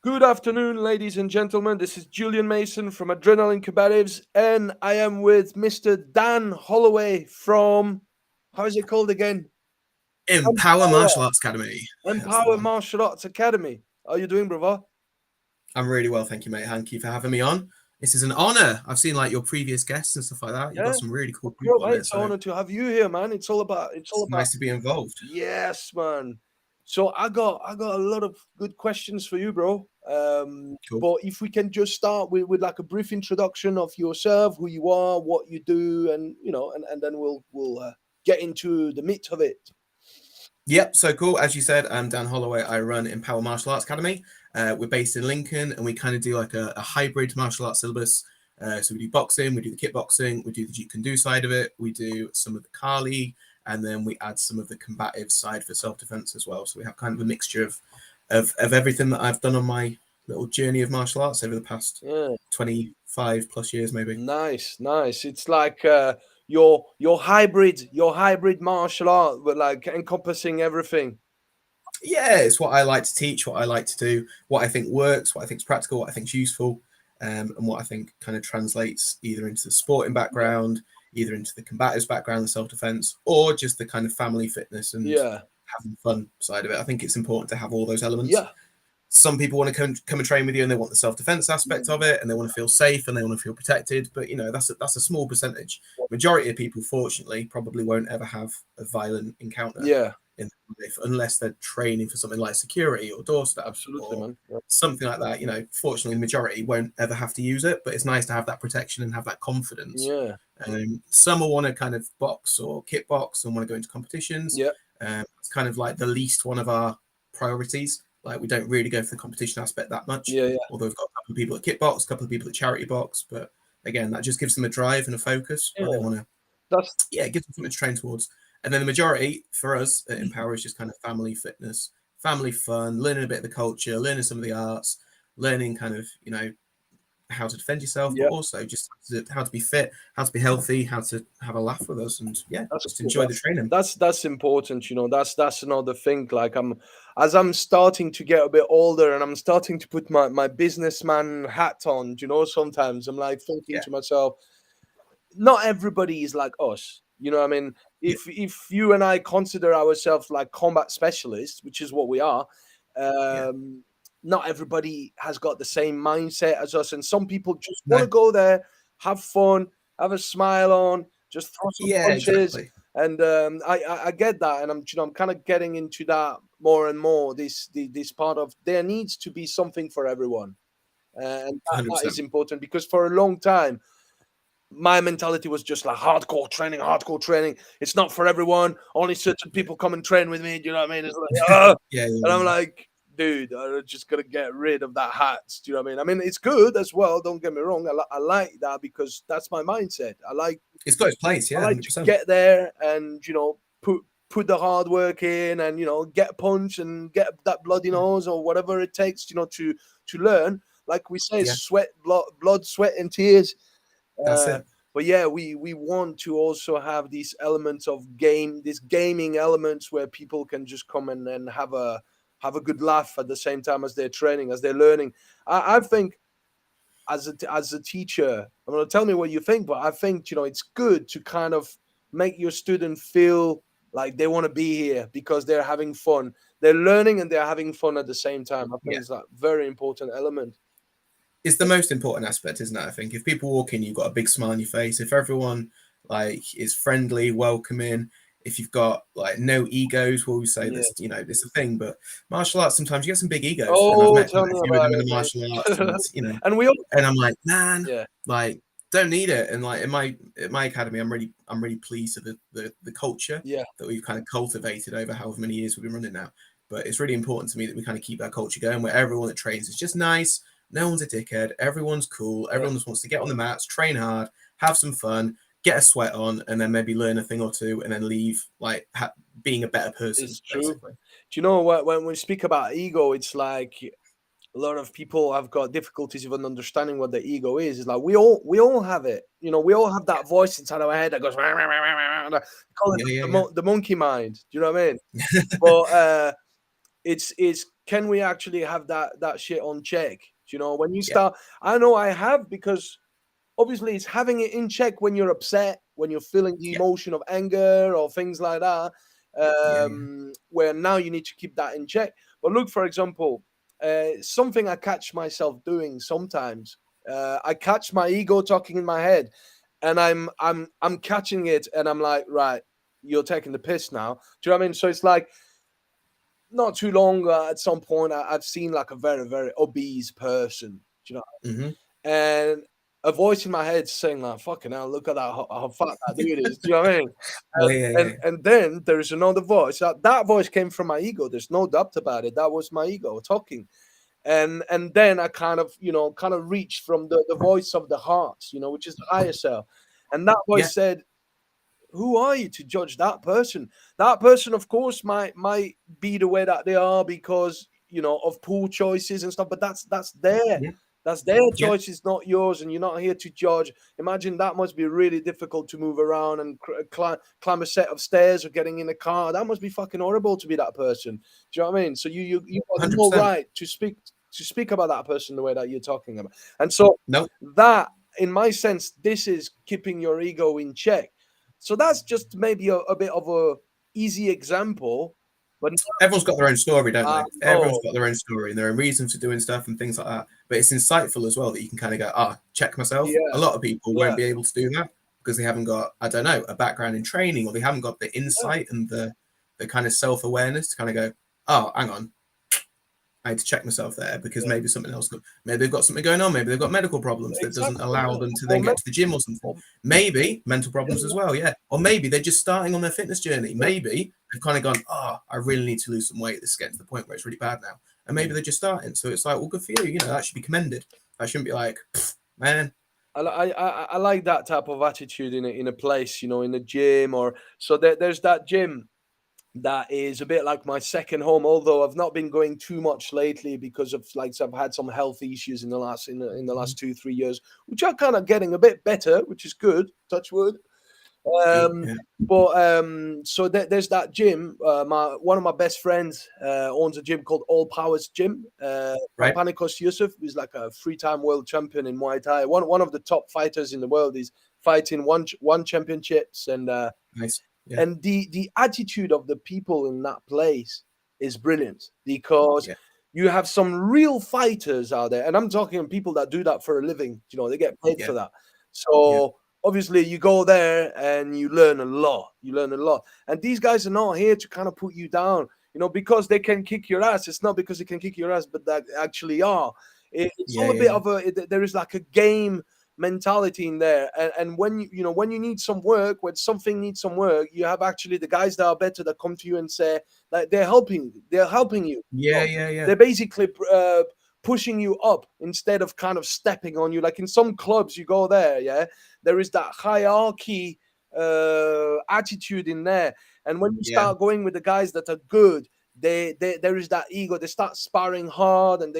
Good afternoon, ladies and gentlemen. This is Julien Masson from Adrenaline Combatives, and I am with Mr. Dan Holloway from, how is it called again? Empower Martial Arts Academy. That's the Empower one. Martial Arts Academy. How are you doing, brother? I'm really well, thank you, mate. Thank you for having me on. This is an honor. I've seen like your previous guests and stuff like that. You've Yeah, got some really cool bro, people on mate, it, it's an so honor to have you here, man. It's all it's about. nice to be involved. Yes, man. So I got a lot of good questions for you, bro. Cool. But if we can just start with like a brief introduction of yourself, who you are, what you do, and and then we'll get into the meat of it. Yep, so cool. As you said, I'm Dan Holloway. I run Empower Martial Arts Academy. We're based in Lincoln, and we kind of do like a hybrid martial arts syllabus. So we do boxing, we do the kickboxing, we do the Jeet Kune Do side of it, we do some of the Kali, and then we add some of the combative side for self-defense as well. So we have kind of a mixture of everything that I've done on my little journey of martial arts over the past Yeah, 25 plus years, maybe. nice, nice. It's like your hybrid martial art, but like encompassing everything. Yeah, it's what I like to teach, what I like to do, what I think works, what I think is practical, what I think is useful, and what I think kind of translates either into the sporting Yeah, background, either into the combatives background, the self-defense, or just the kind of family fitness and yeah, having fun side of it. I think it's important to have all those elements. yeah. Some people want to come and train with you and they want the self-defense aspect of it and they want to feel safe and they want to feel protected, but that's a small percentage. Majority of people, fortunately, probably won't ever have a violent encounter Yeah, in their life unless they're training for something like security or door staff absolutely, or man. Yeah. something like that. Fortunately, the majority won't ever have to use it, but it's nice to have that protection and have that confidence. Yeah. Some will want to kind of box or kickbox and want to go into competitions. Yeah. It's kind of like the least one of our priorities. Like we don't really go for the competition aspect that much, Yeah. Yeah. although we've got a couple of people at kickbox, a couple of people at charity box. But again, that just gives them a drive and a focus where they Yeah. want to, That's yeah, it gives them something to train towards. And then the majority for us at Empower is just kind of family fitness, family fun, learning a bit of the culture, learning some of the arts, learning kind of, how to defend yourself, but yeah. also just how to be fit, how to be healthy, how to have a laugh with us, and yeah, That's just cool. enjoy the training. That's important. That's another thing. Like as I'm starting to get a bit older and I'm starting to put my businessman hat on. Sometimes I'm like thinking Yeah, to myself, not everybody is like us. I mean, yeah, if you and I consider ourselves like combat specialists, which is what we are, yeah. not everybody has got the same mindset as us, and some people just want No, to go there, have fun, have a smile on, just throw some yeah, punches, exactly. and I get that, and I'm kind of getting into that more and more. This part of there needs to be something for everyone, and that is 100%. important because for a long time my mentality was just like hardcore training, hardcore training. It's not for everyone. Only certain Yeah. people come and train with me. Do you know what I mean? It's like, "Ugh." Yeah, And I'm yeah, like, dude, I just gotta get rid of that hat. Do you know what I mean? I mean, it's good as well. Don't get me wrong. I like that because that's my mindset. it's got its place. I Yeah, like to 100%. get there and put the hard work in and get a punch and get that bloody nose or whatever it takes. To learn. Like we say, Yeah, sweat, blood, sweat, and tears. that's Uh, it. but yeah, we want to also have these elements of these gaming elements where people can just come and have a good laugh at the same time as they're training, as they're learning. I think as a teacher, I'm gonna tell me what you think, but I think it's good to kind of make your student feel like they want to be here because they're having fun. They're learning and they're having fun at the same time. I think Yeah, it's a very important element. it's the most important aspect, isn't it? I think if people walk in, you've got a big smile on your face. If everyone like is friendly, welcoming, if you've got like no egos, we always say Yeah. this, this is a thing. But martial arts sometimes you get some big egos, and I've Oh, met tell quite a me few of about them in it, the martial arts, mate. and And we all, and I'm like, man, yeah, like don't need it. And like in my academy, I'm really pleased with the culture yeah, that we've kind of cultivated over however many years we've been running now. But it's really important to me that we kind of keep that culture going where everyone that trains is just nice. No one's a dickhead. Everyone's cool. yeah. Everyone just wants to get on the mats, train hard, have some fun, get a sweat on, and then maybe learn a thing or two, and then leave like being a better person, It's true. basically. Do you know what? When we speak about ego, it's like a lot of people have got difficulties even understanding what the ego is. It's like we all have it. We all have that voice inside our head that goes. "Rah, rah, rah, rah, rah, rah." Call it Yeah, yeah, the, yeah. the monkey mind. Do you know what I mean? But it's can we actually have that shit on check? You know, when you Yeah. start, I know I have, because obviously it's having it in check when you're upset, when you're feeling the Yeah. emotion of anger or things like that, Yeah. where now you need to keep that in check. But look, for example, something I catch myself doing sometimes, I catch my ego talking in my head, and I'm catching it, and I'm like, right, you're taking the piss now. Do you know what I mean? So it's like, not too long, at some point, I've seen like a very, very obese person, do you know, Mm-hmm. and a voice in my head saying like, "Fucking hell, look at that, how fat that dude is." Do you know what I mean? Oh, yeah, yeah. And then there is another voice. That voice came from my ego. There's no doubt about it. That was my ego talking. And then I kind of, kind of reached from the voice of the heart, which is the higher self. And that Yeah. voice said, who are you to judge that person? That person, of course, might be the way that they are because, of poor choices and stuff, but that's their Yeah. that's their Yeah. choices, not yours, and you're not here to judge. Imagine that must be really difficult to move around and climb a set of stairs or getting in a car. That must be fucking horrible to be that person. Do you know what I mean? So you got no 100%. right to speak about that person the way that you're talking about. And so Nope. that, in my sense, this is keeping your ego in check. So that's just maybe a bit of a easy example, but Everyone's got their own story, don't I they? Everyone's know, got their own story and their own reasons for doing stuff and things like that. But it's insightful as well that you can kind of go, check myself. yeah, A lot of people yeah, won't be able to do that because they haven't got, I don't know, a background in training, or they haven't got the yeah, insight and the kind of self-awareness to kind of go, hang on, I had to check myself there because yeah, maybe something else, maybe they've got something going on, maybe they've got medical problems that doesn't exactly, allow yeah. them to Or then get to the gym or something. or Maybe mental problems as yeah, well, yeah. Or maybe they're just starting on their fitness journey. yeah, Maybe they've kind of gone, I really need to lose some weight. This is getting to the point where it's really bad now. And maybe they're just starting. So it's like, well, good for you. You know, that should be commended. I shouldn't be like, man. I like that type of attitude in a place, in the gym, or so there's that gym that is a bit like my second home. Although I've not been going too much lately because of, like, I've had some health issues in the last 2-3 years, which are kind of getting a bit better, which is good. Touch wood. Um, Yeah, but so there's that gym. One of my best friends owns a gym called All Powers Gym. right. Panikos Yusuf is like a 3-time world champion in Muay Thai. One of the top fighters in the world. He's fighting one championships, Nice. Yeah, and the attitude of the people in that place is brilliant, because yeah, you have some real fighters out there, and I'm talking people that do that for a living. They get paid yeah, for that. yeah, So obviously you go there and you learn a lot. And these guys are not here to kind of put you down, because they can kick your ass. It's not because they can kick your ass, but that actually are. It's yeah, all a yeah, bit yeah. of there is like a game mentality in there. And when when you need some work, when something needs some work, you have actually the guys that are better that come to you and say, like, they're helping you. Yeah, yeah, yeah. They're basically pushing you up instead of kind of stepping on you. Like in some clubs, you go there, yeah, there is that hierarchy attitude in there. And when you Yeah. start going with the guys that are good, there is that ego. They start sparring hard, and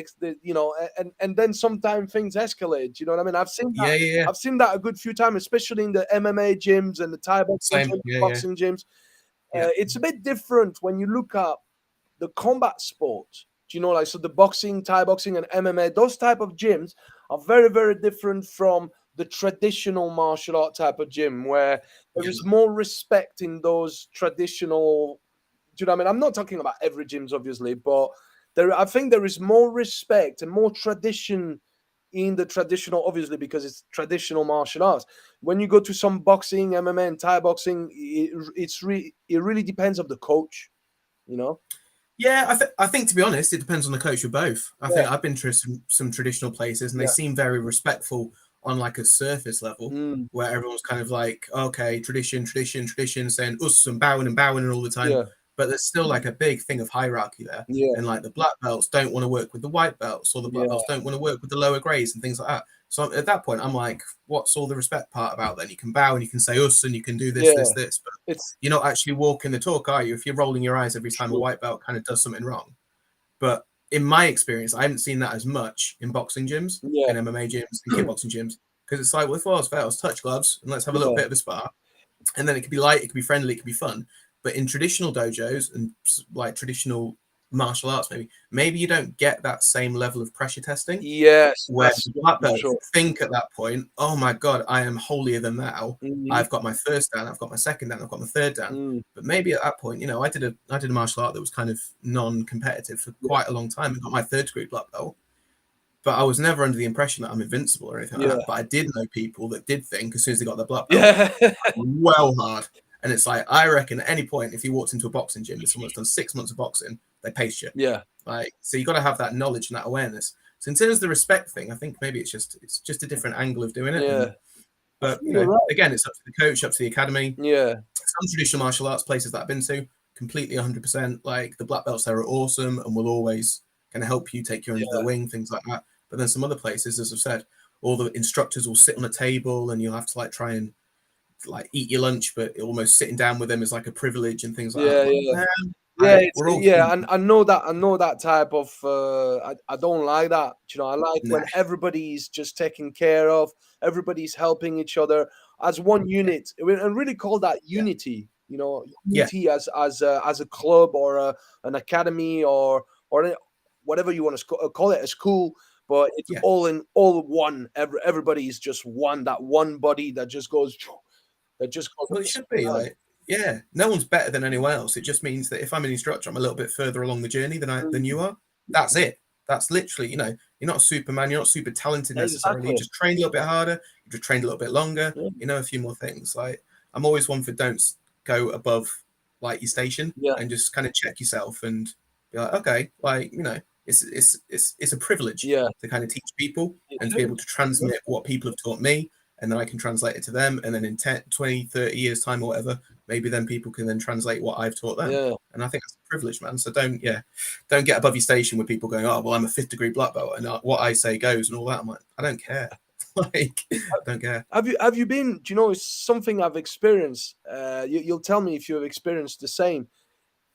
and then sometimes things escalate. You know what I mean? I've seen that. Yeah, yeah, yeah. I've seen that a good few times, especially in the MMA gyms and the Thai boxing Same. gyms, Yeah, yeah, boxing gyms. yeah, It's a bit different when you look at the combat sports. Do you know, like, so the boxing, Thai boxing, and MMA, those type of gyms are very, very different from the traditional martial art type of gym, where there yeah. is more respect in those traditional. Do you know what I mean? I'm not talking about every gyms, obviously, but I think there is more respect and more tradition in the traditional, obviously, because it's traditional martial arts. When you go to some boxing, MMA, and Thai boxing, it really depends of the coach. You know? Yeah, I think to be honest, it depends on the coach of both. I Yeah, think I've been to some traditional places and they yeah. seem very respectful on like a surface level, Mm, where everyone's kind of like, okay, tradition, tradition, tradition, saying us and bowing and all the time. yeah, But there's still like a big thing of hierarchy there. yeah, And like the black belts don't want to work with the white belts, or the black belts yeah, don't want to work with the lower grades and things like that. So at that point, I'm like, what's all the respect part about then? You can bow and you can say us and you can do this, yeah. this, this, but It's you're not actually walking the talk, are you? If you're rolling your eyes every time a true. white belt kind of does something wrong. But in my experience, I haven't seen that as much in boxing gyms, Yeah, in MMA gyms, and kickboxing gyms. Because it's like, well, if all's fails, touch gloves and let's have a little yeah, bit of a spar. And then it could be light, it could be friendly, it could be fun. But in traditional dojos and like traditional martial arts, maybe you don't get that same level of pressure testing. Yes, Where that's the black for belts sure. think at that point, oh my God, I am holier than thou. Mhm. I've got my first dan, I've got my second dan, I've got my third dan. Mm. But maybe at that point, I did a martial art that was kind of non-competitive for Yeah. quite a long time and got my third degree black belt. But I was never under the impression that I'm invincible or anything like Yeah. that. But I did know people that did think as soon as they got their black belt, Yeah. well hard. And it's like, I reckon at any point, if you walked into a boxing gym with someone that's done 6 months of boxing, they pace you. Yeah. Like, so you got to have that knowledge and that awareness. So in terms of the respect thing, I think maybe it's just a different angle of doing it. Yeah. But You're right. again, it's up to the coach, up to the academy. Yeah. Some traditional martial arts places that I've been to, completely 100%. Like the black belts there are awesome and will always kind of help you take you under the wing, things like that. But then some other places, as I've said, all the instructors will sit on a table and you'll have to like try and like eat your lunch, but almost sitting down with them is like a privilege and things like that. Yeah. I'm like, Yeah. man, Yeah, we're all yeah, human. and I know that type of. I don't like that. I like Nah, when everybody's just taken care of, everybody's helping each other as one unit, and really call that yeah, unity. yeah, Unity as a club or an academy or whatever you want to call it, a school. But it's yeah. all one. Everybody's just one. That one body that just goes. That just goes. Well, it should be like, yeah, no one's better than anyone else. It just means that if I'm an instructor, I'm a little bit further along the journey than you are. That's it. That's literally, you're not Superman. You're not super talented necessarily. You Exactly. just trained a little bit harder. You just trained a little bit longer. Yeah. You know a few more things. Like I'm always one for don't go above like your station Yeah. and just kind of check yourself and be like, okay, like it's a privilege Yeah. to kind of teach people It and to be able is. to transmit what people have taught me and then I can translate it to them. And then in 10, 20, 30 years time or whatever, maybe then people can then translate what I've taught them. Yeah. And I think that's a privilege, man. So don't get above your station with people going, oh, well, I'm a 5th degree black belt and what I say goes and all that. I'm like, I don't care. Like, I don't care. Have you been, it's something I've experienced. You'll tell me if you've experienced the same.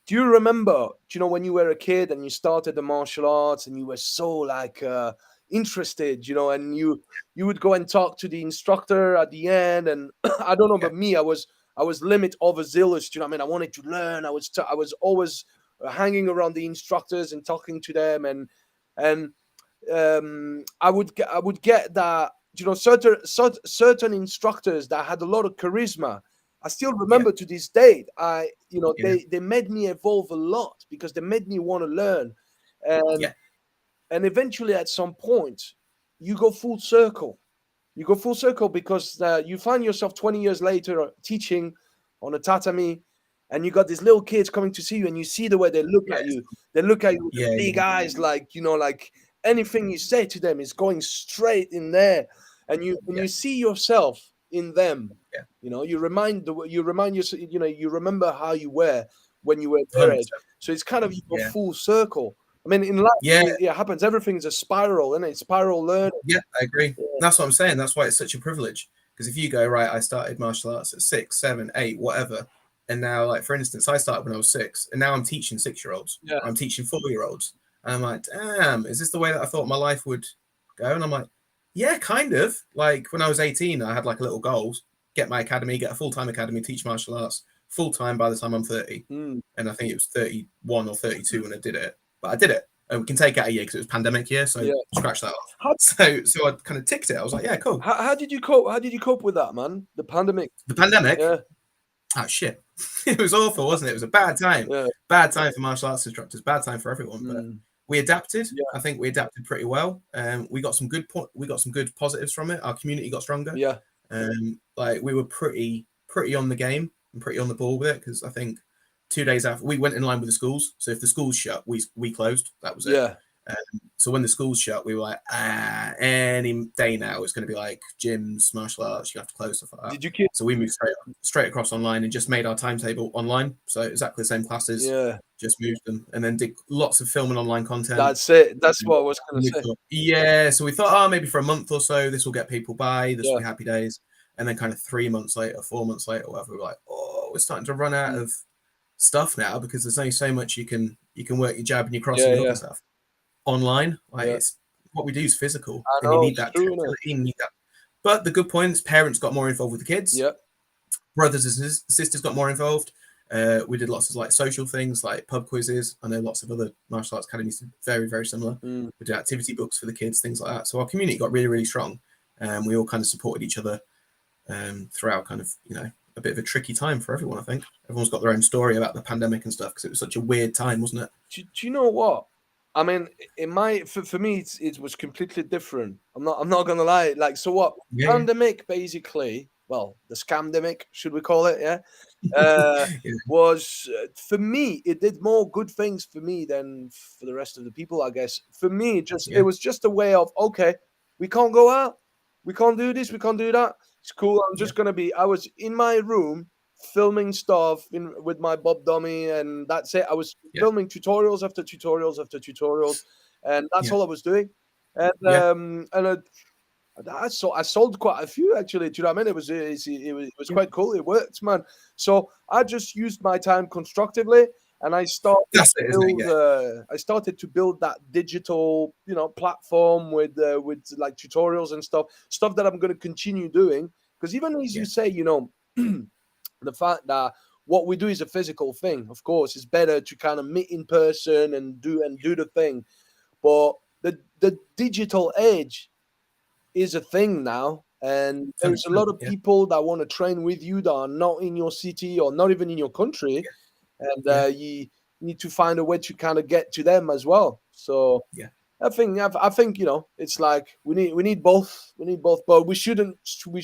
Do you remember, when you were a kid and you started the martial arts and you were so like interested, and you would go and talk to the instructor at the end, and I don't know, Yeah. but me, I was limit overzealous. Do you know what I mean? I wanted to learn. I was always hanging around the instructors and talking to them, and I would get that, certain instructors that had a lot of charisma. I still remember to this day. Yeah. They made me evolve a lot because they made me want to learn, and Yeah. eventually at some point you go full circle. You go full circle because you find yourself 20 years later teaching on a tatami, and you got these little kids coming to see you, and you see the way they look at Yes. you. They look at you with Yeah. the big eyes, like like anything you say to them is going straight in there, and you see yourself in them. Yeah. You remind yourself. You remember how you were when you were their age. 100%. So it's kind of you go Yeah. full circle. I mean, in life, Yeah. it happens. Everything's a spiral, isn't it? Spiral learning. Yeah, I agree. Yeah. That's what I'm saying. That's why it's such a privilege. Because if you go, right, I started martial arts at 6, 7, 8, whatever. And now, like, for instance, I started when I was 6, and now I'm teaching 6-year-olds. Yeah. I'm teaching 4-year-olds. And I'm like, damn, is this the way that I thought my life would go? And I'm like, yeah, kind of. Like, when I was 18, I had like a little goal, get my academy, get a full-time academy, teach martial arts full-time by the time I'm 30. Mm. And I think it was 31 or 32 when I did it. But I did it. And we can take out a year because it was pandemic year, so scratch that off. So I kind of ticked it. I was like, yeah, cool. How did you cope? How did you cope with that, man? The pandemic. The pandemic? Yeah. Oh, shit. It was awful, wasn't it? It was a bad time. Yeah. Bad time for martial arts instructors, bad time for everyone. But we adapted. Yeah. I think we adapted pretty well. We got some good positives from it. Our community got stronger. Yeah. Like we were pretty on the game and pretty on the ball with it because I think 2 days after we went in line with the schools. So if the schools shut, we closed. That was it. Yeah. So when the schools shut, we were like, any day now it's going to be like gyms, martial arts. You have to close stuff like that. Did you keep? So we moved straight across online and just made our timetable online. So exactly the same classes. Yeah. Just moved them and then did lots of filming online content. That's it. That's what I was going to say. Yeah. So we thought, maybe for a month or so, this will get people by. This will be happy days. And then kind of 3 months later, 4 months later, whatever, we were like, we're starting to run out of stuff now because there's only so much you can work your jab and your cross and your other stuff online. Like it's what we do is physical, and you need that tactility, you need that. But the good point is parents got more involved with the kids. Yeah. Brothers and sisters got more involved. We did lots of like social things like pub quizzes. I know lots of other martial arts academies did very, very similar. We did activity books for the kids, things like that. So our community got really, really strong. We all kind of supported each other throughout kind of, a bit of a tricky time for everyone, I think. Everyone's got their own story about the pandemic and stuff because it was such a weird time, wasn't it? Do you know what? I mean, for me, it was completely different. I'm not gonna lie. Like, so what? Yeah, Pandemic, basically. Well, the scamdemic, should we call it? Yeah. Uh, yeah, was for me, it did more good things for me than for the rest of the people, I guess. For me, it yeah, was just a way of, okay, we can't go out, we can't do this, we can't do that. It's cool. I'm yeah, just gonna be. I was in my room filming stuff with my Bob dummy, and that's it. I was yeah, filming tutorials after tutorials after tutorials, and that's yeah, all I was doing. And yeah, I sold quite a few actually. Do you know what I mean? It was yeah. quite cool. It worked, man. So I just used my time constructively, and That's it, isn't it? Yeah, I started to build that digital, platform with like tutorials and stuff that I'm going to continue doing. Because even as yeah, you say, the fact that what we do is a physical thing. Of course, it's better to kind of meet in person and do the thing. But the digital age is a thing now, and there's a 100%. lot of Yeah, people that want to train with you that are not in your city or not even in your country, and yeah, you need to find a way to kind of get to them as well. So yeah. I think it's like we need both. We need both, but we certainly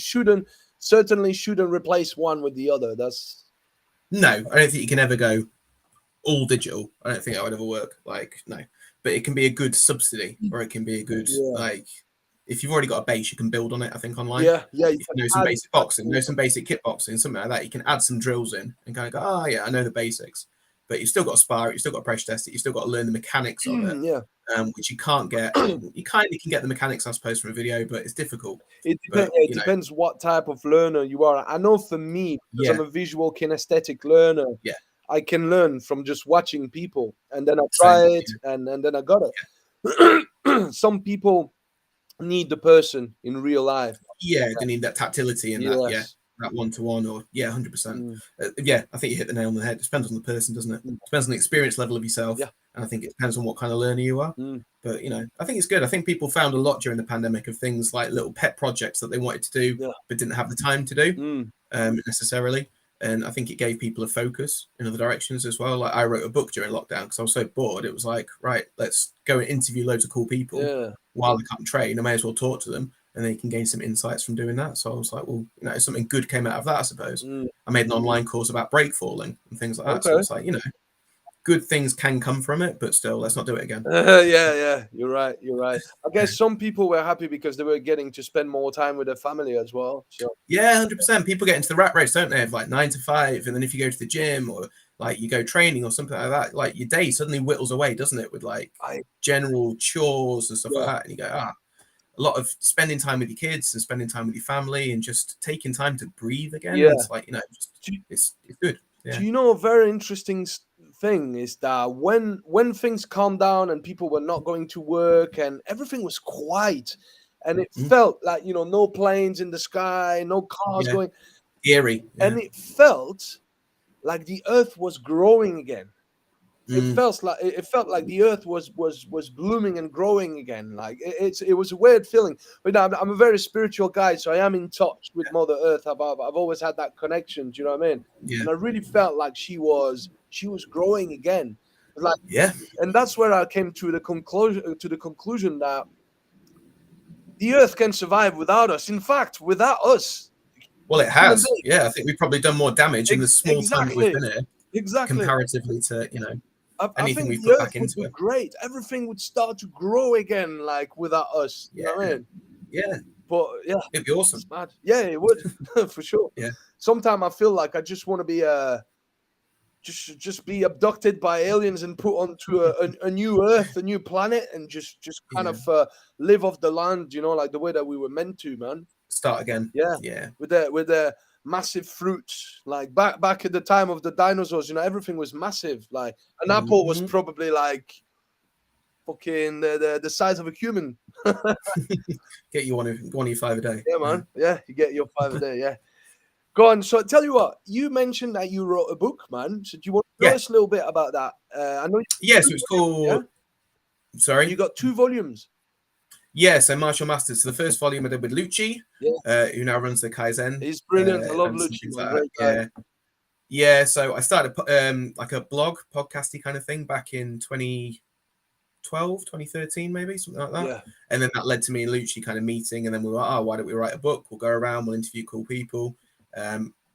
shouldn't replace one with the other. That's No, I don't think you can ever go all digital. I don't think that would ever work. Like, no. But it can be a good subsidy, or it can be a good, yeah, like, if you've already got a base, you can build on it, I think, online. yeah, yeah. You If can you know some add basic boxing, know some basic kickboxing, something like that, you can add some drills in and kind of go, oh, yeah, I know the basics. But you've still got to spar it, you've still got to pressure test it, you've still got to learn the mechanics of it, yeah. which you can't get. You kind of can get the mechanics, I suppose, from a video, but it's difficult. But, It depends what type of learner you are. I know for me, because I'm yeah, a visual kinesthetic learner, yeah, I can learn from just watching people, and then I try same. it, and then I got it. Some people need the person in real life. Yeah, they need that tactility and that, yeah, Yes. that one to one, or yeah, 100%. Mm, Yeah, I think you hit the nail on the head. It depends on the person, doesn't it? mm, Depends on the experience level of yourself, yeah. and I think it depends on what kind of learner you are. Mm, But I think it's good. I think people found a lot during the pandemic of things like little pet projects that they wanted to do yeah. but didn't have the time to do Mm, necessarily. And I think it gave people a focus in other directions as well. Like I wrote a book during lockdown because I was so bored. It was like, right, let's go and interview loads of cool people yeah. while they can't train. I may as well talk to them and they can gain some insights from doing that. So I was like, well, something good came out of that, I suppose. Mm, I made an online course about break falling and things like that. So okay. it's like, good things can come from it, but still, let's not do it again. Yeah, yeah. You're right. You're right. I guess some people were happy because they were getting to spend more time with their family as well. So Yeah, 100%. People get into the rat race, don't they? Of like 9 to 5, and then if you go to the gym or like you go training or something like that, like your day suddenly whittles away, doesn't it? With like I general chores and stuff like yeah. that, and you go, a lot of spending time with your kids and spending time with your family and just taking time to breathe again. Yeah. And it's like just Do, it's good. do Yeah. you know a very interesting thing is that when things calmed down and people were not going to work and everything was quiet, and it Mhm. felt like no planes in the sky, no cars Yeah. going, Eerie. Yeah. and it felt like the earth was growing again. Mm. It felt like the earth was blooming and growing again. Like it was a weird feeling. But I'm a very spiritual guy, so I am in touch with Mother Earth. I've always had that connection. Do you know what I mean? Yeah. And I really felt like she was growing again. Like, Yeah. and that's where I came to the conclusion that the earth can survive without us. In fact, without us, Well, it human has. beings. Yeah. I think we've probably done more damage in the small time that we've Exactly, been here exactly. comparatively to, I anything think we've the put earth back would into be it. great. Everything would start to grow again, like without us. You know what I Yeah. mean? Yeah. But yeah, It'd be awesome. it's mad. Yeah, it would for sure. Yeah. Sometimes I feel like I just want to be just be abducted by aliens and put onto a new Earth, a new planet, and just kind Yeah. of live off the land. Like the way that we were meant to, man. Start again. Yeah, Yeah. with the massive fruits, like back at the time of the dinosaurs. Everything was massive. Like an apple was Mhm. probably like fucking the size of a human. Get you one of your 5 a day. Yeah, Yeah. man. Yeah, you get your 5 a day. Yeah. Go on. So tell you what, you mentioned that you wrote a book, man. So do you want to tell Yeah. us a little bit about that? I know. Yeah, so it's called. Sorry. You got 2 volumes. Yeah, so Martial Masters. So the first volume I did with Lucci, Yeah, who now runs the Kaizen. he's brilliant. I love And some Lucci, things man. like that. Great guy. Yeah. Yeah, so I started like a blog, podcasty kind of thing back in 2012, 2013, maybe, something like that. Yeah. And then that led to me and Lucci kind of meeting. And then we were like, oh, why don't we write a book? We'll go around, we'll interview cool people.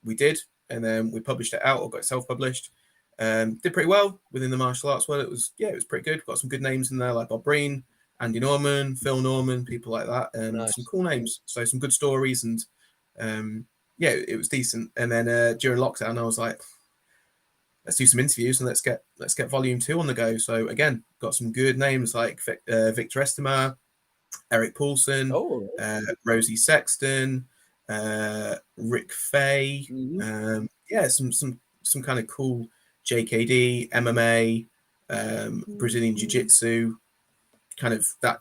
We did. And then we published it out or got it self-published. Did pretty well within the martial arts world. It was pretty good. Got some good names in there like Bob Breen, Andy Norman, Phil Norman, people like that. Nice. Some cool names. So some good stories and yeah, it was decent. And then during lockdown, I was like, let's do some interviews and let's get volume 2 on the go. So again, got some good names like Victor Estimar, Eric Paulson, Oh. Rosie Sexton, Rick Fay. Mhm. Yeah, some kind of cool JKD, MMA, Brazilian Jiu-Jitsu, kind of that.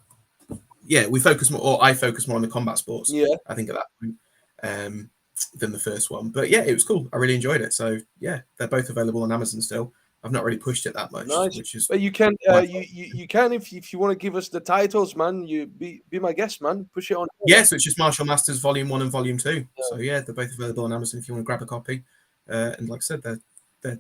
Yeah, we focus more, or I focus more on the combat sports. Yeah. I think at that point. Than the first one, but yeah, it was cool. I really enjoyed it. So yeah, they're both available on Amazon still. I've not really pushed it that much, Nice. which is. But you can, my you can if you want to give us the titles, man. You be my guest, man. Push it on. Yeah, so it's just Martial Masters Volume 1 and Volume 2. Yeah. So yeah, they're both available on Amazon if you want to grab a copy. And like I said, they're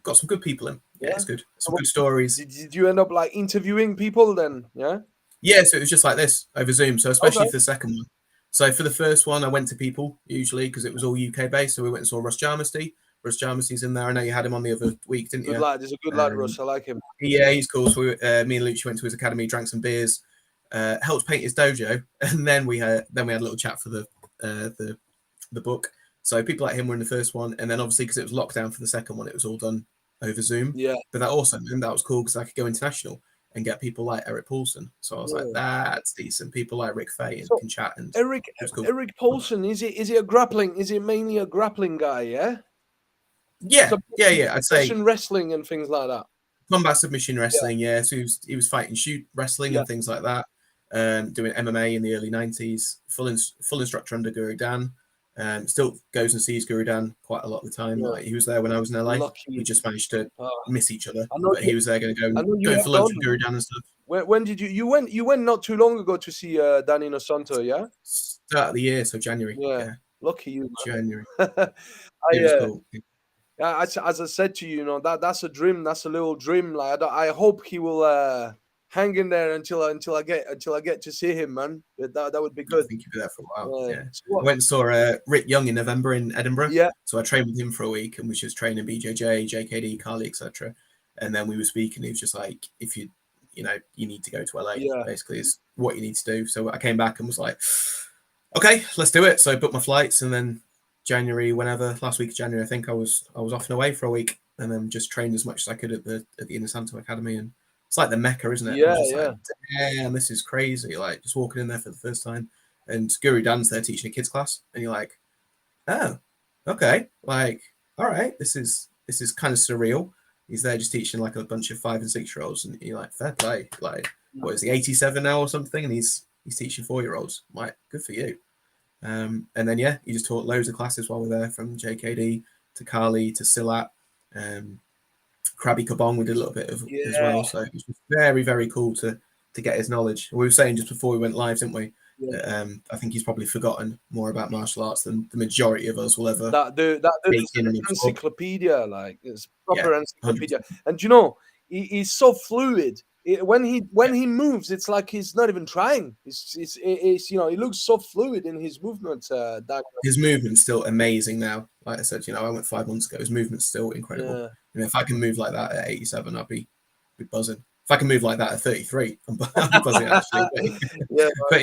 got some good people in. Yeah, it's good. Some good stories. Did you end up like interviewing people then? Yeah. Yeah, so it was just like this over Zoom. So especially for the second one. So for the first one, I went to people usually because it was all UK based. So we went and saw Russ Jarmusty. Russ Jarmusty's in there. I know you had him on the other week, didn't you? Good lad. He's a good lad, Russ. I like him. Yeah, he's cool. So me and Lucci went to his academy, drank some beers, helped paint his dojo, and then we had a little chat for the book. So people like him were in the first one, and then obviously because it was lockdown for the second one, it was all done over Zoom. Yeah. But that also and that was cool because I could go international and get people like Eric Paulson. So I was like, that's decent. People like Rick Fay and can chat. And Eric cool. Eric Paulson, is it a grappling? Is it mainly a grappling guy? Yeah. Yeah, I'd say wrestling and things like that. Combat submission wrestling, yeah. So he was fighting shoot wrestling and things like that. Doing MMA in the early 90s. Full instructor under Guru Dan. Still goes and sees Guru Dan quite a lot of the time. Like he was there when I was in LA. Lucky. We just managed to miss each other. But he was there going to go for lunch with Guru Dan and stuff. When did you went not too long ago to see Danny Inosanto, yeah? Start of the year, so January. Yeah. Lucky you, man. January. It was cool. Yeah, as I said to you, that's a dream. That's a little dream. Like I hope he will hang in there until I get to see him, man. That would be good. I think he'll be there for a while. Yeah. So I went and saw Rick Young in November in Edinburgh. Yeah. So I trained with him for a week and was just training BJJ, JKD, Carly, etc. And then we were speaking. He was just like, if you need to go to LA. Yeah. Basically, is what you need to do. So I came back and was like, okay, let's do it. So I booked my flights and then January, last week of January, I think I was off and away for a week and then just trained as much as I could at the Inosanto Academy. And it's like the Mecca, isn't it? Yeah, like, damn, this is crazy. Like just walking in there for the first time, and Guru Dan's there teaching a kids class, and you're like, oh, okay, like, all right, this is kind of surreal. He's there just teaching like a bunch of 5 and 6 year olds, and you're like, fair play. Like, what is he, 87 now or something? And he's teaching 4-year-olds. Like, good for you. And then he just taught loads of classes while we're there, from JKD to Kali to Silat. Krabi Kabong we did a little bit of as well. So it was very, very cool to get his knowledge. We were saying just before we went live, didn't we? Yeah. I think he's probably forgotten more about martial arts than the majority of us will ever. That encyclopedia, like it's proper encyclopedia. 100%. And he's so fluid. When he moves, it's like he's not even trying. It's he looks so fluid in his movements. His movement's still amazing now. Like I said, I went 5 months ago. His movement's still incredible. Yeah. If I can move like that at 87, I'd be buzzing. If I can move like that at 33, I'm buzzing actually. But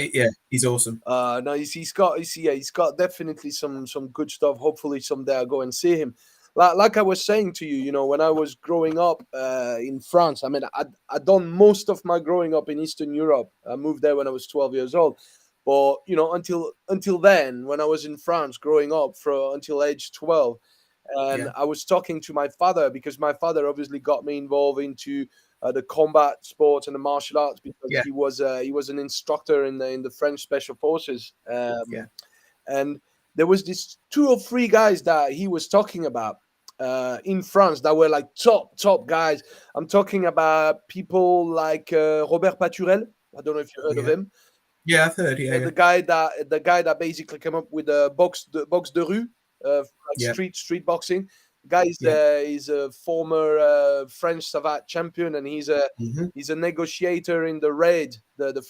he's awesome. No, he's got definitely some good stuff. Hopefully someday I'll go and see him. Like I was saying to you, when I was growing up in France, I mean, I'd done most of my growing up in Eastern Europe. I moved there when I was 12 years old. But, until then, when I was in France growing up until age 12, and I was talking to my father because my father obviously got me involved into the combat sports and the martial arts because he was an instructor in the French Special Forces. And there was these 2 or 3 guys that he was talking about in France that were like top guys. I'm talking about people like Robert Paturel. I don't know if you heard of Yeah. him. Yeah, I've heard. Yeah, yeah. The guy that basically came up with box de rue, like Yeah. street boxing. The guy Yeah. is a former French savate champion, and Hmm. he's a negotiator in the raid, the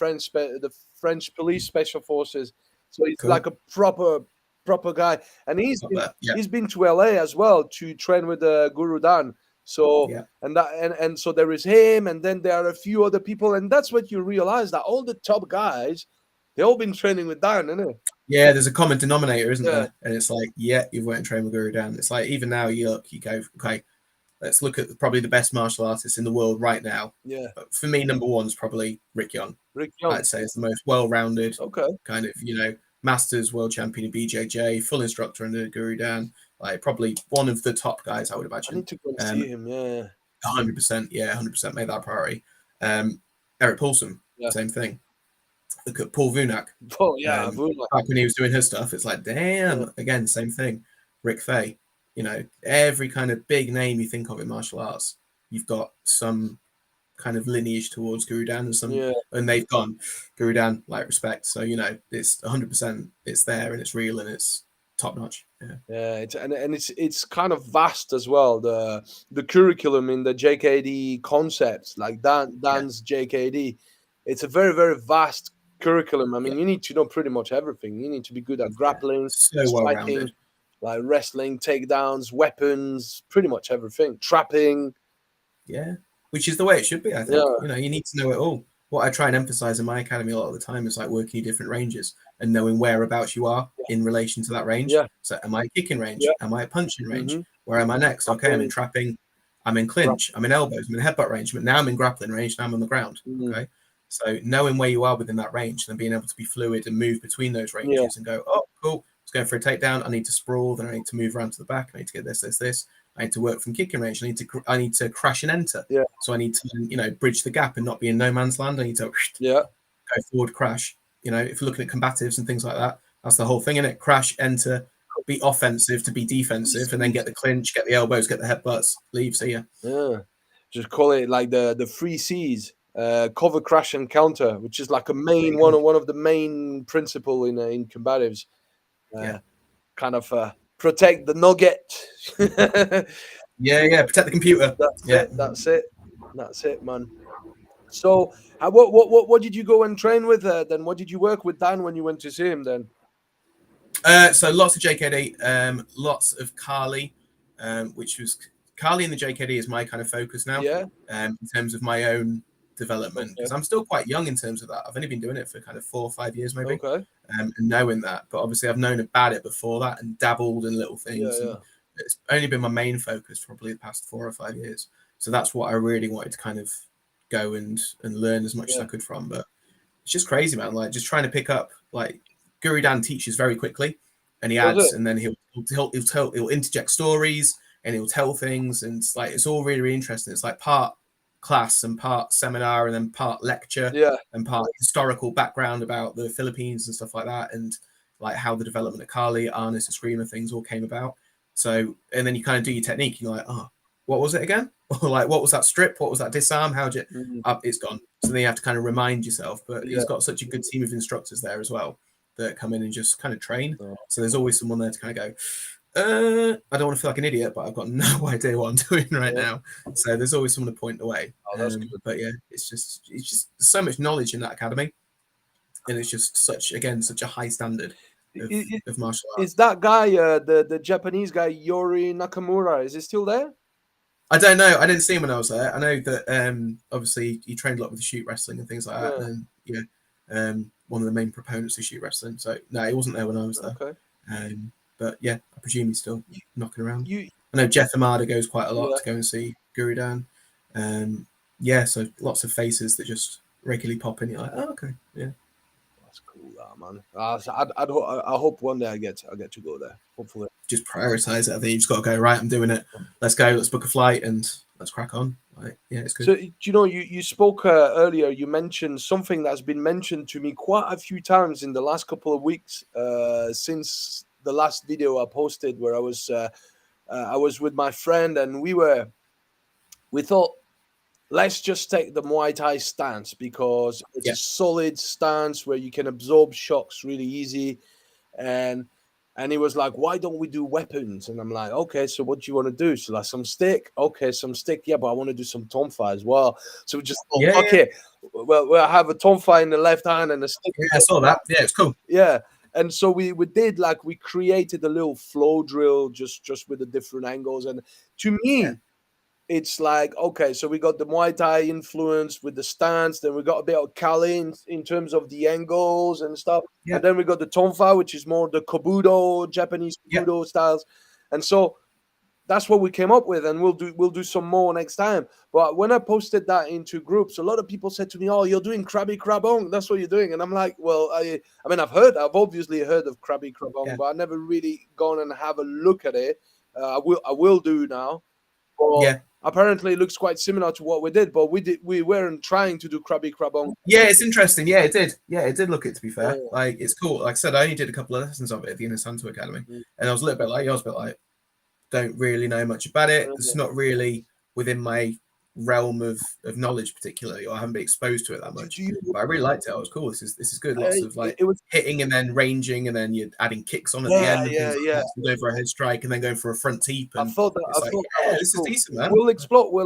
French police special forces. So he's Cool. like a proper guy, and Not bad. Yeah. he's been to LA as well to train with Guru Dan. So Yeah. and so there is him, and then there are a few other people, and that's what you realize, that all the top guys, they all been training with Dan, isn't it? Yeah, there's a common denominator, isn't Yeah, there? And it's like, yeah, you've went and trained with Guru Dan. It's like, even now, you go, okay, let's look at probably the best martial artists in the world right now. yeah. For me, number one is probably Rick Young. Rick Young. I'd say it's the most well-rounded, Okay. kind of, Masters world champion in BJJ, full instructor under Guru Dan. Like, probably one of the top guys, I would I imagine. need to go and see him. Yeah. 100%. Yeah, 100% made that a priority. Eric Paulson, Yeah. same thing. Look at Paul Vunak. Oh yeah, Back when he was doing his stuff, it's like, damn, Yeah. again, same thing. Rick Fay, every kind of big name you think of in martial arts, you've got some kind of lineage towards Guru Dan, and they've gone Guru Dan, like, respect. So it's 100%, it's there and it's real and it's top notch. Yeah, it's kind of vast as well. The curriculum in the JKD concepts, like Dan's JKD, it's a very vast curriculum. I mean, you need to know pretty much everything. You need to be good at grappling, So well striking, rounded. like wrestling, takedowns, weapons, pretty much everything. Trapping. Yeah, which is the way it should be, I think. You need to know it all. What I try and emphasize in my academy a lot of the time is like working in different ranges and knowing whereabouts you are in relation to that range. Yeah. So am I a kicking range? Yeah. Am I a punching range? Mhm. Where am I next? Okay, I'm in trapping. I'm in clinch. I'm in elbows. I'm in headbutt range. But now I'm in grappling range. Now I'm on the ground. Okay. So knowing where you are within that range and being able to be fluid and move between those ranges and go, oh, cool, let's go for a takedown. I need to sprawl. Then I need to move around to the back. I need to get this. I need to work from kicking range. I need to crash and enter. Yeah. So I need to, bridge the gap and not be in no man's land. I need to go forward, crash. If you're looking at combatives and things like that, that's the whole thing, innit? Crash, enter, be offensive to be defensive, and then get the clinch, get the elbows, get the headbutts, leave, see ya. Yeah. Just call it like the 3 C's. Cover, crash, and counter, which is like a main one of the main principle in combatives. Kind of protect the nugget. Yeah, protect the computer. That's it, man. So, what did you go and train with then? What did you work with Dan when you went to see him then? So lots of JKD, lots of Kali, which was Kali and the JKD is my kind of focus now. Yeah. In terms of my own development, because I'm still quite young in terms of that. I've only been doing it for kind of 4 or 5 years, maybe. Okay. And knowing that, but obviously I've known about it before that and dabbled in little things. Yeah. It's only been my main focus probably the past 4 or 5 years. So that's what I really wanted to kind of go and learn as much as I could from. But it's just crazy, man. Like, just trying to pick up, like, Guru Dan teaches very quickly, and he adds, and then he'll interject stories and he'll tell things, and it's all really, really interesting. It's like part class and part seminar and then part lecture and part historical background about the Philippines and stuff like that, and like how the development of Kali, Arnis, Eskrima things all came about. So, and then you kind of do your technique. You're like, oh, what was it again? Or like, what was that strip? What was that disarm? How'd you? It's gone. So then you have to kind of remind yourself. But he's got such a good team of instructors there as well that come in and just kind of train. So there's always someone there to kind of go, I don't want to feel like an idiot, but I've got no idea what I'm doing right now. So there's always someone to point the way. But yeah, it's just there's so much knowledge in that academy, and it's just such a high standard of martial arts. Is that guy the Japanese guy Yori Nakamura? Is he still there? I don't know. I didn't see him when I was there. I know that obviously he trained a lot with the shoot wrestling and things like that. And one of the main proponents of shoot wrestling. So no, he wasn't there when I was there. Okay. But yeah, I presume he's still knocking around. I know Jeff Amada goes quite a lot to go and see Guru Dan. So lots of faces that just regularly pop in. You're like, oh, okay, yeah. That's cool, man. I hope one day I get to go there. Hopefully. Just prioritize it. I think you just got to go, right, I'm doing it. Let's go. Let's book a flight and let's crack on. Like, yeah, it's good. So, you spoke earlier, you mentioned something that's been mentioned to me quite a few times in the last couple of weeks since the last video I posted where I was with my friend, and we thought, let's just take the Muay Thai stance because it's a solid stance where you can absorb shocks really easy. And he was like, why don't we do weapons? And I'm like, okay, so what do you want to do? So like some stick? Okay, some stick. Yeah, but I want to do some tonfa as well. So we just thought, okay, well, I have a tonfa in the left hand and a stick. Yeah, I saw that. Yeah, it's cool. Yeah. And so we did, like, we created a little flow drill just with the different angles. And to me, it's like, okay, so we got the Muay Thai influence with the stance, then we got a bit of Kali in terms of the angles and stuff. And then we got the Tonfa, which is more the Kobudo, Japanese Kobudo styles. And so that's what we came up with, and we'll do some more next time. But when I posted that into groups, a lot of people said to me, oh, you're doing Krabi Krabong, that's what you're doing. And I'm like, well, I mean, I've obviously heard of Krabi Krabong, but I've never really gone and have a look at it. I will do now. But apparently it looks quite similar to what we did, but we weren't trying to do Krabi Krabong. Yeah, it's interesting. Yeah, it did. Yeah, it did look it, to be fair. Like, it's cool. Like I said, I only did a couple of lessons of it at the Inner Santo Academy. And I was a little bit like, don't really know much about it. It's not really within my realm of knowledge particularly, or I haven't been exposed to it that much. But I really liked it. It was cool. This is good. Lots of like hitting and then ranging, and then you're adding kicks on at the end. Going for a head strike and then going for a front teep. And I thought that this is decent, man. We'll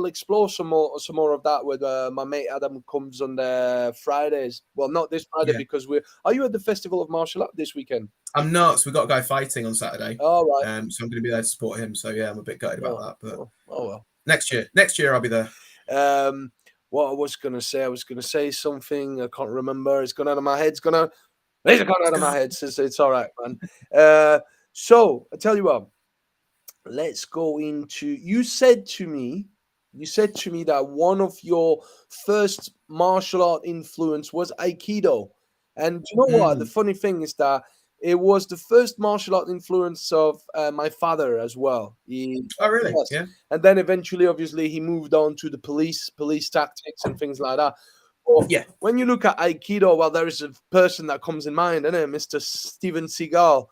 explore some more of that with my mate Adam comes on the Fridays. Well, not this Friday because are you at the Festival of Martial Art this weekend? I'm not. So we've got a guy fighting on Saturday. Oh, right. So I'm going to be there to support him. So yeah, I'm a bit gutted about that. But well. Next year I'll be there. What I was going to say something. I can't remember. It's gone out of my head. It's gone out of my head. It's all right, man. So I tell you what. Let's go into. You said to me that one of your first martial art influence was Aikido, and you know what? The funny thing is that it was the first martial art influence of my father as well. Oh, really? Yeah. And then eventually, obviously, he moved on to the police tactics and things like that. But when you look at Aikido, well, there is a person that comes in mind, isn't it? Mr. Steven Seagal.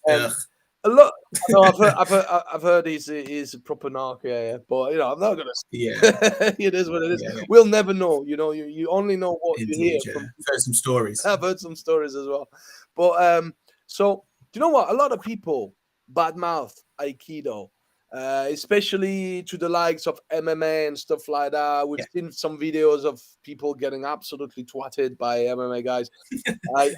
A lot. No, I've heard he's a proper narc, but I'm not gonna. It is what it is. Yeah. We'll never know. You only know what you hear. I've heard some stories. I've heard some stories as well, but so do you know what? A lot of people badmouth Aikido, especially to the likes of MMA and stuff like that. We've seen some videos of people getting absolutely twatted by MMA guys. I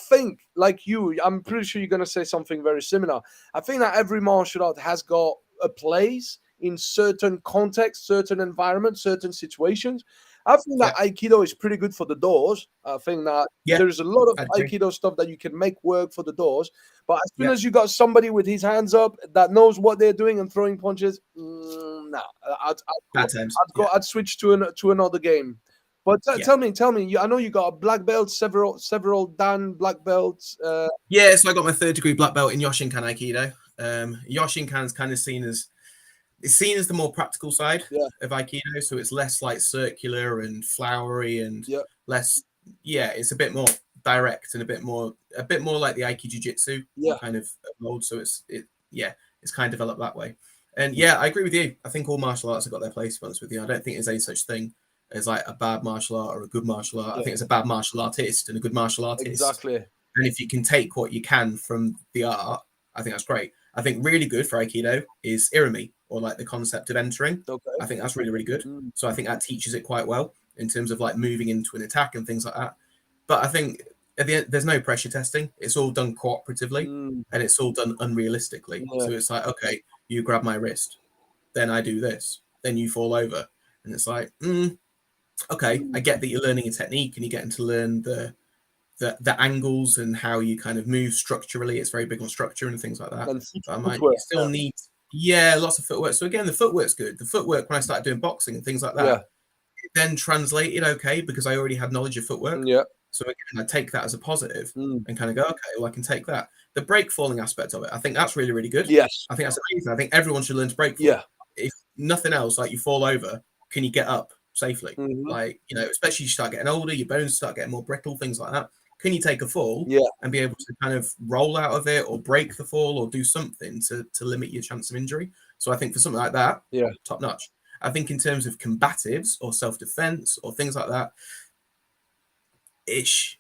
think, like you, I'm pretty sure you're going to say something very similar. I think that every martial art has got a place in certain contexts, certain environments, certain situations. I think that Aikido is pretty good for the doors. I think that there's a lot of Aikido stuff that you can make work for the doors. But as soon as you got somebody with his hands up that knows what they're doing and throwing punches, I'd switch to another game. But tell me, I know you got a black belt, several Dan black belts. So I got my 3rd degree black belt in Yoshinkan Aikido. Yoshinkan is kind of seen as the more practical side of Aikido, so it's less like circular and flowery and less. It's a bit more direct and a bit more like the Aiki Jiu-Jitsu kind of mold. So it's kind of developed that way. And I agree with you. I think all martial arts have got their place. To be honest with you, I don't think there's any such thing as like a bad martial art or a good martial art. I think it's a bad martial artist and a good martial artist. Exactly. And if you can take what you can from the art, I think that's great. I think really good for Aikido is Irimi, or like the concept of entering. Okay. I think that's really, really good. So I think that teaches it quite well in terms of like moving into an attack and things like that. But I think at the end, there's no pressure testing. It's all done cooperatively and it's all done unrealistically. So it's like, okay, you grab my wrist, then I do this, then you fall over. And it's like, okay, I get that you're learning a technique and you're getting to learn the angles and how you kind of move structurally. It's very big on structure and things like that. But you still need lots of footwork. So again, the footwork's good. The footwork, when I started doing boxing and things like that, it then translated okay because I already had knowledge of footwork. So again, I take that as a positive and kind of go, okay, well, I can take that. The break falling aspect of it, I think that's really, really good. Yes. I think that's amazing. I think everyone should learn to break fall. If nothing else, like you fall over, can you get up safely? Like, especially you start getting older, your bones start getting more brittle, things like that. can you take a fall Yeah. and be able to kind of roll out of it or break the fall or do something to limit your chance of injury? So I think for something like that, Yeah. top notch. I think in terms of combatives or self-defense or things like that, ish.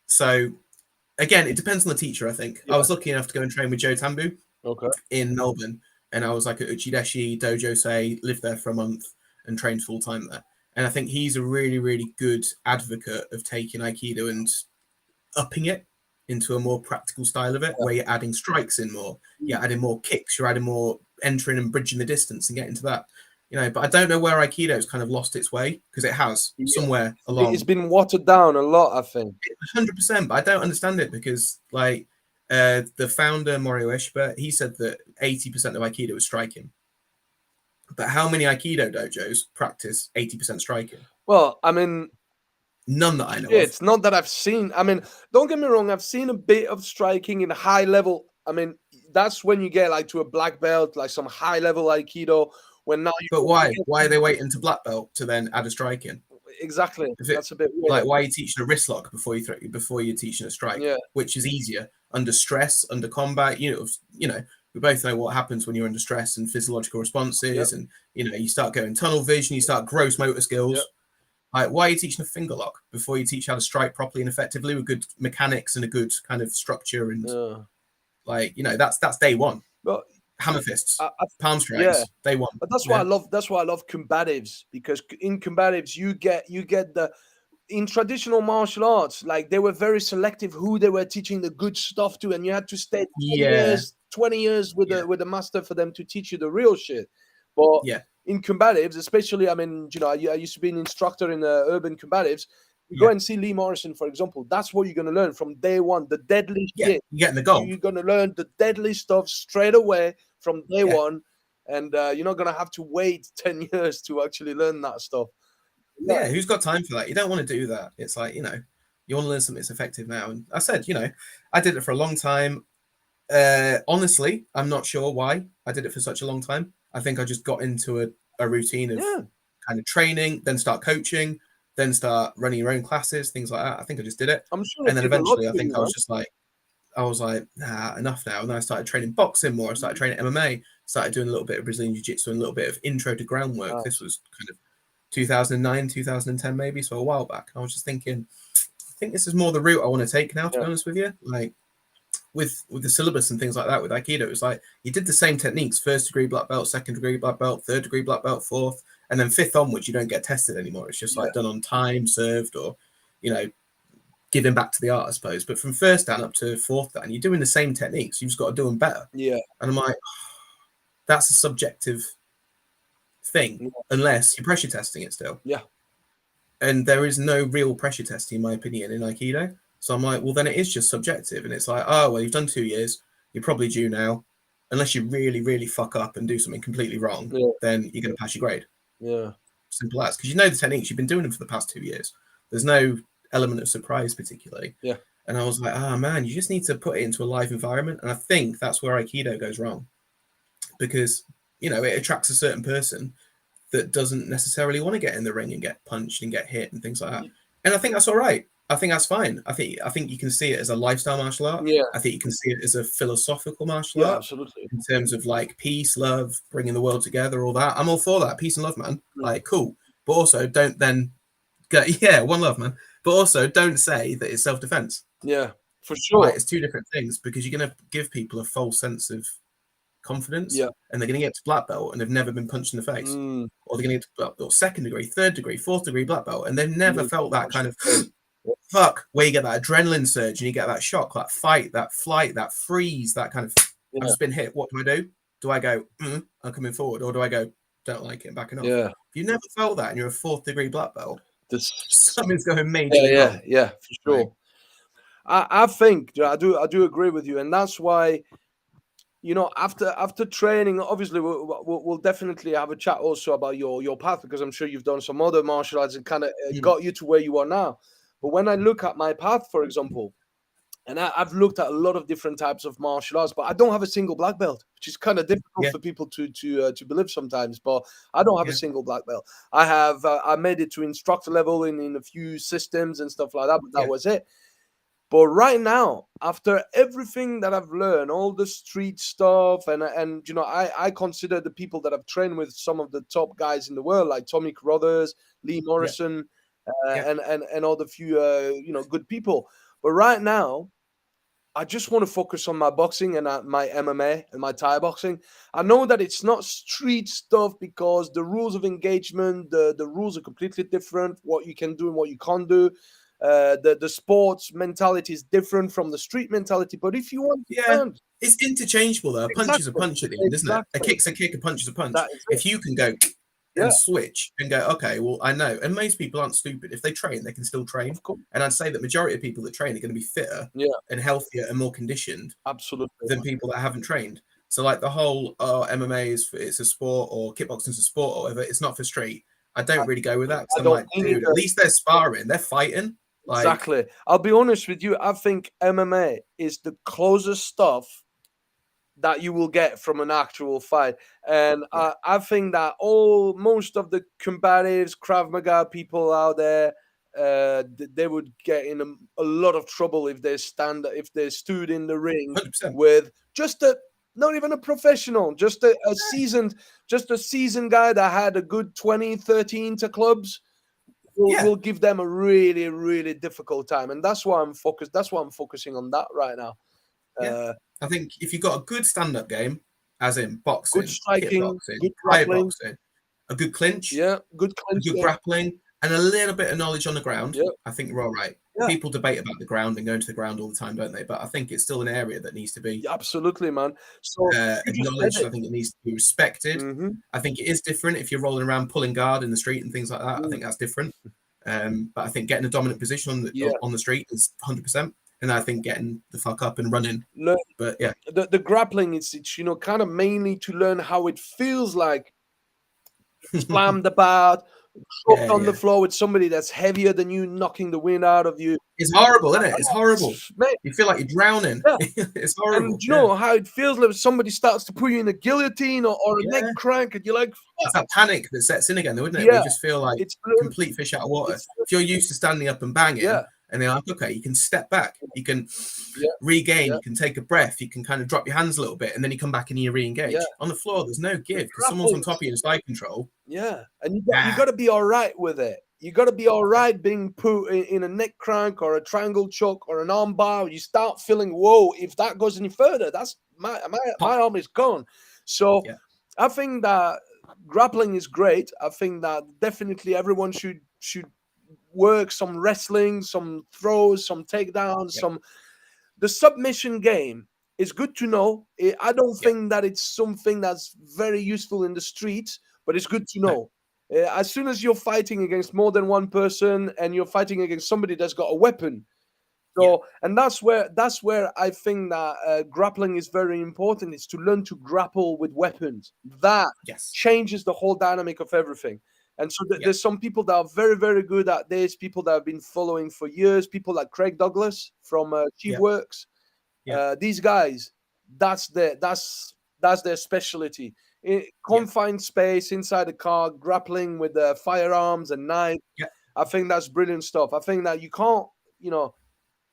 So again, it depends on the teacher, I think. I Yeah. was lucky enough to go and train with Joe Tambu Okay. in Melbourne, and I was like at Uchideshi Dojo Sei, lived there for a month and trained full time there. And I think he's a really, really good advocate of taking Aikido and upping it into a more practical style of it, where you're adding strikes in more, you're adding more kicks, you're adding more entering and bridging the distance and getting to that. But I don't know where Aikido's kind of lost its way, because it has somewhere along. It's been watered down a lot, I think. 100%, but I don't understand it because, like, the founder Morio Ishba, he said that 80% of Aikido is striking. But how many Aikido dojos practice 80% striking? Well, I mean, none that I know of. It's not that I've seen. I mean, don't get me wrong. I've seen a bit of striking in high level. I mean, that's when you get like to a black belt, like some high level Aikido. When now, but why? Why are they waiting to black belt to then add a strike in? Exactly. That's a bit weird. Like, why are you teaching a wrist lock before you're teaching a strike? Yeah. Which is easier under stress, under combat. We both know what happens when you're under stress and physiological responses, and you start going tunnel vision, you start gross motor skills. Yep. Like, why are you teaching a finger lock before you teach how to strike properly and effectively with good mechanics and a good kind of structure? And that's day one. But hammer fists, palm strikes, yeah. day one. But that's why I love. That's why I love combatives, because in combatives you get the. In traditional martial arts, like, they were very selective who they were teaching the good stuff to, and you had to stay 20 years with the master for them to teach you the real shit. But in combatives, especially, I mean, I used to be an instructor in urban combatives. You go and see Lee Morrison, for example. That's what you're going to learn from day one. The deadly shit. You're getting the gold. You're going to learn the deadly stuff straight away from day one, and you're not going to have to wait 10 years to actually learn that stuff. Yeah, who's got time for that? You don't want to do that. It's like, you want to learn something that's effective now. And I said, I did it for a long time. Honestly, I'm not sure why I did it for such a long time. I think I just got into a routine of kind of training, then start coaching, then start running your own classes, things like that. I think I just did it. I'm sure. And then eventually I think I was like, nah, enough now. And then I started training boxing more. I started training MMA, started doing a little bit of Brazilian Jiu-Jitsu and a little bit of intro to groundwork. Wow. This was kind of 2009, 2010 maybe, so a while back. I was just thinking, I think this is more the route I want to take now, to be honest with you. Like, with the syllabus and things like that with Aikido, it's like you did the same techniques: first degree black belt, second degree black belt, third degree black belt, fourth, and then fifth onwards you don't get tested anymore. It's just like done on time served, or giving back to the art, I suppose. But from first dan up to fourth dan, you're doing the same techniques, you've just got to do them better. And I'm like, that's a subjective thing, unless you're pressure testing it still. And there is no real pressure testing, in my opinion, in Aikido. So I'm like, well, then it is just subjective. And it's like, oh, well, you've done 2 years, you're probably due now. Unless you really, really fuck up and do something completely wrong, then you're going to pass your grade. Simple as. Because the techniques, you've been doing them for the past 2 years. There's no element of surprise particularly. And I was like, oh man, you just need to put it into a live environment. And I think that's where Aikido goes wrong, because it attracts a certain person that doesn't necessarily want to get in the ring and get punched and get hit and things like that. And I think that's all right. I think that's fine. I think you can see it as a lifestyle martial art. I think you can see it as a philosophical martial art. Absolutely. In terms of like peace, love, bringing the world together, all that. I'm all for that. Peace and love, man. Like, cool. But also don't then go, one love, man. But also don't say that it's self-defense. Yeah, for sure. Like, it's two different things, because you're going to give people a false sense of confidence, and they're going to get to black belt and they've never been punched in the face, or they're going to get to black belt, second degree, third degree, fourth degree black belt, and they've never felt that kind of fuck, where you get that adrenaline surge and you get that shock, that fight, that flight, that freeze, that kind of I've just been hit, what do I do? Do I go, I'm coming forward, or do I go, don't like it, and backing off? If you never felt that and you're a fourth degree black belt, something's going majorly wrong. For sure. Right. I think I do agree with you, and that's why, after training, obviously we'll definitely have a chat also about your path, because I'm sure you've done some other martial arts and kind of got you to where you are now. But when I look at my path, for example, and I've looked at a lot of different types of martial arts, but I don't have a single black belt, which is kind of difficult for people to believe sometimes. But I don't have a single black belt. I have I made it to instructor level in a few systems and stuff like that, but that was it. But right now, after everything that I've learned, all the street stuff, and you know, I consider the people that I've trained with some of the top guys in the world, like Tommy Carruthers, Lee Yeah. Morrison, Yeah. and all the few you know, good people. But right now, I just want to focus on my boxing and my MMA and my Thai boxing. I know that it's not street stuff because the rules of engagement, the rules are completely different. What you can do and what you can't do. The sports mentality is different from the street mentality. But if you want to Yeah. learn, It's interchangeable though. A punch is a exactly, punch at the end, isn't it? A exactly, kick's a kick, a punch is a punch. that is it. If you can go Yeah, and switch and go, okay, well, I know. And most people aren't stupid. If they train, they can still train. of course. And I'd say that majority of people that train are going to be fitter Yeah, and healthier and more conditioned absolutely. than people that haven't trained. So like the whole MMA it's a sport or kickboxing's a sport or whatever, it's not for street. I don't really go with that because I I'm don't like, need dude, at least they're sparring, they're fighting. Like, exactly. I'll be honest with you. I think MMA is the closest stuff that you will get from an actual fight. And yeah, I think that most of the combatives, Krav Maga people out there, they would get in a lot of trouble if they stood in the ring 100%. with just a not even a professional, just a seasoned guy that had a good 20, 30 inter clubs. Yeah, Will give them a really, really difficult time, and that's why I'm focused. That's why I'm focusing on that right now. yeah. Uh, I think if you've got a good stand-up game, as in Good boxing, striking, kickboxing, good Thai grappling. boxing, a good clinch, Yeah, good a clinch. good Yeah, grappling, and a little bit of knowledge on the ground, yeah, I think we're all right. yeah, People debate about the ground and going to the ground all the time, don't they? But I think it's still an area that needs to be yeah, absolutely, man. So you just said acknowledged. it. I think it needs to be respected. Mm-hmm. I think it is different if you're rolling around pulling guard in the street and things like that. I Mm, think that's different. But I think getting a dominant position yeah, on the street is 100%. And I think getting the fuck up and running. learn But yeah, the grappling. It's you know, kind of mainly to learn how it feels like slammed about, dropped yeah, on the yeah. floor with somebody that's heavier than you, knocking the wind out of you. It's horrible, isn't it? It's horrible. Mate, You feel like you're drowning. yeah. It's And horrible. you Yeah, know how it feels like somebody starts to put you in a guillotine or a neck yeah. crank, and you're like, It's that panic that sets in again, though, isn't it? Where yeah, you just feel like it's complete fish out of water. it's If you're used to standing up and banging, yeah, and they're like, okay, you can step back, you can yeah, regain, yeah, you can take a breath, you can kind of drop your hands a little bit, and then you come back and you yeah. re-engage. On the floor, there's no The give because someone's on grappling. top of you in side control. Yeah, and you Nah, got to be all right with it. You got to be all right being put in a neck crank or a triangle choke or an arm bar. You start feeling, whoa, if that goes any further, that's my pop. arm is gone. So Yeah, I think that grappling is great. I think that definitely everyone should work some wrestling, some throws, some takedowns, yeah, some the submission game is good to know. I don't yeah. think that it's something that's very useful in the streets, but it's good to No, know. As soon as you're fighting against more than one person and you're fighting against somebody that's got a weapon, yeah, so and that's where I think that grappling is very important. Is to learn to grapple with weapons. That yes, changes the whole dynamic of everything. And so yeah, there's some people that are very, very good at this. People that have been following for years. People like Craig Douglas from Chief yeah, Works. yeah, These guys, that's their specialty. yeah, Confined space inside the car, grappling with firearms and knives. yeah. I think that's brilliant stuff. I think that you can't, you know,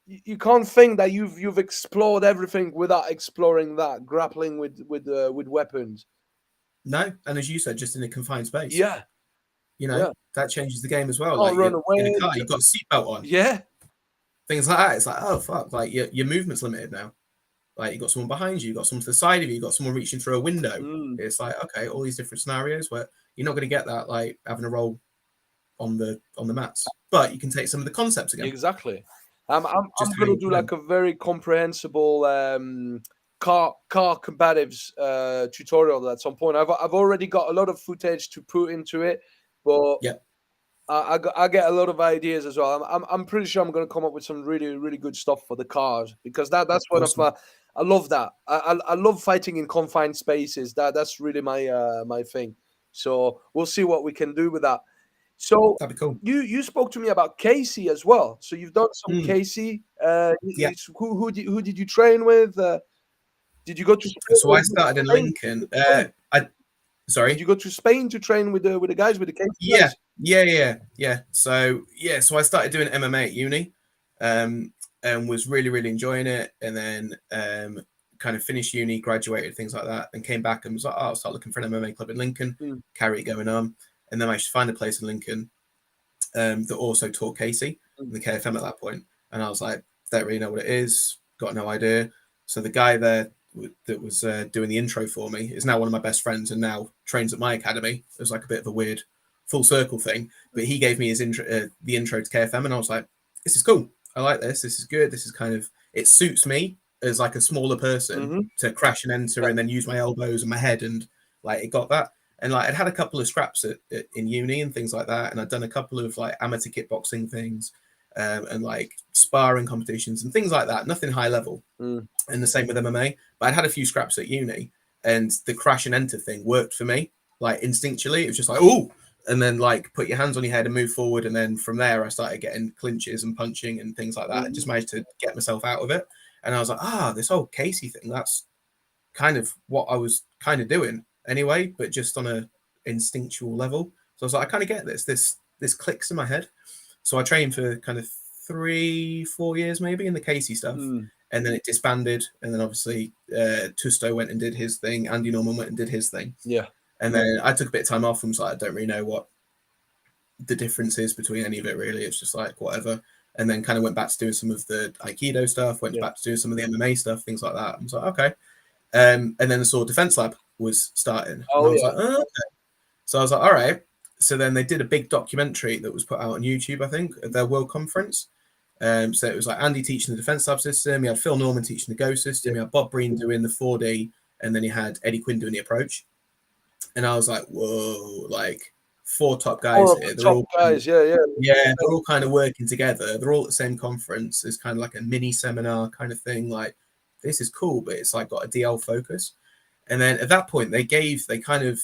you can't think that you've explored everything without exploring that grappling with weapons. No, and as you said, just in a confined space, Yeah, you yeah. that changes the game as well. Can't Like run you're in a away. car, you've got a seatbelt on, Yeah, things like that. It's like, oh fuck, like your movement's limited now. Like you got someone behind you, you got someone to the side of you, you got someone reaching through a window. mm, It's like, okay, all these different scenarios where you're not going to get that like having a roll on the mats, but you can take some of the concepts again, exactly. I'm just how gonna you do learn. like a very comprehensible car combatives tutorial at some point. I've already got a lot of footage to put into it, but Yeah, I get a lot of ideas as well. I'm pretty sure I'm gonna come up with some really, really good stuff for the cars because that's one of awesome. my. I love that. I love fighting in confined spaces. That's really my thing. So we'll see what we can do with that. So That'd be cool. you spoke to me about Casey as well. So you've done some Mm, Casey. yeah. Who did you train with? Did you go to So I started in Spain? Lincoln. Spain? I Did sorry. you go to Spain to train with the guys with the Casey Yeah, guys? yeah. So I started doing MMA at uni. and was really, really enjoying it. And then kind of finished uni, graduated, things like that, and came back and was like, oh, I'll start looking for an MMA club in Lincoln, carry it going on. And then I managed to find a place in Lincoln that also taught Casey in the KFM at that point. And I was like, don't really know what it is, got no idea. So the guy there that was doing the intro for me is now one of my best friends and now trains at my academy. It was like a bit of a weird full circle thing, but he gave me his intro, the intro to KFM, and I was like, this is cool. I like this. This is good. This is kind of, it suits me as like a smaller person to crash and enter and then use my elbows and my head, and like it got that. And like I'd had a couple of scraps in uni and things like that, and I'd done a couple of like amateur kickboxing things and like sparring competitions and things like that. Nothing high level. And the same with MMA. But I'd had a few scraps at uni, and the crash and enter thing worked for me. Like instinctually, it was just like, oh, and then like put your hands on your head and move forward. And then from there, I started getting clinches and punching and things like that. I just managed to get myself out of it. And I was like, this whole Casey thing, that's kind of what I was kind of doing anyway, but just on a instinctual level. So I was like, I kind of get this. This clicks in my head. So I trained for kind of 3-4 years maybe in the Casey stuff. And then it disbanded. And then obviously Tusto went and did his thing. Andy Norman went and did his thing. Yeah. And then I took a bit of time off and was like, I don't really know what the difference is between any of it really. It's just like whatever. And then kind of went back to doing some of the Aikido stuff, went back to doing some of the MMA stuff, things like that. I was like, okay. And then I saw Defense Lab was starting. I was like, okay. So I was like, all right. So then they did a big documentary that was put out on YouTube, I think, at their World Conference. So it was like Andy teaching the Defense Lab system. He had Phil Norman teaching the Go system. He had Bob Breen doing the 4D. And then he had Eddie Quinn doing the approach. And I was like, whoa, like 4 top guys here. They're all guys, yeah, they're all kind of working together. They're all at the same conference. It's kind of like a mini seminar kind of thing. Like, this is cool, but it's like got a DL focus. And then at that point, they kind of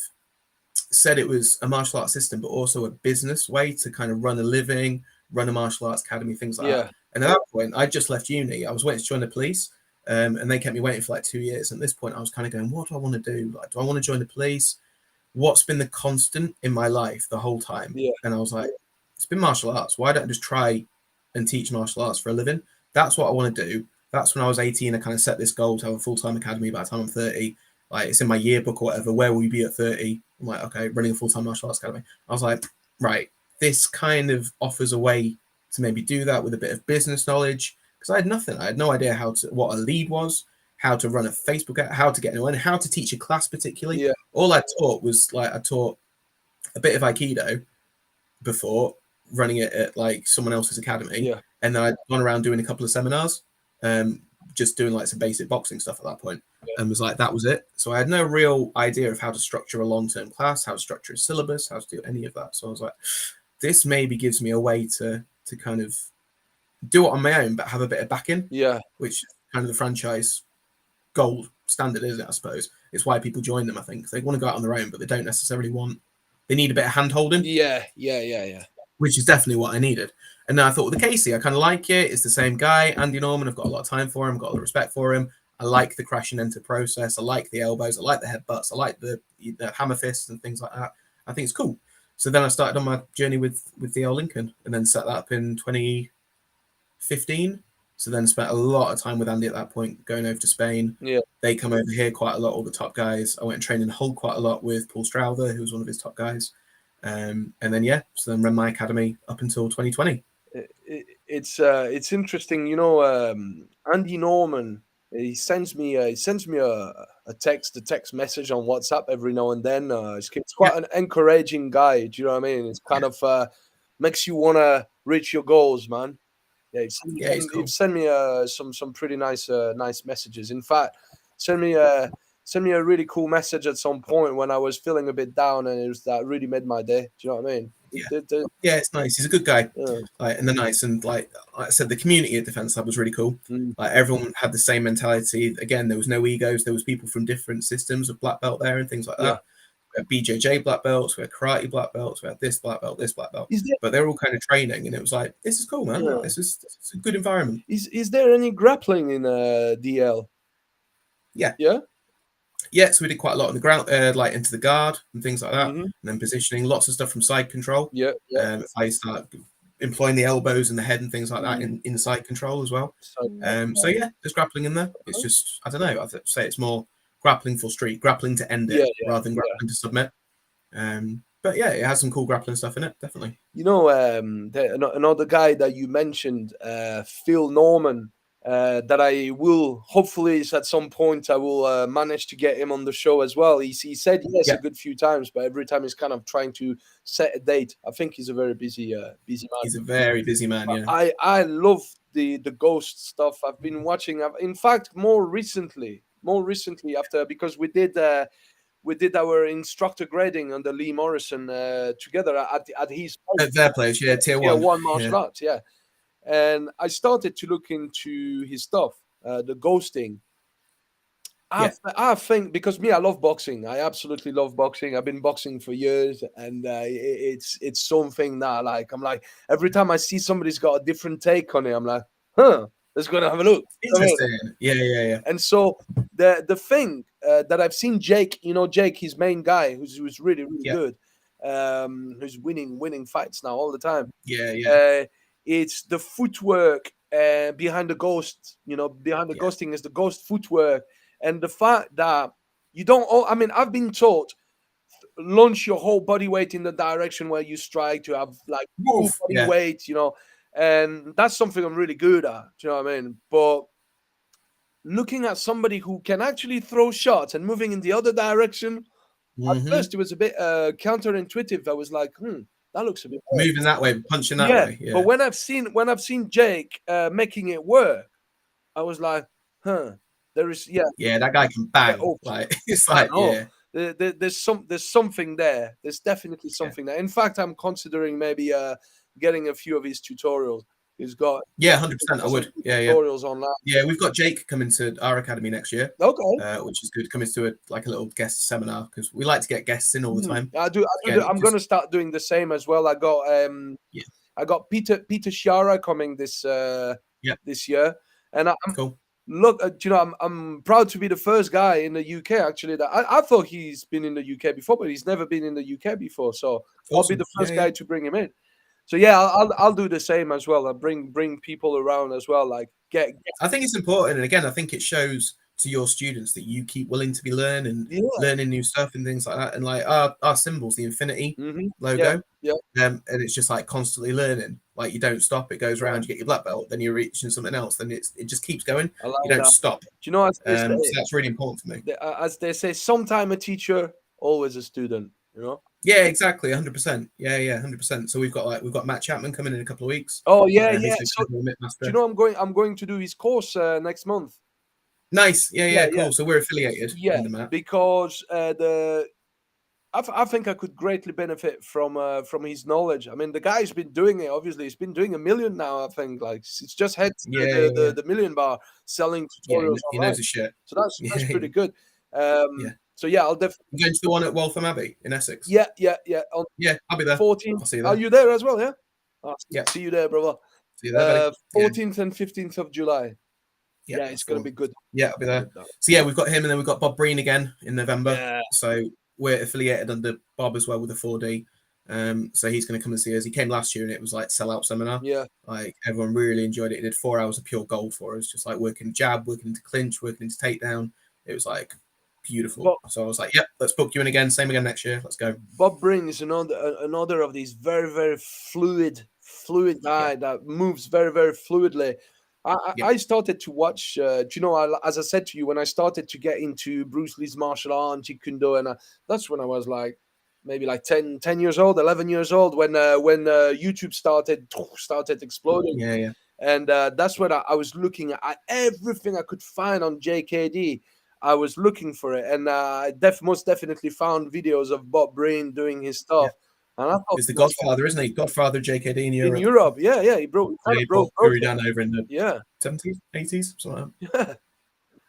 said it was a martial arts system, but also a business way to kind of run a living, run a martial arts academy, things like that. And at that point, I just left uni. I was waiting to join the police, and they kept me waiting for like 2 years. And at this point, I was kind of going, what do I want to do? Like, do I want to join the police? What's been the constant in my life the whole time? And I was like, it's been martial arts. Why don't I just try and teach martial arts for a living? That's what I want to do. That's when I was 18. I kind of set this goal to have a full-time academy by the time I'm 30. Like, it's in my yearbook or whatever. Where will you be at 30? I'm like, okay, running a full-time martial arts academy. I was like, right, this kind of offers a way to maybe do that with a bit of business knowledge, because I had nothing. I had no idea what a lead was, how to run a Facebook ad, how to get anyone, how to teach a class particularly. All I taught was like, I taught a bit of Aikido before, running it at like someone else's academy. And then I'd gone around doing a couple of seminars, just doing like some basic boxing stuff at that point, and was like, that was it. So I had no real idea of how to structure a long-term class, how to structure a syllabus, how to do any of that. So I was like, this maybe gives me a way to kind of do it on my own, but have a bit of backing. Which is kind of the franchise gold standard, isn't it? I suppose it's why people join them. I think they want to go out on their own, but they don't necessarily they need a bit of hand holding. Which is definitely what I needed. And then I thought with the Casey, I kind of like it. It's the same guy, Andy Norman. I've got a lot of time for him, got a lot of respect for him. I like the crash and enter process. I like the elbows. I like the headbutts. I like the hammer fists and things like that. I think it's cool. So then I started on my journey with DL Lincoln, and then set that up in 2015. So then spent a lot of time with Andy at that point, going over to Spain. They come over here quite a lot, all the top guys. I went and trained in Hull quite a lot with Paul Strowther, who was one of his top guys. And then so then ran my academy up until 2020. It's interesting, you know. Andy Norman, he sends me a text message on WhatsApp every now and then. It's quite an encouraging guy. Do you know what I mean? It's kind of makes you want to reach your goals, man. He'd send me some pretty nice messages. In fact, send me a really cool message at some point when I was feeling a bit down, and that really made my day. Do you know what I mean? Yeah, it's nice. He's a good guy. Like, and they're nice. And like I said, the community at Defense Lab was really cool. Like, everyone had the same mentality. Again, there was no egos. There was people from different systems of black belt there and things like that. We had BJJ black belts, we had karate black belts, we had this black belt, but they're all kind of training, and it was like, this is cool, man. This is a good environment. Is there any grappling in DL? Yeah, so we did quite a lot on the ground, like into the guard and things like that, and then positioning, lots of stuff from side control. If I start employing the elbows and the head and things like that in inside control as well. So yeah, there's grappling in there. It's just, I don't know, I'd say it's more grappling for street, grappling to end it rather than grappling to submit. But yeah, it has some cool grappling stuff in it, definitely. You know, another guy that you mentioned, Phil Norman, that I will hopefully at some point I will manage to get him on the show as well. He said yes a good few times, but every time he's kind of trying to set a date. I think he's a very busy man. He's a very busy man. Yeah, I love the ghost stuff. I've been watching. In fact, more recently after, because we did our instructor grading under Lee Morrison together at his place. At their place, yeah, tier one martial arts, yeah. And I started to look into his stuff, the ghosting. I think, because I love boxing. I absolutely love boxing. I've been boxing for years, and it's something that I'm like, every time I see somebody's got a different take on it, I'm like, let's go and have a look. Interesting. Yeah. And so the thing that I've seen Jake, Jake, his main guy, who's really good, who's winning fights now all the time. Yeah. It's the footwork behind the ghost. Behind the ghosting is the ghost footwork, and the fact that you don't. I've been taught, launch your whole body weight in the direction where you strike to have full body weight, and that's something I'm really good at. Do you know what I mean? But looking at somebody who can actually throw shots and moving in the other direction, at first it was a bit counterintuitive. I was like, that looks a bit weird. Moving that way, punching that way. Yeah. But when I've seen Jake making it work, I was like, there is that guy can bang. It's like there's something there. There's definitely something there. In fact, I'm considering maybe getting a few of his tutorials. He's got 100%. I would. Tutorials online. Yeah, we've got Jake coming to our academy next year. Okay. Which is good. Coming to a little guest seminar, because we like to get guests in all the time. I do. I'm going to start doing the same as well. I got Peter Sciarra coming this year, and I'm cool. Look, I'm proud to be the first guy in the UK actually that I thought he's been in the UK before, but he's never been in the UK before. So awesome. I'll be the first guy to bring him in. So I'll do the same as well. I'll bring people around as well. I think it's important, and again, I think it shows to your students that you keep willing to be learning new stuff and things like that. And our symbols, the infinity logo, and it's just constantly learning. You don't stop; it goes around. You get your black belt, then you're reaching something else. Then it just keeps going. You don't stop. Do you know? So that's really important for me. As they say, sometime a teacher, always a student. Yeah, exactly, 100%. Yeah, 100%. So we've got Matt Chapman coming in a couple of weeks. Oh yeah. So, do you know I'm going to do his course next month. Nice. Yeah, cool. So we're affiliated. Yeah, because I think I could greatly benefit from his knowledge. The guy's been doing it. Obviously, he's been doing 1 million now. I think it's just head to the 1 million bar selling tutorials. He knows his shit. So that's pretty good. So I'll definitely going to the one at Waltham Abbey in Essex. Yeah. I'll be there. 14th. I'll see you there. Are you there as well? Yeah. Yeah. See you there, brother. See you there, 14th and 15th of July. Yeah, it's going to be good. Yeah, I'll be there. So we've got him, and then we've got Bob Breen again in November. Yeah. So we're affiliated under Bob as well with the 4D. So he's going to come and see us. He came last year, and it was sellout seminar. Yeah. Everyone really enjoyed it. He did 4 hours of pure gold for us, just working jab, working into clinch, working into takedown. It was beautiful. So I was let's book you in again. Same again next year. Let's go. Bob Breen is another of these very, very fluid guy that moves very, very fluidly. I started to watch, as I said to you, when I started to get into Bruce Lee's martial art and Jeet Kune Do, and that's when I was maybe 10 years old, 11 years old, when YouTube started exploding. Yeah. And that's when I was looking at everything I could find on JKD. I was looking for it, and I most definitely found videos of Bob Breen doing his stuff. And I thought he's the Godfather, isn't he? Godfather JKD in Europe. In Europe, yeah. He broke Guru down over in the 70s, 80s, something like that. Yeah.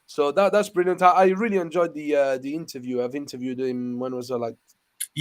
So that's brilliant. I really enjoyed the interview. I've interviewed him. When was it?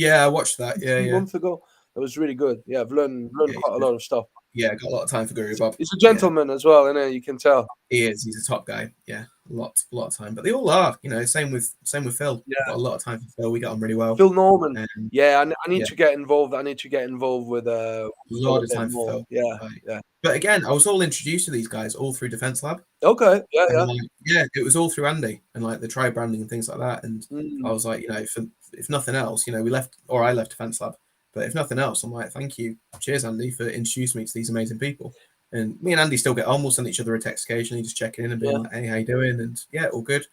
I watched that. A month ago. It was really good. Yeah, I've learned quite a lot of stuff. Yeah, got a lot of time for Guru Bob. He's a gentleman as well, and you can tell. He is. He's a top guy. Yeah. a lot of time. But they all are, you know. Same with Phil. Yeah. I've got a lot of time for Phil. We got on really well. Phil Norman. And Yeah, I need yeah, to get involved. I need to get involved with a Phil lot a of bit time for more. Phil. Yeah, Like, yeah. but again, I was all introduced to these guys all through Defense Lab. Okay, yeah, And yeah. like, yeah, it was all through Andy and like the tri branding and things like that. And I Mm, was like, you know, if nothing else, you know, we left, or I left Defense Lab, but if nothing else, I'm like, thank you, cheers, Andy, for introducing me to these amazing people. And me and Andy still get on. We'll send each other a text occasionally, just checking in and being yeah, like, hey, how you doing? And yeah, all good.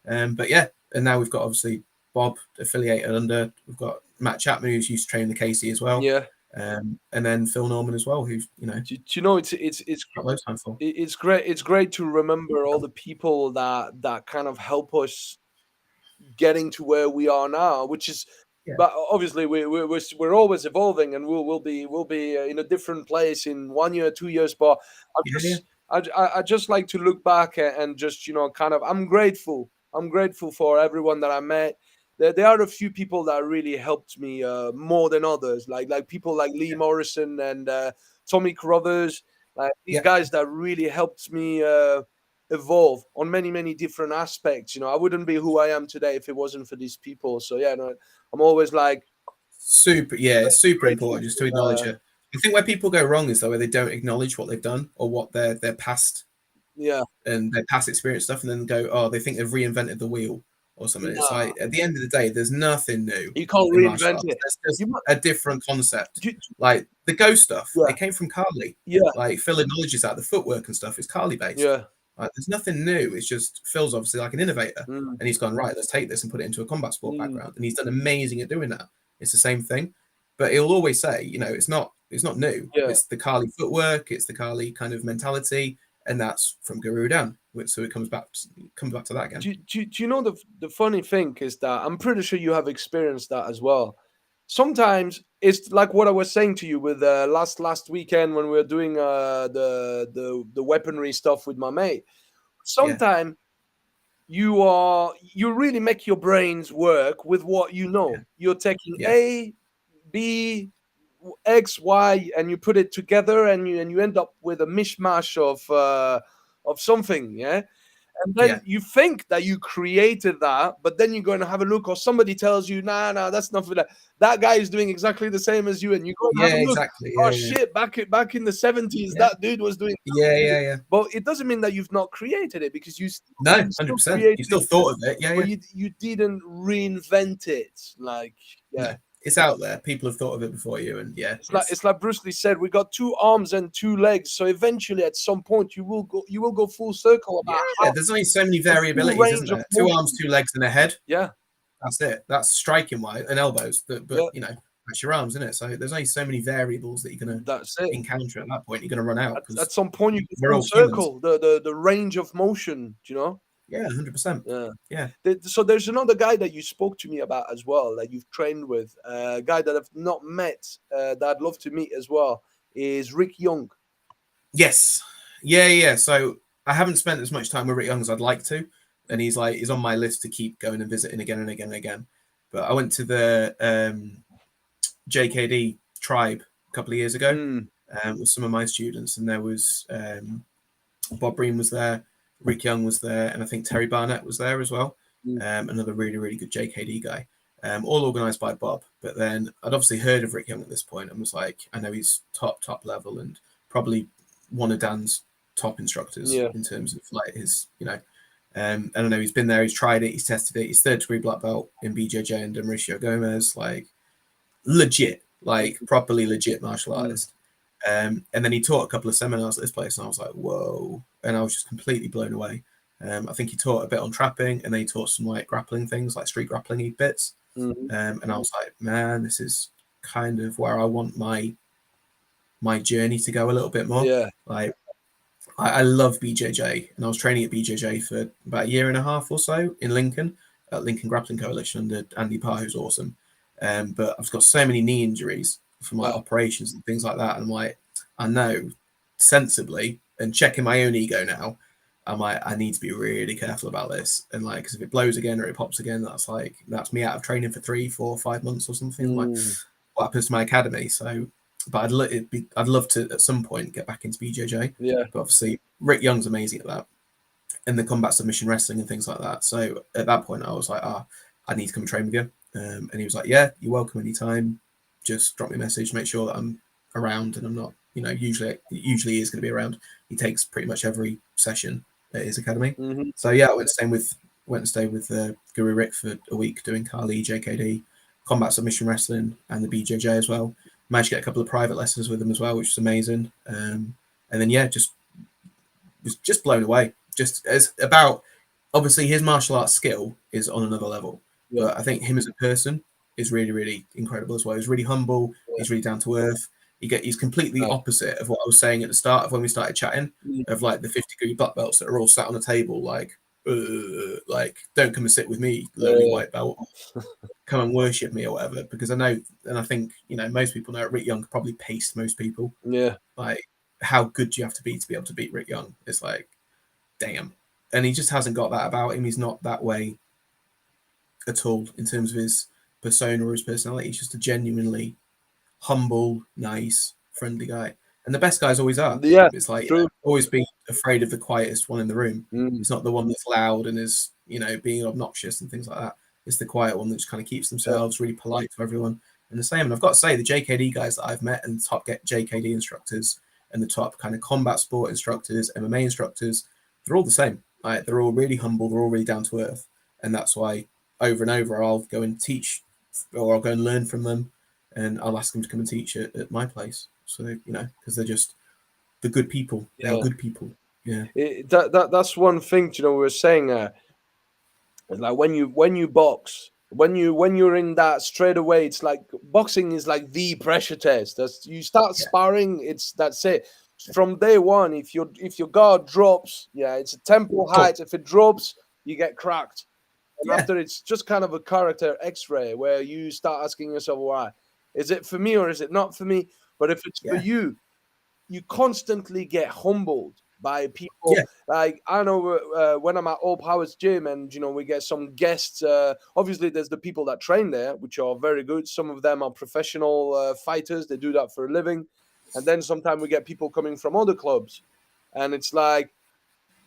But yeah, and now we've got obviously Bob affiliated under. We've got Matt Chapman, who's used to train the Casey as well, yeah. and then Phil Norman as well, who's, you know, Do you know got loads of time for. it's great. It's great to remember all the people that kind of help us getting to where we are now, which is, Yeah, but obviously we're always evolving, and we'll be in a different place in 1 year, 2 years. But I yeah, yeah, just I just like to look back and just, kind of, I'm grateful. I'm grateful for everyone that I met. There are a few people that really helped me more than others, like people like Lee Morrison and Tommy Crothers, like these yeah. guys that really helped me evolve on many different aspects. I wouldn't be who I am today if it wasn't for these people. So yeah, no, I'm always like Super, yeah, it's super grateful important just to acknowledge for it. I think where people go wrong is though where they don't acknowledge what they've done or what their past yeah. and their past experience stuff, and then go, oh, they think they've reinvented the wheel or something. It's No, like at the end of the day, there's nothing new you can't in martial reinvent arts. it. There's just You mu- a different concept. do- Like the ghost stuff, yeah, it came from Carly. yeah, Like Phil acknowledges that the footwork and stuff is Carly based. yeah. Like there's nothing new. It's just Phil's obviously like an innovator, Mm, and he's gone right. Let's take this and put it into a combat sport mm, background, and he's done amazing at doing that. It's the same thing, but he'll always say, you know, it's not new. yeah. It's the Carly footwork. It's the Carly kind of mentality, and that's from Guru Dan. So it comes back to that again. Do you know the funny thing is that I'm pretty sure you have experienced that as well. Sometimes it's like what I was saying to you with last weekend when we were doing the weaponry stuff with my mate. Yeah, Sometimes you really make your brains work with what you yeah, know. You're taking yeah, A, B, X, Y, and you put it together, and you end up with a mishmash of something, yeah. And yeah, then you think that you created that, but then you're going to have a look, or somebody tells you, nah, that's not for that. That guy is doing exactly the same as you, and you go and have yeah, a look. exactly. Oh Yeah, yeah, shit! Back in the 70s, yeah, that dude was doing. yeah, yeah, yeah. But it doesn't mean that you've not created it, because No, you still 100%. created You it, still thought of it. Yeah, but yeah. you didn't reinvent it. Like, No, yeah. it's out there. People have thought of it before you, and yeah, It's like Bruce Lee said, we got two arms and two legs. So eventually, at some point, you will go full circle about yeah. There's only so many the full variabilities, isn't range of there? Two motion. arms, two legs, and a head. Yeah, That's it. That's striking wise and elbows. But yeah, you know, that's your arms, isn't it? So there's only so many variables that you're gonna that's it. encounter at that point. You're gonna run out At because some point, you go we're full all humans. circle. The range of motion. Do you know? Yeah, 100%. Yeah. Yeah. So there's another guy that you spoke to me about as well, that you've trained with. A guy that I've not met, that I'd love to meet as well, is Rick Young. Yes. Yeah, yeah. So I haven't spent as much time with Rick Young as I'd like to, and he's on my list to keep going and visiting again and again and again. But I went to the JKD tribe a couple of years ago Mm, with some of my students, and there was Bob Breen was there, Rick Young was there, and I think Terry Barnett was there as well. mm, Another really good JKD guy. All organised by Bob. But then I'd obviously heard of Rick Young at this point and was like, I know he's top level and probably one of Dan's top instructors yeah. in terms of like his, you know. I don't know. He's been there. He's tried it. He's tested it. He's third degree black belt in BJJ and Mauricio Gomez. Like legit, like properly legit martial Mm, artist. And then he taught a couple of seminars at this place, and I was like, whoa! And I was just completely blown away. I think he taught a bit on trapping, and then he taught some like grappling things, like street grappling bits. mm, And I was like, man, this is kind of where I want my journey to go a little bit more. yeah. Like I love BJJ, and I was training at BJJ for about a year and a half or so in Lincoln, at Lincoln Grappling Coalition under Andy Parr, who's awesome. But I've got so many knee injuries from like Wow. operations and things like that. And I'm like, I know sensibly and checking my own ego now, I'm like, I need to be really careful about this. And like, because if it blows again or it pops again, that's me out of training for 3, 4, 5 months or something. I'm like, Mm, what happens to my academy? So, but I'd love to at some point get back into BJJ. yeah. But obviously, Rick Young's amazing at that. and the combat submission wrestling and things like that. So at that point, I was like, I need to come and train with you. And he was like, yeah, you're welcome anytime. Just drop me a message, make sure that I'm around, and I'm not, usually he is going to be around. He takes pretty much every session at his academy. Mm-hmm. So yeah, I went to stay with Guru Rick for a week doing Kali, JKD, combat submission wrestling, and the BJJ as well. Managed to get a couple of private lessons with him as well, which was amazing. And then yeah, was just blown away. Just as about, obviously his martial arts skill is on another level, Yeah. but I think him as a person is really, really incredible as well. He's really humble. Yeah. He's really down to earth. He's completely opposite of what I was saying at the start of when we started chatting, of like the 50-degree black belts that are all sat on a table like don't come and sit with me, lowly white belt. Come and worship me or whatever, because I know, and I think most people know Rick Young probably paced most people. Yeah. Like, how good do you have to be able to beat Rick Young? It's like, damn. And he just hasn't got that about him. He's not that way at all in terms of his persona or his personality. He's just a genuinely humble, nice, friendly guy. And the best guys always are. Yeah. It's like, True. always be afraid of the quietest one in the room. Mm. It's not the one that's loud and is, being obnoxious and things like that. It's the quiet one that just kind of keeps themselves really polite to everyone. And the same. And I've got to say, the JKD guys that I've met and the top JKD instructors and the top kind of combat sport instructors, MMA instructors, they're all the same. Like, they're all really humble. They're all really down to earth. And that's why over and over, I'll go and teach, or I'll go and learn from them, and I'll ask them to come and teach at my place. So, because they're just the good people. Yeah. They're good people. Yeah. That's one thing, we were saying, like when you box, when you're in that straight away, it's like boxing is like the pressure test. That's, you start sparring, that's it. From day one, if your guard drops, it's a temple height. If it drops, you get cracked. And after, it's just kind of a character X-ray where you start asking yourself, why? Is it for me or is it not for me? But if it's for you, you constantly get humbled by people. Like, I know when I'm at All Powers Gym and, we get some guests, obviously there's the people that train there, which are very good. Some of them are professional fighters. They do that for a living. And then sometimes we get people coming from other clubs. And it's like,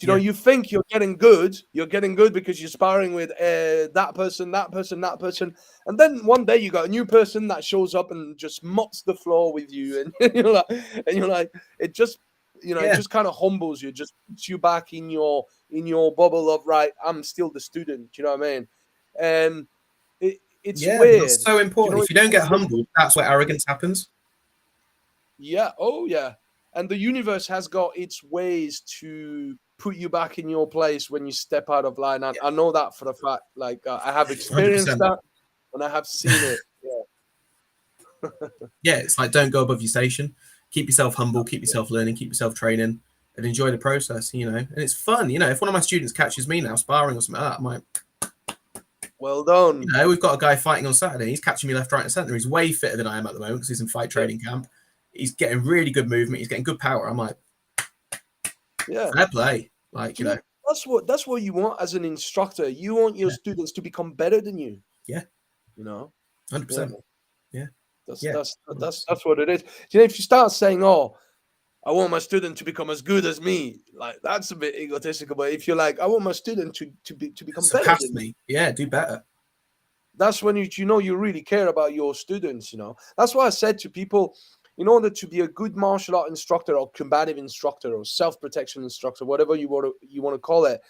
you think you're getting good because you're sparring with that person. And then one day you got a new person that shows up and just mops the floor with you. And you're like, it just, it just kind of humbles you, just puts you back in your bubble of, right, I'm still the student. You know what I mean? And it's weird. That's so important. If you don't get humbled, that's where arrogance happens. Yeah. Oh, yeah. And the universe has got its ways to put you back in your place when you step out of line. I know that for a fact. Like, I have experienced 100%. that, and I have seen it. Yeah, it's like, don't go above your station. Keep yourself humble. Keep yourself learning. Keep yourself training, and enjoy the process. And it's fun. If one of my students catches me now sparring or something like that, I'm like, well done. We've got a guy fighting on Saturday. He's catching me left, right, and centre. He's way fitter than I am at the moment because he's in fight training camp. He's getting really good movement. He's getting good power. I'm like, fair play. Like, that's what you want as an instructor. You want your students to become better than you. Yeah. 100%. Yeah. That's what it is. If you start saying, "Oh, I want my student to become as good as me," like, that's a bit egotistical. But if you're like, "I want my student to become better than me," do better. That's when you really care about your students. That's why I said to people, in order to be a good martial art instructor or combative instructor or self-protection instructor, whatever you want to call it,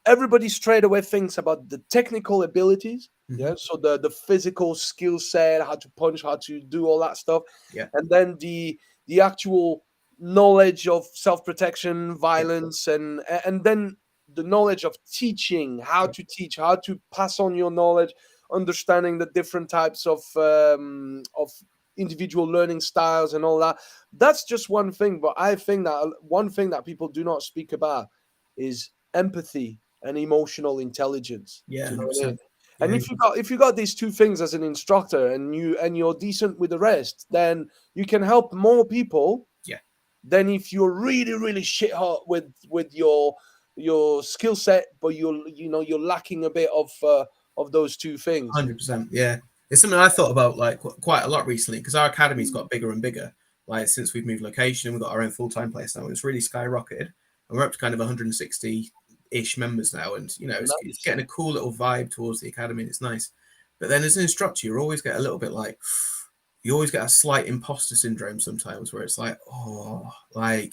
everybody straight away thinks about the technical abilities. So the physical skill set, how to punch, how to do all that stuff. And then the actual knowledge of self-protection, violence, and then the knowledge of teaching, how to teach, how to pass on your knowledge, understanding the different types of individual learning styles and all that. That's just one thing. But I think that one thing that people do not speak about is empathy and emotional intelligence. Yeah. You know what I mean? And if you got these two things as an instructor and you're decent with the rest, then you can help more people. Yeah. Than if you're really, really shit hot with your skill set, but you're lacking a bit of those two things. 100%. Yeah. It's something I thought about like quite a lot recently, because our academy's got bigger and bigger. Like, since we've moved location, we've got our own full-time place now. It's really skyrocketed, and we're up to kind of 160 ish members now, and it's Nice. getting a cool little vibe towards the academy, and it's nice. But then as an instructor, you always get a little bit like, you always get a slight imposter syndrome sometimes, where it's like, oh, like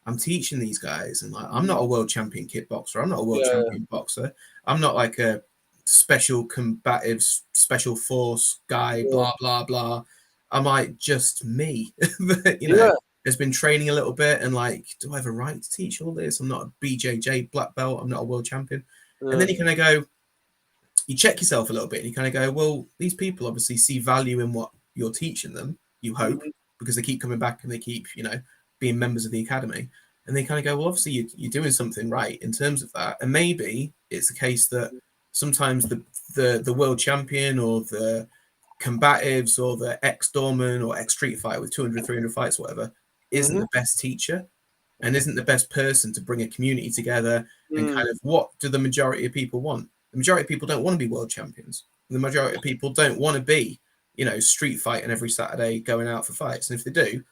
I'm teaching these guys, and like I'm not a world champion kickboxer, I'm not a world Yeah, champion boxer, I'm not like a special combatives special force guy, yeah, blah blah blah. I'm like just me, but yeah, has been training a little bit, and like, do I have a right to teach all this? I'm not a BJJ black belt, I'm not a world champion. And then yeah. you kind of go, you check yourself a little bit, and you kind of go, well, these people obviously see value in what you're teaching them, you hope, Mhm, because they keep coming back and they keep, being members of the academy. And they kind of go, well, obviously you're doing something right in terms of that. And maybe it's the case that sometimes the world champion or the combatives or the ex-doorman or ex-street fighter with 200, 300 fights, whatever, isn't mhm, the best teacher and isn't the best person to bring a community together. And mm, kind of, what do the majority of people want? The majority of people don't want to be world champions. The majority of people don't want to be, street fighting every Saturday, going out for fights. And if they do,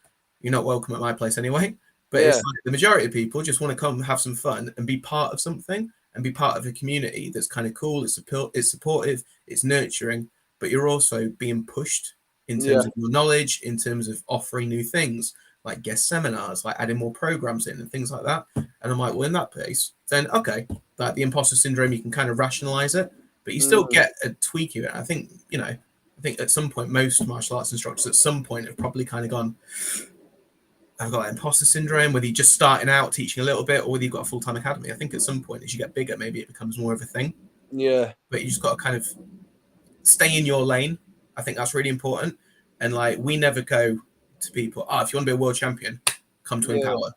you're not welcome at my place anyway. But it's yeah, like the majority of people just want to come have some fun and be part of something and be part of a community that's kind of cool. It's supportive, it's nurturing, but you're also being pushed in yeah, terms of your knowledge, in terms of offering new things, like guest seminars, like adding more programs in and things like that. And I'm like, well, in that case, then okay, like the imposter syndrome, you can kind of rationalize it, but you still mm, get a tweak of it. I think, I think at some point, most martial arts instructors at some point have probably kind of gone, I've got imposter syndrome, whether you're just starting out teaching a little bit or whether you've got a full-time academy. I think at some point, as you get bigger, maybe it becomes more of a thing, yeah, but you just got to kind of stay in your lane. I think that's really important. And like, we never go to people, if you want to be a world champion, come to yeah, Empower.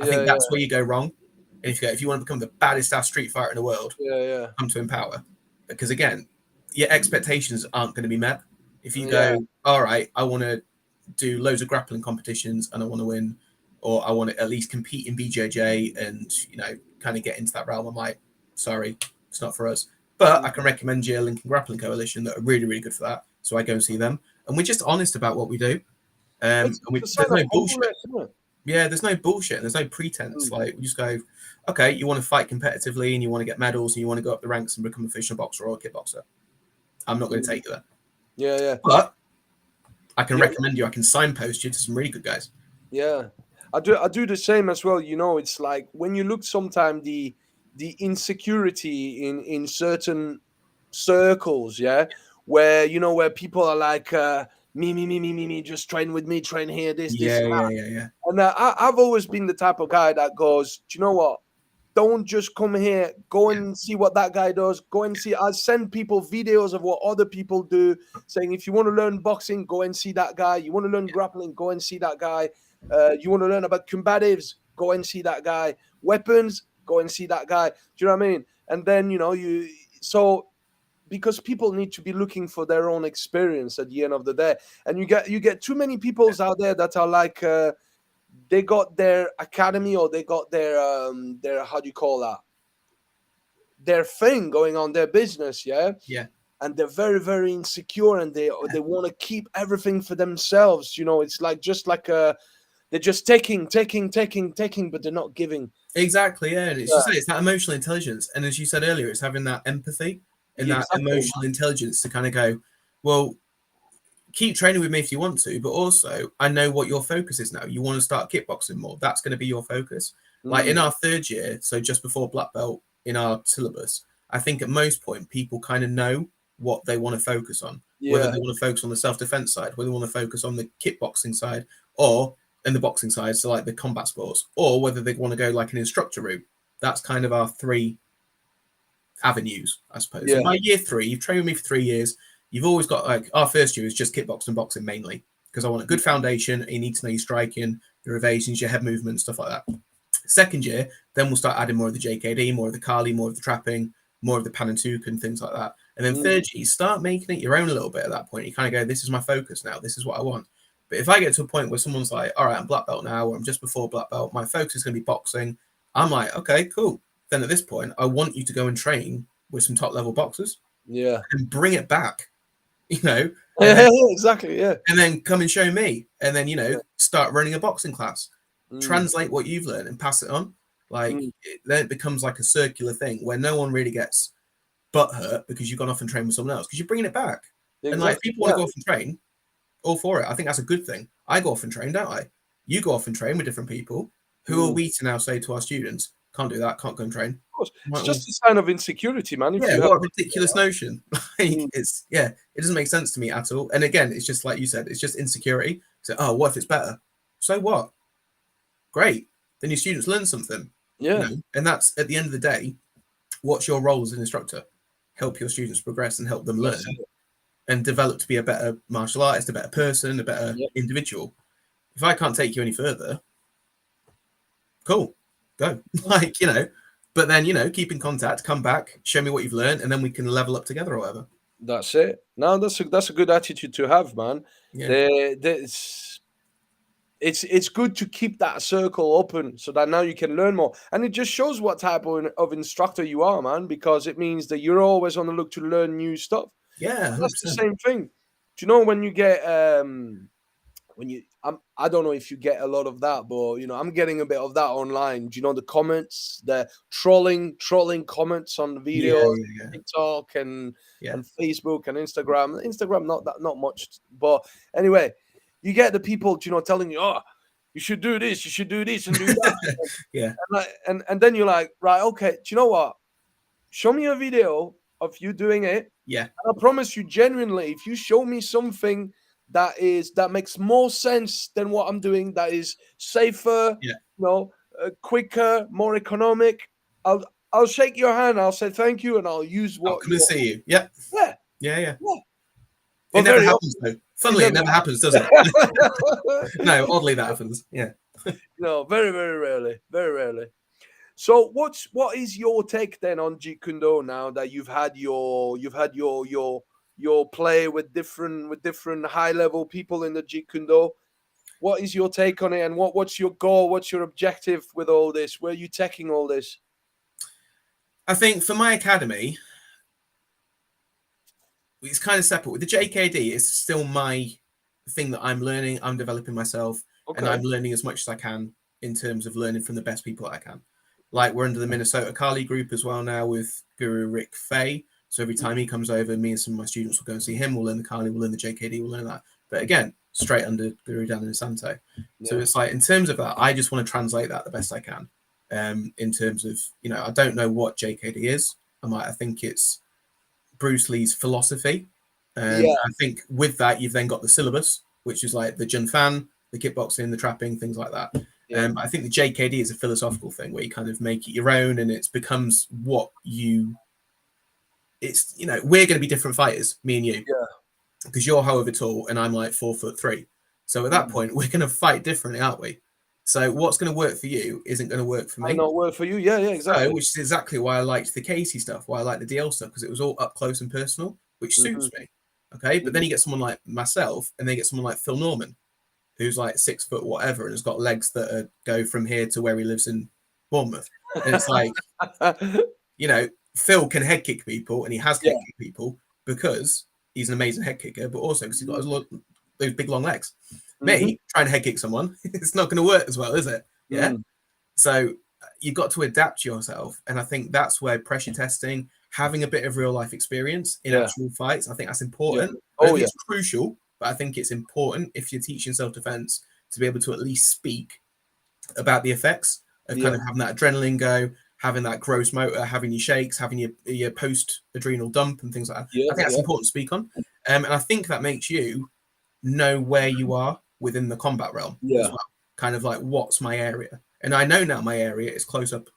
I yeah, think yeah, that's where you go wrong. And if you want to become the baddest ass street fighter in the world, yeah, yeah, come to Empower. Because again, your expectations aren't going to be met. If you yeah, go, all right, I want to do loads of grappling competitions and I want to win, or I want to at least compete in BJJ and, kind of get into that realm, I'm like, sorry, it's not for us. But I mm. can recommend you Lincoln Grappling Coalition that are really, really good for that. So I go and see them. And we're just honest about what we do. It's And a sign there's of no bullshit. humbleness, isn't it? Yeah, there's no bullshit and there's no pretense. Mm, Like, we just go, okay, you want to fight competitively and you want to get medals and you want to go up the ranks and become a professional boxer or a kickboxer. I'm not going to mm. take you there. Yeah, yeah, But I can yeah, recommend you, I can signpost you to some really good guys. yeah. I do the same as well. It's like when you look sometime the insecurity in certain circles, yeah, where people are like, me, just train with me, train here, this Yeah, and yeah, that. yeah, yeah. And I've always been the type of guy that goes, do you know what? Don't just come here. Go Yeah. and see what that guy does. Go and see. I send people videos of what other people do, saying if you want to learn boxing, go and see that guy. You want to learn grappling, go and see that guy. You want to learn about combatives, go and see that guy. Weapons, go and see that guy. Do you know what I mean? And then so because people need to be looking for their own experience at the end of the day, and you get too many peoples out there that are like. They got their academy or they got their how do you call that, their thing going on, their business, yeah, Yeah. and they're very very insecure and they want to keep everything for themselves. It's like just like they're just taking, but they're not giving. Exactly, yeah. And it's Yeah, just it's that emotional intelligence. And as you said earlier, it's having that empathy and yeah, that exactly, emotional intelligence to kind of go, well, keep training with me if you want to, but also I know what your focus is now. You want to start kickboxing more. That's going to be your focus. Like in mm, our third year, so just before black belt in our syllabus, I think at most point people kind of know what they want to focus on, whether yeah, they want to focus on the self-defense side, whether they want to focus on the kickboxing side or in the boxing side, so like the combat sports, or whether they want to go like an instructor route. That's kind of our three avenues, I suppose. And yeah, by year three, you've trained with me for 3 years. You've always got like our first year is just kickboxing and boxing mainly because I want a good foundation. You need to know your striking, your evasions, your head movement, stuff like that. Second year, then we'll start adding more of the JKD, more of the Kali, more of the trapping, more of the Panantuk and things like that. And then mm, third year, you start making it your own a little bit at that point. You kind of go, this is my focus now. This is what I want. But if I get to a point where someone's like, all right, I'm black belt now, or I'm just before black belt, my focus is going to be boxing. I'm like, okay, cool. Then at this point, I want you to go and train with some top level boxers yeah. and bring it back, you know, and then Exactly, yeah, come and show me, and then yeah, start running a boxing class, mm, translate what you've learned and pass it on. Like then it becomes like a circular thing where no one really gets butt hurt because you've gone off and trained with someone else because you're bringing it back. And like if Exactly. people want to go off and train, all for it. I think that's a good thing. I go off and train, don't I? You go off and train with different people. Who are we to now say to our students, can't do that, can't go and train? Of course. It's Right, just a sign of insecurity, man. If yeah, you what have a ridiculous notion. Like, it's it doesn't make sense to me at all. And again, it's just like you said, it's just insecurity. So, oh, what if it's better? So what? Great. Then your students learn something. yeah, You know? And that's at the end of the day, what's your role as an instructor? Help your students progress and help them learn and develop to be a better martial artist, a better person, a better individual. If I can't take you any further, cool, go. Like, you know, but then, you know, keep in contact, come back, show me what you've learned, and then we can level up together or whatever. that's it. No, that's a good attitude to have, man. Yeah. It's good to keep that circle open so that now you can learn more, and it just shows what type of instructor you are, man, because it means that you're always on the look to learn new stuff. Yeah, 100%. That's the same thing. Do you know when you get I don't know if you get a lot of that, but you know, I'm getting a bit of that online. Do you know the comments, the trolling comments on the videos, TikTok and Facebook and Instagram. Instagram not much, but anyway, you get the people, you know, telling you, oh, you should do this, and do that. Yeah. And then you're like, right, okay, do you know what? Show me a video of you doing it. Yeah. And I promise you, genuinely, if you show me something that makes more sense than what I'm doing, that is safer, you know, quicker, more economic, I'll shake your hand. I'll say thank you, and I'll use what. I'll come and see you. Yeah. Yeah. Yeah. Well, it never happens though. Funnily, it never happens, does it? No, oddly that happens. Yeah. No, very, very rarely. Very rarely. So what is your take then on Jeet Kune Do now that you've had your play with different high level people in the Jeet Kune Do? What is your take on it, and what's your goal? What's your objective with all this? Where are you taking all this? I think for my academy, it's kind of separate. With the JKD, it's still my thing that I'm learning. I'm developing myself, and I'm learning as much as I can in terms of learning from the best people I can. Like we're under the Minnesota Kali group as well now with Guru Rick Fay. So every time he comes over, me and some of my students will go and see him. We'll learn the Kali, we'll learn the JKD, we'll learn that. But again, straight under Guru Dan and Santo. So it's like, in terms of that, I just want to translate that the best I can. In terms of, you know, I don't know what JKD is. I think it's Bruce Lee's philosophy. I think with that, you've then got the syllabus, which is like the Jun Fan, the kickboxing, the trapping, things like that. I think the JKD is a philosophical thing where you kind of make it your own, and it becomes what you. It's, you know, we're going to be different fighters, me and you, because you're however tall and I'm like 4'3". So at that point, we're going to fight differently, aren't we? So what's going to work for you isn't going to work for me. Not work for you, yeah, exactly. So, which is exactly why I liked the Casey stuff, why I like the DL stuff, because it was all up close and personal, which suits me. Okay, but then you get someone like myself, and then you get someone like Phil Norman, who's like 6 foot whatever and has got legs that go from here to where he lives in Bournemouth. And it's like, you know, Phil can head kick people, and he has head kicked people because he's an amazing head kicker, but also because he's got those big long legs. Me trying to head kick someone, it's not going to work as well, is it? Yeah. So you've got to adapt yourself, and I think that's where pressure testing, having a bit of real life experience in actual fights, I think that's important. It's crucial, but I think it's important if you're teaching self defense to be able to at least speak about the effects of kind of having that adrenaline go, having that gross motor, having your shakes, having your post-adrenal dump and things like that. I think that's important to speak on. And I think that makes you know where you are within the combat realm as well. Kind of like, what's my area? And I know now my area is close up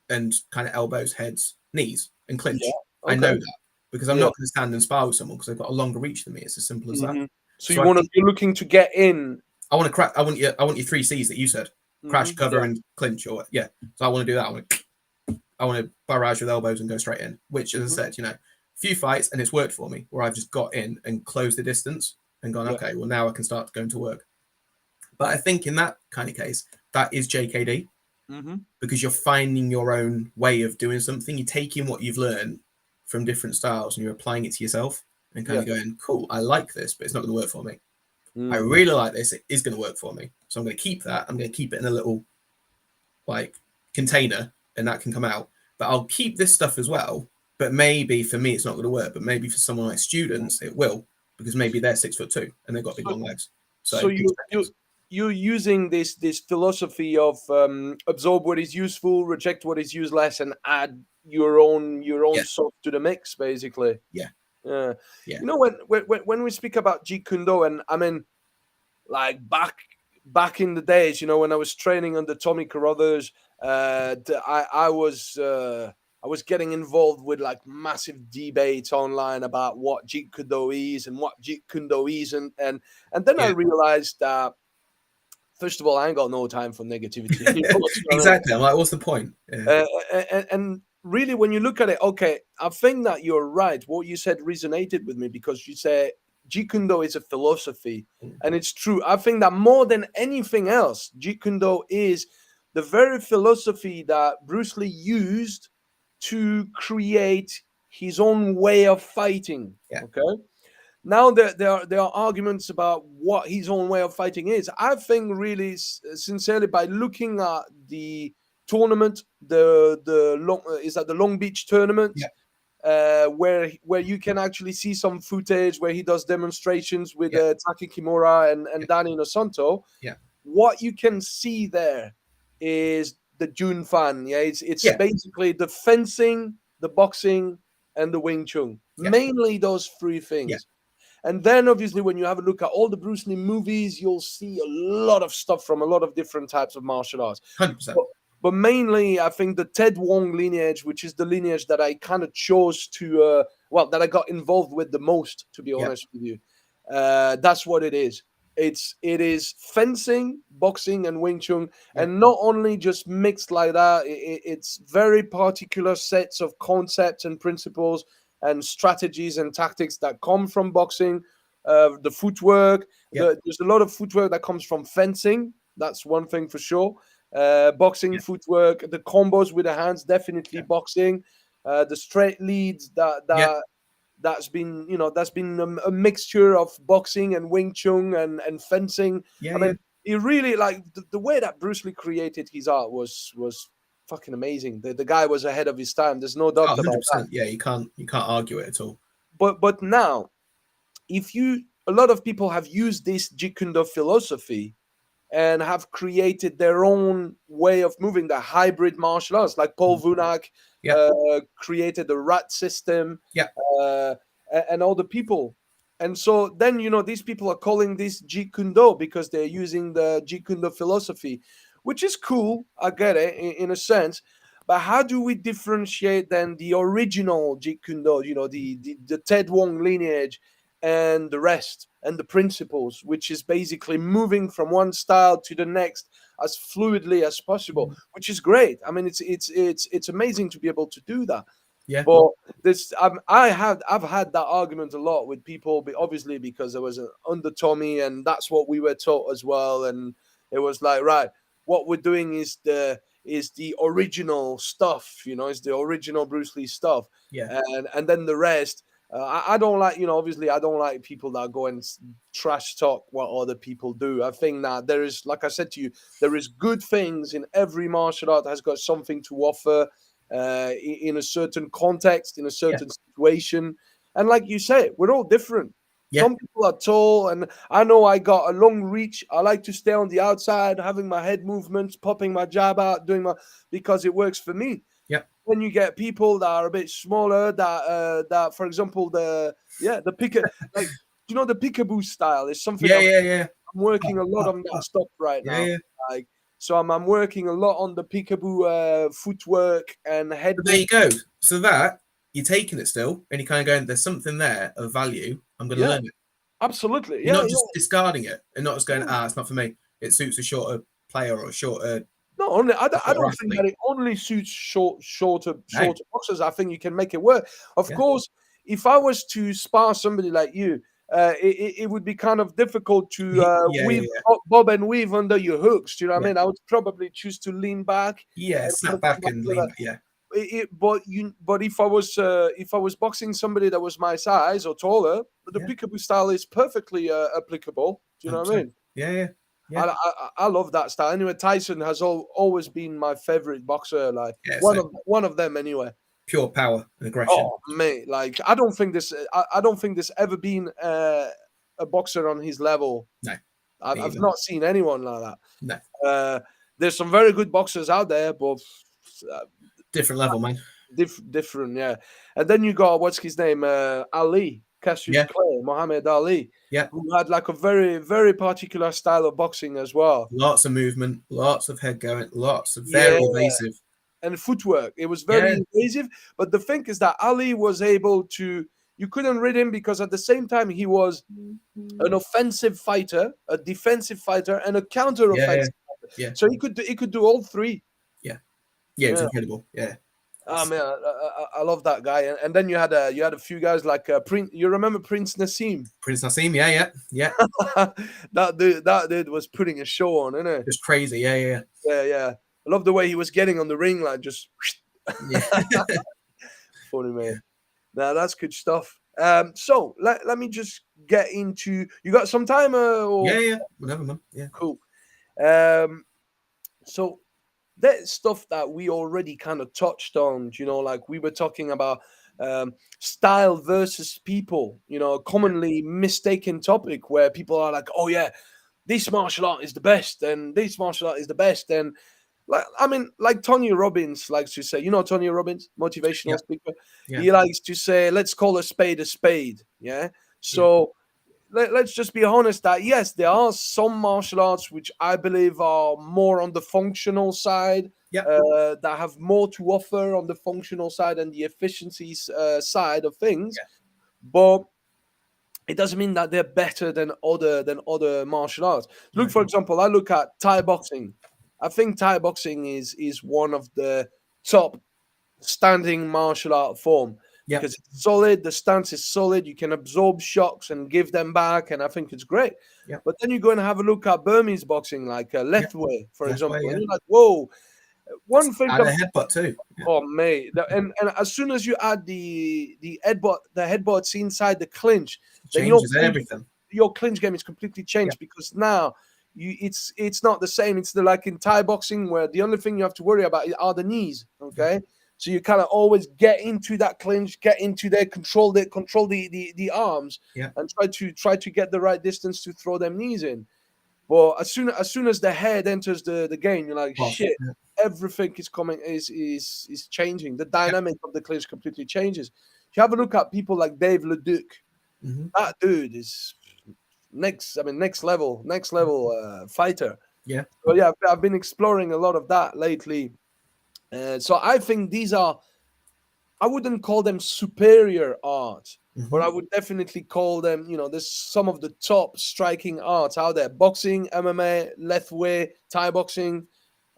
and kind of elbows, heads, knees, and clinch. I know that because I'm not going to stand and spar with someone because they've got a longer reach than me. It's as simple as that. So you're looking to get in. I want to crack. I want your 3 C's that you said. Crash, cover, and clinch. So I want to do that. I want to barrage with elbows and go straight in. Which, as I said, you know, few fights and it's worked for me where I've just got in and closed the distance and gone, okay, well now I can start going to work. But I think in that kind of case, that is JKD because you're finding your own way of doing something. You're taking what you've learned from different styles and you're applying it to yourself and kind of going, cool, I like this, but it's not going to work for me. I really like this. It is going to work for me. So I'm going to keep that. I'm going to keep it in a little like container and that can come out. But I'll keep this stuff as well. But maybe for me, it's not going to work. But maybe for someone like students, it will, because maybe they're 6'2" and they've got big long legs. So you're using this philosophy of absorb what is useful, reject what is useless, and add your own sauce to the mix, basically. Yeah. Yeah. Yeah. You know, when we speak about Jeet Kune Do, and I mean, like back in the days, you know, when I was training under Tommy Carruthers, I was getting involved with like massive debates online about what Jeet Kune Do is and what Jeet Kune Do isn't, and then I realized that, first of all, I ain't got no time for negativity anymore. Exactly. I'm like, what's the point? Yeah. And really, when you look at it, okay, I think that you're right. What you said resonated with me, because you say Jeet Kune Do is a philosophy, and it's true. I think that more than anything else, Jeet Kune Do is the very philosophy that Bruce Lee used to create his own way of fighting. Yeah. Okay. Now there are arguments about what his own way of fighting is. I think really sincerely, by looking at the tournament, is that the Long Beach tournament, where you can actually see some footage where he does demonstrations with Taki Kimura and Danny Inosanto. Yeah. What you can see there is the Jun Fan. Yeah, it's basically the fencing, the boxing, and the Wing Chun. Mainly those three things. Yeah. And then obviously when you have a look at all the Bruce Lee movies, you'll see a lot of stuff from a lot of different types of martial arts. 100%. But mainly, I think the Ted Wong lineage, which is the lineage that I kind of chose to, that I got involved with the most, to be honest with you. That's what it is. It is fencing, boxing, and Wing Chun, and not only just mixed like that. It's very particular sets of concepts and principles and strategies and tactics that come from boxing. The footwork, there's a lot of footwork that comes from fencing. That's one thing for sure. Boxing footwork, the combos with the hands, definitely boxing. The straight leads that's been a mixture of boxing and Wing Chun and fencing. I mean, it really, like, the way that Bruce Lee created his art was fucking amazing. The guy was ahead of his time. There's no doubt about that. Yeah, you can't argue it at all. But now, a lot of people have used this Jeet Kune Do philosophy and have created their own way of moving, the hybrid martial arts, like Paul Vunak created the rat system, and all the people. And so then, these people are calling this Jeet Kune Do because they're using the Jeet Kune Do philosophy, which is cool. I get it in a sense. But how do we differentiate then the original Jeet Kune Do, the Ted Wong lineage, and the rest, and the principles, which is basically moving from one style to the next as fluidly as possible, which is great. I mean, it's amazing to be able to do that. Yeah. But I've had that argument a lot with people, obviously because I was under Tommy, and that's what we were taught as well. And it was like, right, what we're doing is the original stuff, it's the original Bruce Lee stuff. Yeah. And then the rest. I don't like, obviously, I don't like people that go and trash talk what other people do. I think that there is, like I said to you, there is good things in every martial art that has got something to offer in a certain context, in a certain situation. And like you say, we're all different. Yeah. Some people are tall, and I know I got a long reach. I like to stay on the outside, having my head movements, popping my jab out, because it works for me. When you get people that are a bit smaller, that for example, the peekaboo style is something. I'm working a lot on that stuff right now. So I'm working a lot on the peekaboo footwork and head. But there you go. So that you're taking it still, and you're kind of going, there's something there of value. I'm going to learn it. Absolutely. You're not just discarding it and not just going, it's not for me. It suits a shorter player or a shorter. No, I don't think that it only suits shorter boxers. I think you can make it work. Of course, if I was to spar somebody like you, it would be kind of difficult to bob and weave under your hooks. Do you know what I mean? I would probably choose to lean back. Snap back and lean. But if I was boxing somebody that was my size or taller, the peekaboo style is perfectly applicable. Do you know what I mean? Yeah. Yeah. I love that style. Anyway, Tyson has always been my favorite boxer. Like Yeah. So one of them anyway. pure power and aggression. Oh mate, like I don't think there's ever been a boxer on his level. No, I've neither. not seen anyone like that. No. There's some very good boxers out there, but Different level, man. different, yeah. And then you got what's his name, Ali, Cassius Yeah. Clay, Muhammad Ali, Yeah. who had like a very very particular style of boxing as well. Lots of movement, lots of head going, lots of Yeah, very evasive. and footwork. It was Yeah. very invasive. But the thing is that Ali was able to. You couldn't read him because at the same time he was an offensive fighter, a defensive fighter, and a Yeah. counter-offensive fighter. Yeah. So he could do all three. Yeah. Yeah. It was Yeah. incredible. Yeah. I mean, I love that guy. And then you had a few guys like Prince. You remember Prince Nassim? Prince Nassim. Yeah. Yeah. Yeah. that dude was putting a show on, isn't it? Just crazy. Yeah. Yeah. Yeah, yeah. I love the way he was getting on the ring, like just Yeah. funny, man. Now that's good stuff. So let me just get into. You got some time? Or... Yeah. Yeah. Whatever, man. Yeah. Cool. So that stuff that we already kind of touched on, like we were talking about style versus people, a commonly mistaken topic where people are like, oh yeah, this martial art is the best, and this martial art is the best, and like Tony Robbins likes to say, Tony Robbins, motivational Yeah. speaker, Yeah. he likes to say, let's call a spade a spade. Yeah. So let's just be honest that yes, there are some martial arts which I believe are more on the functional side, Yeah. that have more to offer on the functional side and the efficiencies side of things. Yeah. But it doesn't mean that they're better than other martial arts. Look, for example, I look at Thai boxing. I think Thai boxing is one of the top standing martial art form. Yeah. Because it's solid, the stance is solid, you can absorb shocks and give them back, and I think it's great. Yeah. But then you go and have a look at Burmese boxing, like Lethway, for example, yeah. and you're like, whoa. One thing, and a headbutt too. Yeah. oh mate, and as soon as you add the headbutts inside the clinch, then Changes everything. Your clinch game is completely changed because now it's not the same. It's like in Thai boxing where the only thing you have to worry about are the knees. Okay. So you kind of always get into that clinch, get into there, control the arms, and try to get the right distance to throw them knees in. But as soon as the head enters the game, you're like, shit, everything is changing. The dynamic of the clinch completely changes. If you have a look at people like Dave Leduc, that dude is next level fighter. Yeah. So yeah, I've been exploring a lot of that lately. So I think these are, I wouldn't call them superior art, but I would definitely call them, there's some of the top striking arts out there. Boxing, MMA, Lethway, Thai boxing,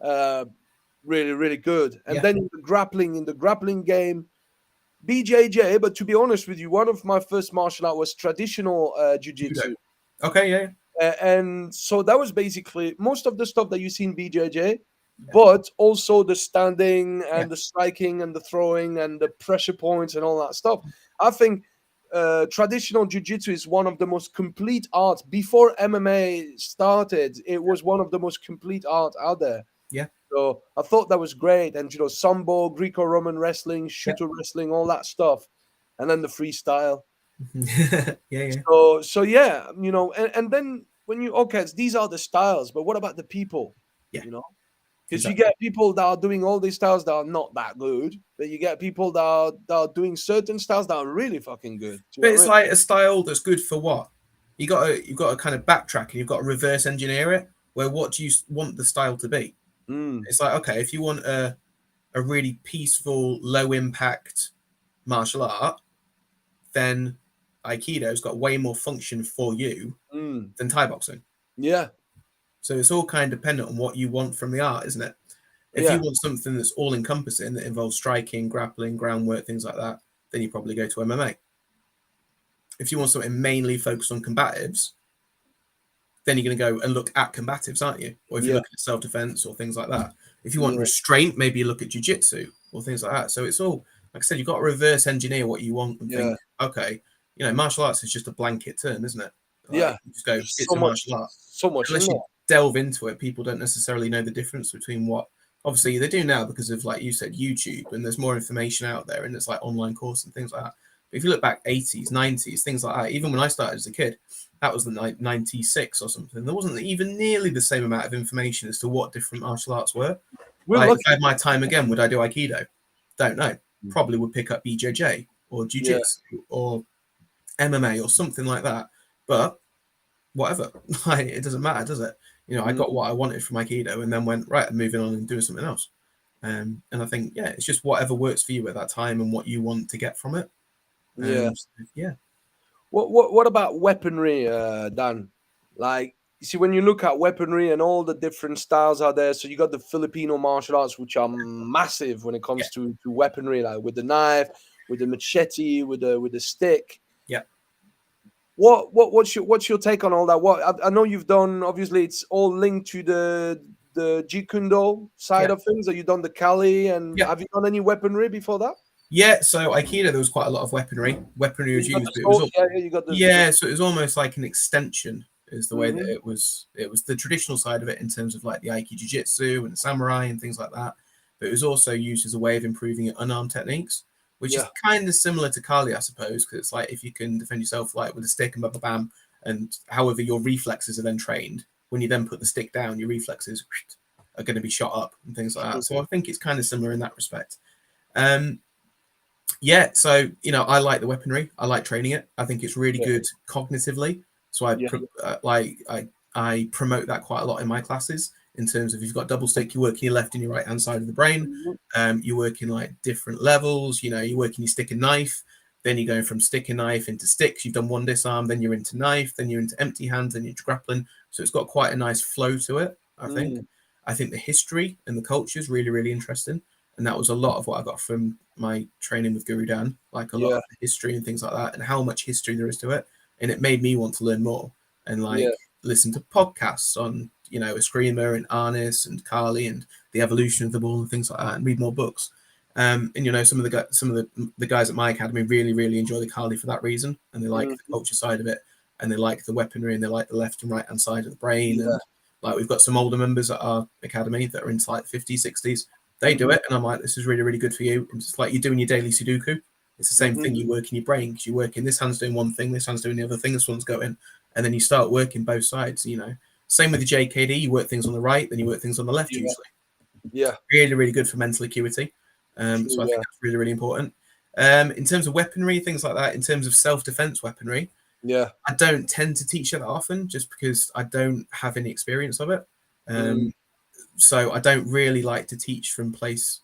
really, really good. And then in the grappling game, BJJ, but to be honest with you, one of my first martial art was traditional jiu-jitsu. Okay, yeah. And so that was basically most of the stuff that you see in BJJ, but also the standing and the striking and the throwing and the pressure points and all that stuff. I think traditional jiu-jitsu is one of the most complete arts. Before MMA started, it was one of the most complete art out there. Yeah. So I thought that was great. And, Sambo, Greco-Roman wrestling, shooter wrestling, all that stuff. And then the freestyle. yeah. So yeah, and then when these are the styles, but what about the people? Yeah. Because you get people that are doing all these styles that are not that good, but you get people that are doing certain styles that are really fucking good. But it's like a style that's good for what? You've got to kind of backtrack and you've got to reverse engineer it. Where what do you want the style to be? It's like, okay, if you want a really peaceful, low impact martial art, then Aikido's got way more function for you than Thai boxing. Yeah. So it's all kind of dependent on what you want from the art, isn't it? If you want something that's all encompassing, that involves striking, grappling, groundwork, things like that, then you probably go to MMA. If you want something mainly focused on combatives, then you're going to go and look at combatives, aren't you? Or if you look at self-defense or things like that. If you want restraint, maybe you look at jiu-jitsu or things like that. So it's all, like I said, you've got to reverse engineer what you want and think, okay, martial arts is just a blanket term, isn't it? Like, you just go, it's a martial art. So much. delve into it, people don't necessarily know the difference between what. Obviously, they do now because of, like you said, YouTube, and there's more information out there, and it's like online course and things like that. But if you look back 80s, 90s, things like that, even when I started as a kid, that was the 96 or something. There wasn't even nearly the same amount of information as to what different martial arts were. We're Like, lucky. if I had my time again, would I do Aikido? Don't know. Probably would pick up BJJ or Jiu-Jitsu or MMA or something like that. But whatever, like, it doesn't matter, does it? You know, I got what I wanted from Aikido and then went, right, I'm moving on and doing something else. And I think, yeah, it's just whatever works for you at that time and what you want to get from it. Yeah. So, yeah. What about weaponry, Dan? Like, you see, when you look at weaponry and all the different styles out there, so you got the Filipino martial arts, which are massive when it Yeah. comes to weaponry, like with the knife, with the machete, with the stick. Yeah. What's your take on all that? What I know you've done. Obviously, it's all linked to the Jeet Kune Do side Yeah. of things. Have you done the Kali, and Yeah. have you done any weaponry before that? Yeah, so Aikido, there was quite a lot of weaponry. Weaponry was You got used, the but it was sword, all, yeah, you got yeah, so it was almost like an extension, is the way that Mhm. it was. It was the traditional side of it in terms of like the Aiki Jiu-Jitsu and the samurai and things like that. But it was also used as a way of improving your unarmed techniques, which is Yeah. kind of similar to Kali, I suppose, because it's like if you can defend yourself like with a stick and bam, bam, and however your reflexes are then trained, when you then put the stick down, your reflexes are going to be shot up and things like that. So I think it's kind of similar in that respect. Yeah, so I like the weaponry. I like training it. I think it's really Yeah. good cognitively. So Yeah. I promote that quite a lot in my classes. In terms of, you've got double stick, you work in your left and your right hand side of the brain. Mhm. You work in like different levels. You work in your stick and knife. Then you're going from stick and knife into sticks. You've done one disarm. Then you're into knife. Then you're into empty hands. Then you're into grappling. So it's got quite a nice flow to it. I think. Mm. I think the history and the culture is really, really interesting. And that was a lot of what I got from my training with Guru Dan, like a lot Yeah. of the history and things like that, and how much history there is to it. And it made me want to learn more and Yeah. like listen to podcasts on, Eskrima and Arnis and Kali and the evolution of the ball and things like that, and read more books. And some of the guys at my academy really, really enjoy the Kali for that reason, and they like Mhm. the culture side of it, and they like the weaponry, and they like the left and right hand side of the brain. Yeah. And like, we've got some older members at our academy that are into like 50s, 60s. They do Mhm. it, and I'm like, this is really, really good for you. And it's like you're doing your daily Sudoku. It's the same Mhm. thing. You work in your brain because you work in, this hand's doing one thing, this hand's doing the other thing, this one's going, and then you start working both sides. Same with the JKD. You work things on the right, then you work things on the left. Yeah. Usually, Yeah. really, really good for mental acuity. True. So I think Yeah. that's really, really important. In terms of weaponry, things like that. In terms of self-defense weaponry, Yeah. I don't tend to teach it that often, just because I don't have any experience of it. Mm. So I don't really like to teach from a place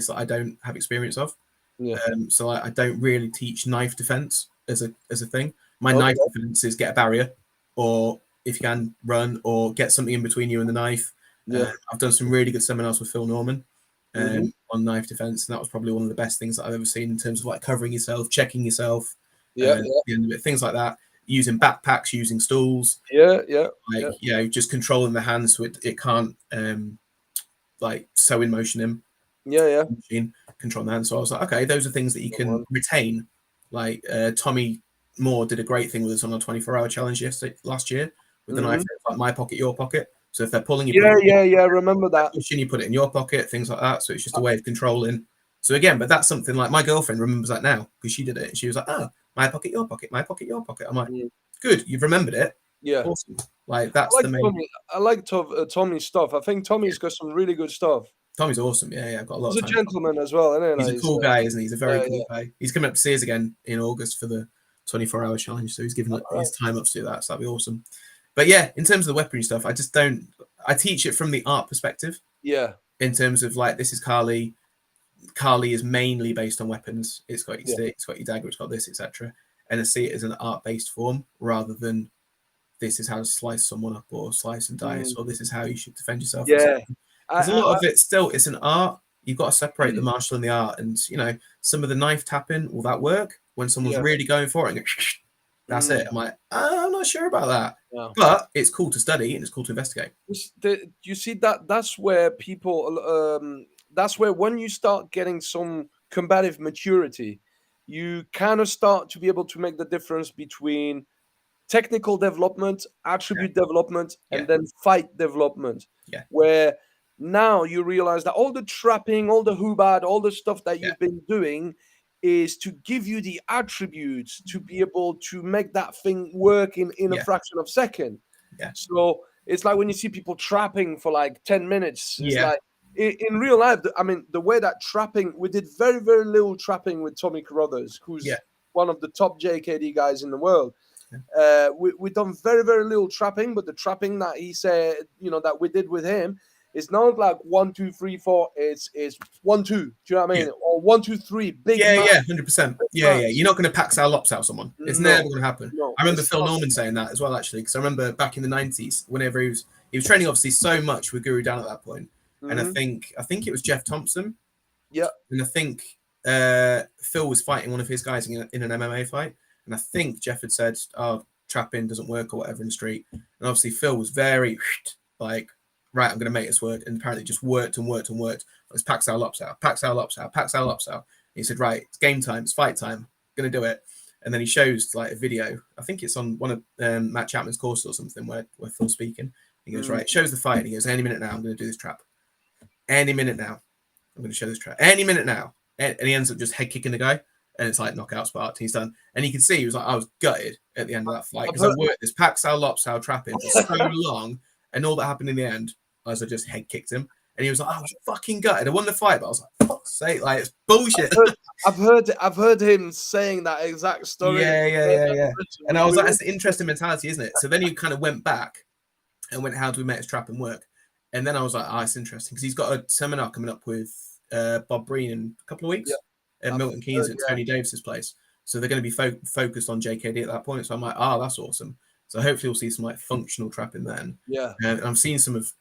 that I don't have experience of. Yeah. So I don't really teach knife defense as a thing. My knife Okay. defense is get a barrier, or if you can run, or get something in between you and the knife. Yeah. I've done some really good seminars with Phil Norman Mhm. on knife defense, and that was probably one of the best things that I've ever seen in terms of like covering yourself, checking yourself, Yeah. Yeah. things like that. Using backpacks, using stools, Yeah. Yeah. like Yeah. just controlling the hands so it can't like sew in motion him Yeah. Yeah. machine, control the hand. So I was like, okay, those are things that you Come can on. retain. Like Tommy Moore did a great thing with us on a 24-hour challenge last year with the knife, Mhm. like my pocket, your pocket. So if they're pulling, you put it Yeah. in your Yeah. Yeah. I pocket. remember If that. they're pushing, you put it in your pocket, things like that. So it's just a way of controlling. So again, but that's something like my girlfriend remembers that now because she did it. She was like, oh, my pocket, your pocket, my pocket, your pocket. I'm like, Mm. good, you've remembered it. Yeah. Awesome. Like, I that's like the main. Tommy. I like Tommy's stuff. I think Tommy's got some really good stuff. Tommy's awesome. Yeah, I've got a lot He's of a time. gentleman as well, isn't he? He's Like, a cool guy, isn't he? He's a very yeah. cool guy. He's coming up to see us again in August for the 24-hour challenge, so he's given All right. his time up to do that. So that'd be awesome. But yeah, in terms of the weaponry stuff, I just don't. I teach it from the art perspective. Yeah. In terms of like, this is Kali. Kali is mainly based on weapons. It's got your Yeah. stick, it's got your dagger, it's got this, etc. And I see it as an art-based form rather than this is how to slice someone up or slice and dice, Mm. or this is how you should defend yourself, etc. Yeah. Because a lot I of it still, it's an art. You've got to separate the martial and the art. And some of the knife tapping, will that work when someone's yeah. really going for it? And that's it. Mm. I'm like, I'm not sure about that. Yeah. But it's cool to study and it's cool to investigate. You see that that's where people that's where when you start getting some combative maturity, you kind of start to be able to make the difference between technical development, attribute development, Yeah. and then fight development. Yeah. Where now you realize that all the trapping, all the hubad, all the stuff that Yeah. you've been doing is to give you the attributes to be able to make that thing work in a Yeah. fraction of a second. Yeah. So it's like when you see people trapping for like 10 minutes, it's Yeah. like in real life, I mean, the way that trapping, we did very, very little trapping with Tommy Carruthers, who's Yeah. one of the top JKD guys in the world. We done very, very little trapping, but the trapping that he said, that we did with him is not like 1, 2, 3, 4. It's 1, 2. Do you know what I mean? Yeah. Or 1, 2, 3. Big Yeah, man. yeah, 100%. Yeah, yeah. You're not going to pack Sal Lops out someone. It's never going to happen. No, I remember it's Phil not. Norman saying that as well, actually, because I remember back in the 90s, whenever he was training obviously so much with Guru Dan at that point, and I think it was Jeff Thompson. Yeah. And I think Phil was fighting one of his guys in an MMA fight, and I think Jeff had said, "Oh, trapping doesn't work" or whatever in the street, and obviously Phil was very like, right, I'm going to make this work, and apparently just worked and worked and worked. Let's pack Sal Lops out, pack Sal Lops out, pack Sal Lops out. He said, right, it's game time, it's fight time, I'm going to do it. And then he shows like a video, I think it's on one of Matt Chapman's courses or something where Phil's speaking. He goes, right, shows the fight, and he goes, any minute now, I'm going to do this trap. Any minute now, I'm going to show this trap. Any minute now. And he ends up just head kicking the guy, and it's like knockout spot. He's done. And you can see he was like, I was gutted at the end of that fight because I worked this pack Sal Lops out trapping for so long, and all that happened in the end was I just head kicked him. And he was like, I was fucking gutted. I won the fight, but I was like, fuck's sake, like, it's bullshit. I've heard him saying that exact story. Yeah. And I was like, that's the interesting mentality, isn't it? So then he kind of went back and went, how do we make his trapping work? And then I was like, it's interesting because he's got a seminar coming up with Bob Breen in a couple of weeks at Milton Keynes at Tony Davis's place. So they're going to be focused on JKD at that point. So I'm like, that's awesome. So hopefully we'll see some like functional trapping then. Yeah. And I'm seeing some of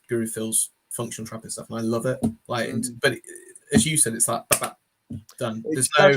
Guru Phil's functional trapping stuff, and I love it. Like, but as you said, it's like done. There's no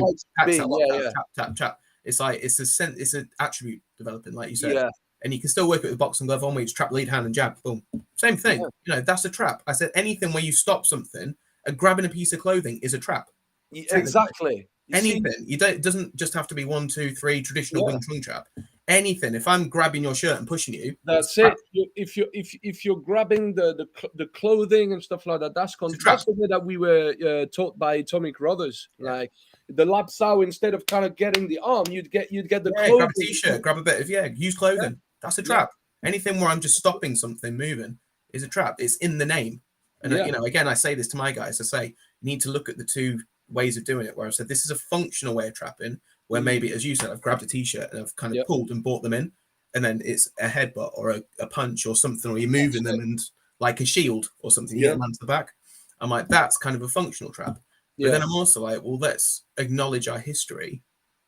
tap. It's like it's an attribute developing, like you said. Yeah. And you can still work it with boxing glove on where you just trap lead hand and jab. Boom. Same thing. Yeah. That's a trap. I said anything where you stop something and grabbing a piece of clothing is a trap. Exactly. Anything. It doesn't just have to be 1, 2, 3 traditional Wing Chun trap. Anything. If I'm grabbing your shirt and pushing you, that's it. If you're grabbing the clothing and stuff like that, that's the way that we were taught by Tommy Carruthers. Like the lap sao, instead of kind of getting the arm, you'd get the clothing. Grab a t-shirt, grab a bit of use clothing. That's a trap. Anything where I'm just stopping something moving is a trap. It's in the name. And again, I say this to my guys. I say you need to look at the two ways of doing it. Where I said this is a functional way of trapping. Where maybe, as you said, I've grabbed a t-shirt and I've kind of pulled and brought them in, and then it's a headbutt or a punch or something, or you're moving them and like a shield or something, you get them onto the back. I'm like, that's kind of a functional trap. But then I'm also like, well, let's acknowledge our history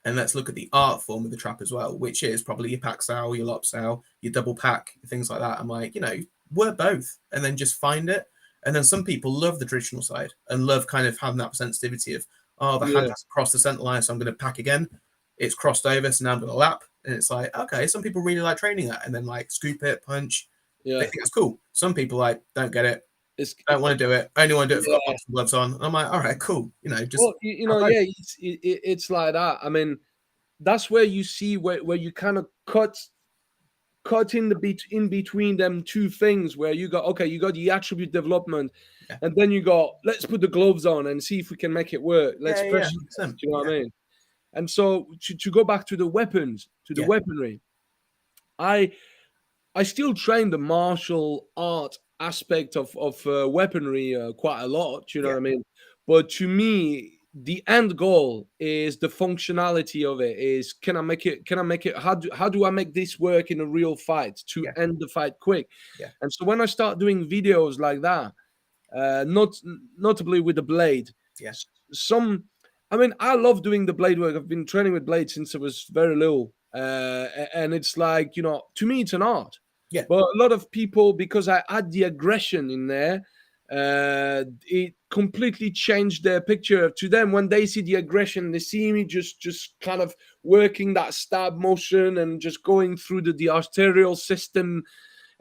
and let's look at the art form of the trap as well, which is probably your pack sao, your lop sao, your double pack, things like that. I'm like, work both and then just find it. And then some people love the traditional side and love kind of having that sensitivity of, the hand has crossed the center line, so I'm going to pack again. It's crossed over, so now I'm going to lap. And it's like, okay, some people really like training that and then like scoop it, punch. They think that's cool. Some people like don't get it. Don't want to do it. Only want to do it if I've got boxing gloves on. And I'm like, all right, cool. It's like that. I mean, that's where you see where you kind of cut in in between them two things, where you got the attribute development, and then you got, let's put the gloves on and see if we can make it work. Let's press. Do you know what I mean? And so to go back to the weapons, the weaponry, I still train the martial art aspect of weaponry quite a lot. You know what I mean? But to me, the end goal is the functionality of it. Is can I make it? How do I make this work in a real fight to end the fight quick? And so when I start doing videos like that, notably with the blade, I love doing the blade work. I've been training with blade since I was very little, and it's like, to me it's an art. But a lot of people, because I add the aggression in there, it completely changed their picture. To them, when they see the aggression, they see me just kind of working that stab motion and just going through the arterial system,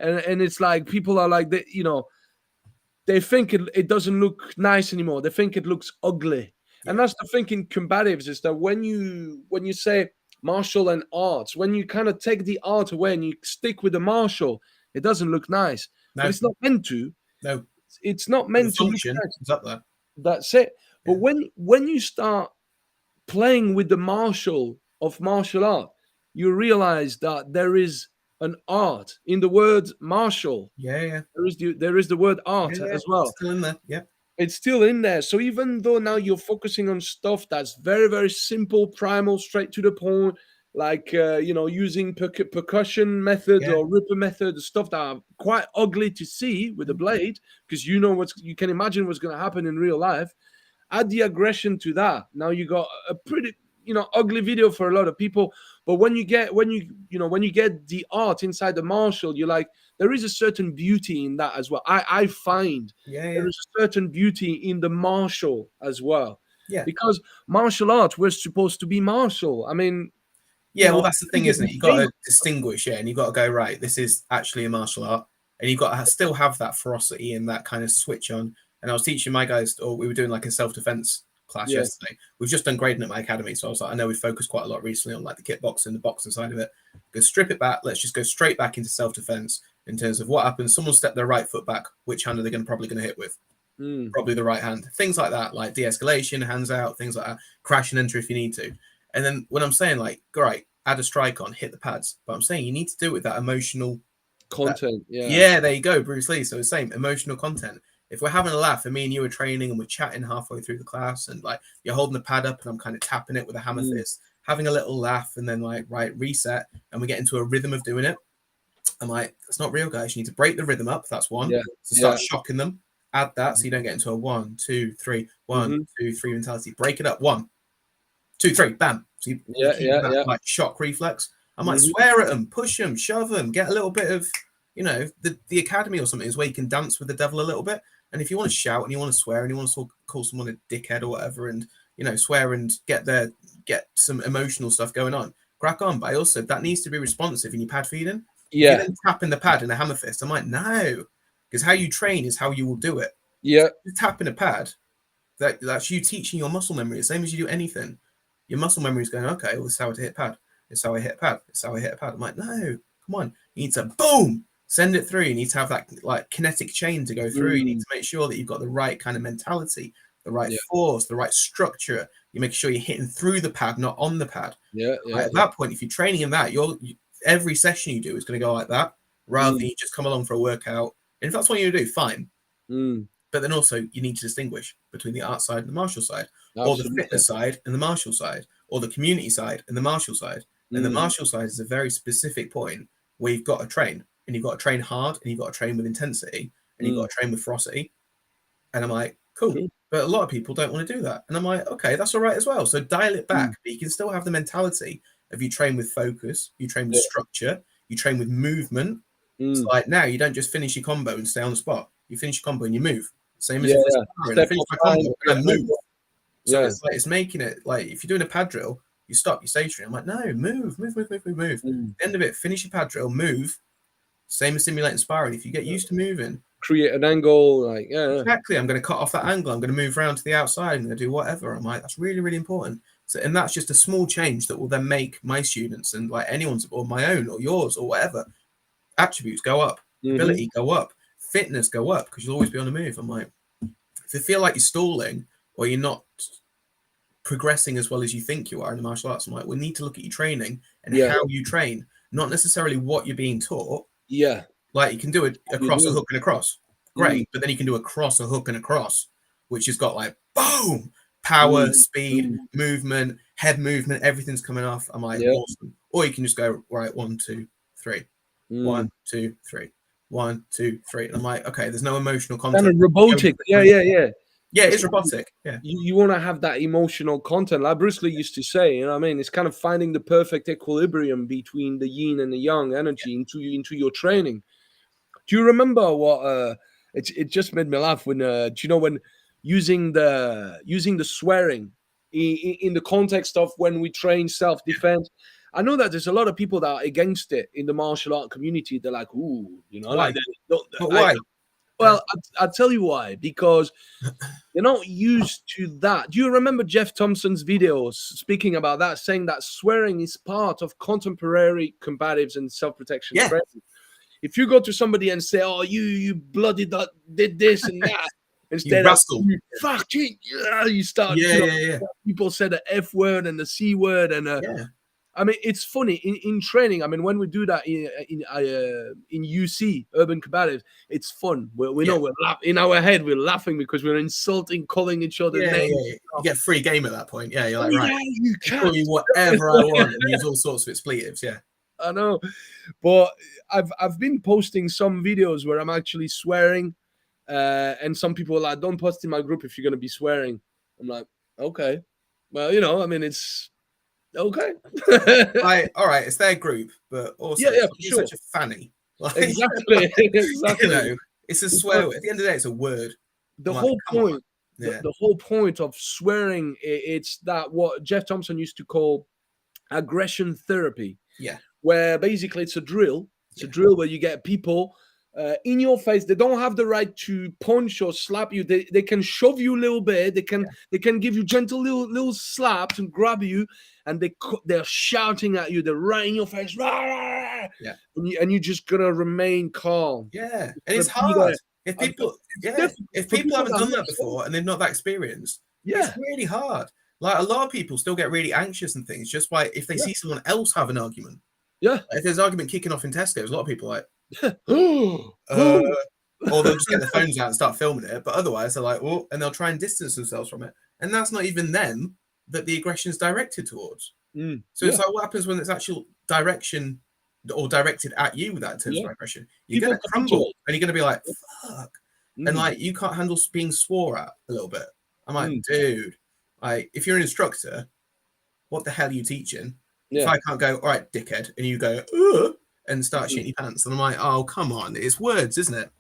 and it's like people are like, they think it doesn't look nice anymore. They think it looks ugly. And that's the thing in combatives, is that when you say, martial and arts. When you kind of take the art away and you stick with the martial, it doesn't look nice. But No, it's not meant to. no, It's not the meant to look function nice. is up there. That's it. But Yeah, when you start playing with the martial art, you realize that there is an art in the word martial. yeah, yeah, There is the word art yeah. as It's well. still in there. Yeah, It's still in there. So even though now you're focusing on stuff that's very, very simple, primal, straight to the point, like using percussion method yeah, or ripper method, stuff that are quite ugly to see with a blade, because you can imagine what's going to happen in real life. Add the aggression to that. Now you got a pretty ugly video for a lot of people. But when you get the art inside the martial, you're like, there is a certain beauty in that as well. I find yeah, there yeah, is a certain beauty in the martial as well, yeah. because martial art, we're supposed to be martial. I mean, Yeah, well, that's the thing, isn't it? we You got to distinguish, yeah, and you got to go right. This is actually a martial art, and you've got to still have that ferocity and that kind of switch on. And I was teaching my guys, or we were doing like a self-defense class yeah, yesterday. We've just done grading at my academy, so I was like, I know we've focused quite a lot recently on like the kickboxing, the boxing side of it. Go strip it back. Let's just go straight back into self-defense in terms of what happens. Someone step their right foot back. Which hand are they probably going to hit with? mm, Probably the right hand. Things like that, like de-escalation, hands out, things like that. Crash and enter if you need to. And then when I'm saying like, great, add a strike on, hit the pads, but I'm saying you need to do it with that emotional. That, content. Yeah, yeah, there you go, Bruce Lee. So the same emotional content. If we're having a laugh and me and you are training and we're chatting halfway through the class and like you're holding the pad up and I'm kind of tapping it with a hammer mm, fist, having a little laugh and then like, right, reset, and we get into a rhythm of doing it. I'm like, that's not real, guys. You need to break the rhythm up. That's one. yeah, So yeah, start shocking them. Add that so you don't get into a 1, 2, 3, 1, hmm 2, 3 mentality. Break it up. 1, 2, 3, bam. So you yeah, keep yeah, that yeah, like shock reflex. I might hmm swear at them, push them, shove them, get a little bit of, the academy or something is where you can dance with the devil a little bit. And if you want to shout and you want to swear and you want to call someone a dickhead or whatever, and swear and get some emotional stuff going on, crack on. But I also that needs to be responsive in your pad feeding. If you're yeah, then tapping the pad in a hammer fist, I'm like, no, because how you train is how you will do it. yeah, Just tapping a pad, that's you teaching your muscle memory, the same as you do anything. Your muscle memory is going, okay, well, this is how to hit pad. It's how I hit a pad. It's how I hit a pad. I'm like, no, come on. You need to boom, send it through. You need to have that like kinetic chain to go through. You need mm, to make sure that you've got the right kind of mentality, the right yeah, force, the right structure. You make sure you're hitting through the pad, not on the pad. yeah, Right, yeah, at yeah, that point, if you're training in that, every session you do is going to go like that, rather than mm, you just come along for a workout. And if that's what you do, fine. mm, But then also you need to distinguish between the art side and the martial side, or the absolutely, fitness side and the martial side, or the community side and the martial side. And the mm, martial side is a very specific point where you've got to train, and you've got to train hard, and you've got to train with intensity, and you've got mm, to train with ferocity. And I'm like, cool. cool, But a lot of people don't want to do that. And I'm like, okay, that's all right as well. So dial it back, mm, but you can still have the mentality of you train with focus, you train with yeah, structure, you train with movement. So mm, like now you don't just finish your combo and stay on the spot. You finish your combo and you move. Same as yeah, if we're yeah. sparring. I Step finish my offline, combo create and I an move. angle. So Yeah, it's making it like if you're doing a pad drill, you stop, you stationary. I'm like, no, move, move, move, move, move, move. mm, At the end of it, finish your pad drill, move. Same as simulating sparring. If you get used to moving, create an angle, like yeah, exactly, I'm going to cut off that angle. I'm going to move around to the outside. I'm going to do whatever. I'm like, that's really, really important. So, and that's just a small change that will then make my students and like anyone's or my own or yours or whatever attributes go up, mm-hmm. ability go up, fitness go up because you'll always be on the move. I'm like, if you feel like you're stalling or you're not progressing as well as you think you are in the martial arts, I'm like, we need to look at your training and Yeah, how you train, not necessarily what you're being taught. yeah, Like you can do it you across a do. hook and a cross, Mm, great, but then you can do a cross, a hook, and a cross, which has got like boom, power, mm, speed, mm, movement, head movement, everything's coming off. I'm like, yeah, awesome. Or you can just go right, 1, 2, 3, mm. 1, 2, 3, 1, 2, 3, and I'm like, okay, there's no emotional Kind content. of robotic. Yeah, yeah, yeah. Yeah, It's it's kind of, robotic. Yeah, you want to have that emotional content, like Bruce Lee used to say. You know what I mean? It's kind of finding the perfect equilibrium between the yin and the yang energy into your training. Do you remember what? It just made me laugh when. Do you know when using the swearing in the context of when we train self defense? I know that there's a lot of people that are against it in the martial art community. They're like, ooh, like why? they don't. But why? Well, I'll tell you why. Because they're not used to that. Do you remember Jeff Thompson's videos speaking about that, saying that swearing is part of contemporary combatives and self-protection Yeah. training? If you go to somebody and say, "Oh, you bloody did this and that," instead of rascal. "You fucking," you start. Yeah, yeah. People say the F word and the C word, and Yeah. I mean, it's funny in training. I mean, when we do that in UC Urban Combatives, it's fun. We know we're in our head we're laughing because we're insulting, calling each other names. Yeah. You get free game at that point. Yeah, you're like, right, You I'll can't. call you whatever I want and use all sorts of expletives. Yeah. I know, but I've been posting some videos where I'm actually swearing, and some people are like, "Don't post in my group if you're gonna be swearing." I'm like, okay, well, I mean, it's okay. All right, it's their group, but also Yeah, for you're sure. such a fanny. Like, Exactly. Exactly. It's a swear word. At the end of the day, it's a word. The I'm like, whole come on. point, Yeah. the whole point of swearing, it's that what Jeff Thompson used to call aggression therapy. Yeah. Where basically it's a drill. It's a drill where you get people in your face. They don't have the right to punch or slap you. They can shove you a little bit. They can give you gentle little slaps and grab you, and they're shouting at you. They're right in your face. Rah, rah, rah. Yeah. And you're just gonna remain calm. Yeah. And it's hard. If people haven't done that before and they've not that experience, it's really hard. Like a lot of people still get really anxious and things just by if they see someone else have an argument. Yeah. If there's an argument kicking off in Tesco's, a lot of people are like, or they'll just get their phones out and start filming it. But otherwise, they're like, oh, and they'll try and distance themselves from it. And that's not even them that the aggression is directed towards. So it's like, what happens when it's actual direction or directed at you with that in terms of aggression? You're going to crumble and you're going to be like, fuck. And like, you can't handle being swore at a little bit. I'm like, dude, like, if you're an instructor, what the hell are you teaching? If I can't go, all right, dickhead, and you go, and start shitting your pants, and I'm like, oh, come on, it's words, isn't it?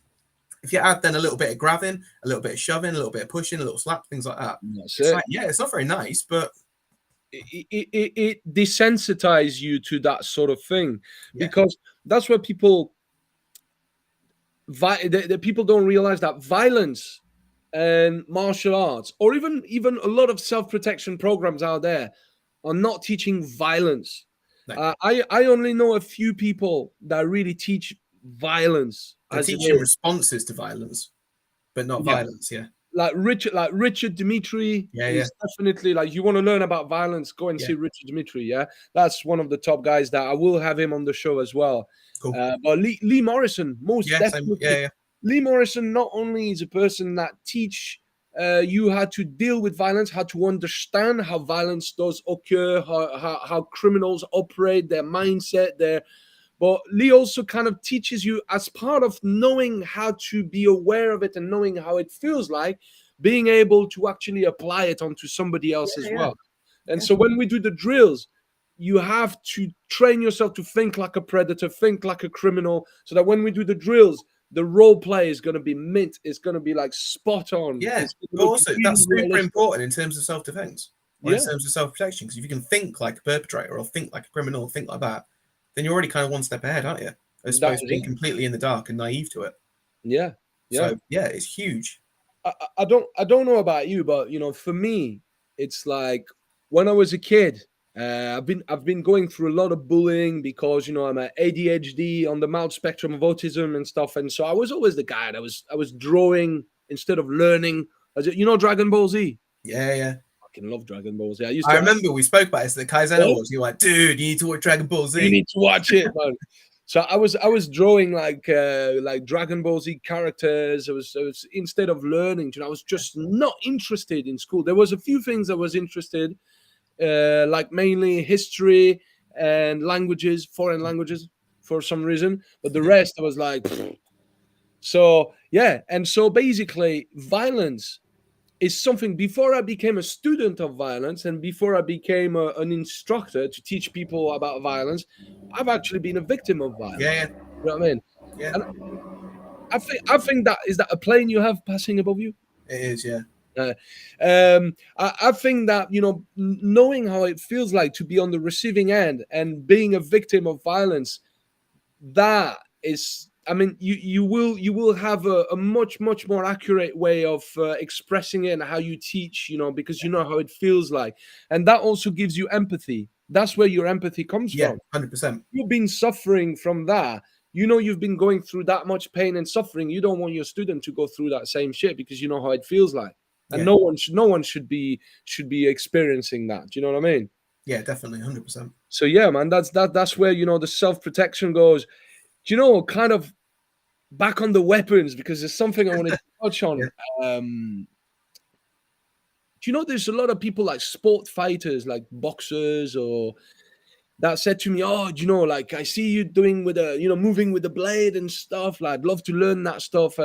If you add then a little bit of grabbing, a little bit of shoving, a little bit of pushing, a little slap, things like that. Like, it's not very nice, but it desensitizes you to that sort of thing because that's where people don't realize that violence and martial arts, or even a lot of self-protection programs out there, are not teaching violence. No. I only know a few people that really teach violence. They're teaching responses to violence, but not violence. Yeah. Like Richard Dimitri is definitely, like, you want to learn about violence, go and see Richard Dimitri. Yeah, that's one of the top guys that I will have him on the show as well. Cool. But Lee Morrison, most definitely. Lee Morrison not only is a person that teach you how to deal with violence, how to understand how violence does occur, how criminals operate, their mindset, but Lee also kind of teaches you, as part of knowing how to be aware of it and knowing how it feels like, being able to actually apply it onto somebody else as well. And so when we do the drills, you have to train yourself to think like a predator, think like a criminal, so that when we do the drills, the role play is going to be mint. It's going to be like spot on. Yeah, but also that's super important in terms of self-defense, or in terms of self-protection, because if you can think like a perpetrator or think like a criminal or think like that, then you're already kind of one step ahead, aren't you? As opposed to being completely in the dark and naive to it. Yeah. So it's huge. I don't know about you, but for me, it's like when I was a kid, I've been going through a lot of bullying because I'm an ADHD on the mild spectrum of autism and stuff, and so I was always the guy that I was drawing instead of learning. Dragon Ball Z. Yeah. Love Dragon Ball Z. I remember we spoke about it. The Kaizen Awards. You're like, dude, you need to watch Dragon Ball Z. You need to watch it, man. So I was drawing like Dragon Ball Z characters. I was instead of learning, I was just not interested in school. There was a few things I was interested, like mainly history and languages, foreign languages, for some reason. But the rest I was like, pfft. So yeah, and so basically, violence is something. Before I became a student of violence and before I became an instructor to teach people about violence, I've actually been a victim of violence. Yeah. You know what I mean? Yeah. And I think that is that a plane you have passing above you? It is, yeah. I think that knowing how it feels like to be on the receiving end and being a victim of violence, that is I mean, you will have a much more accurate way of expressing it and how you teach, because you know how it feels like, and that also gives you empathy. That's where your empathy comes Yeah, from. 100%. You've been suffering from that. You've been going through that much pain and suffering. You don't want your student to go through that same shit because you know how it feels like, and Yeah. no one should be experiencing that. Do you know what I mean? Yeah, definitely, 100%. So yeah, man, that's where the self-protection goes. Do you know, kind of back on the weapons, because there's something I wanted to touch Yeah. on. Do you know there's a lot of people like sport fighters, like boxers, or that said to me, "Oh, do you know, like I see you doing with moving with the blade and stuff. Like, I'd love to learn that stuff."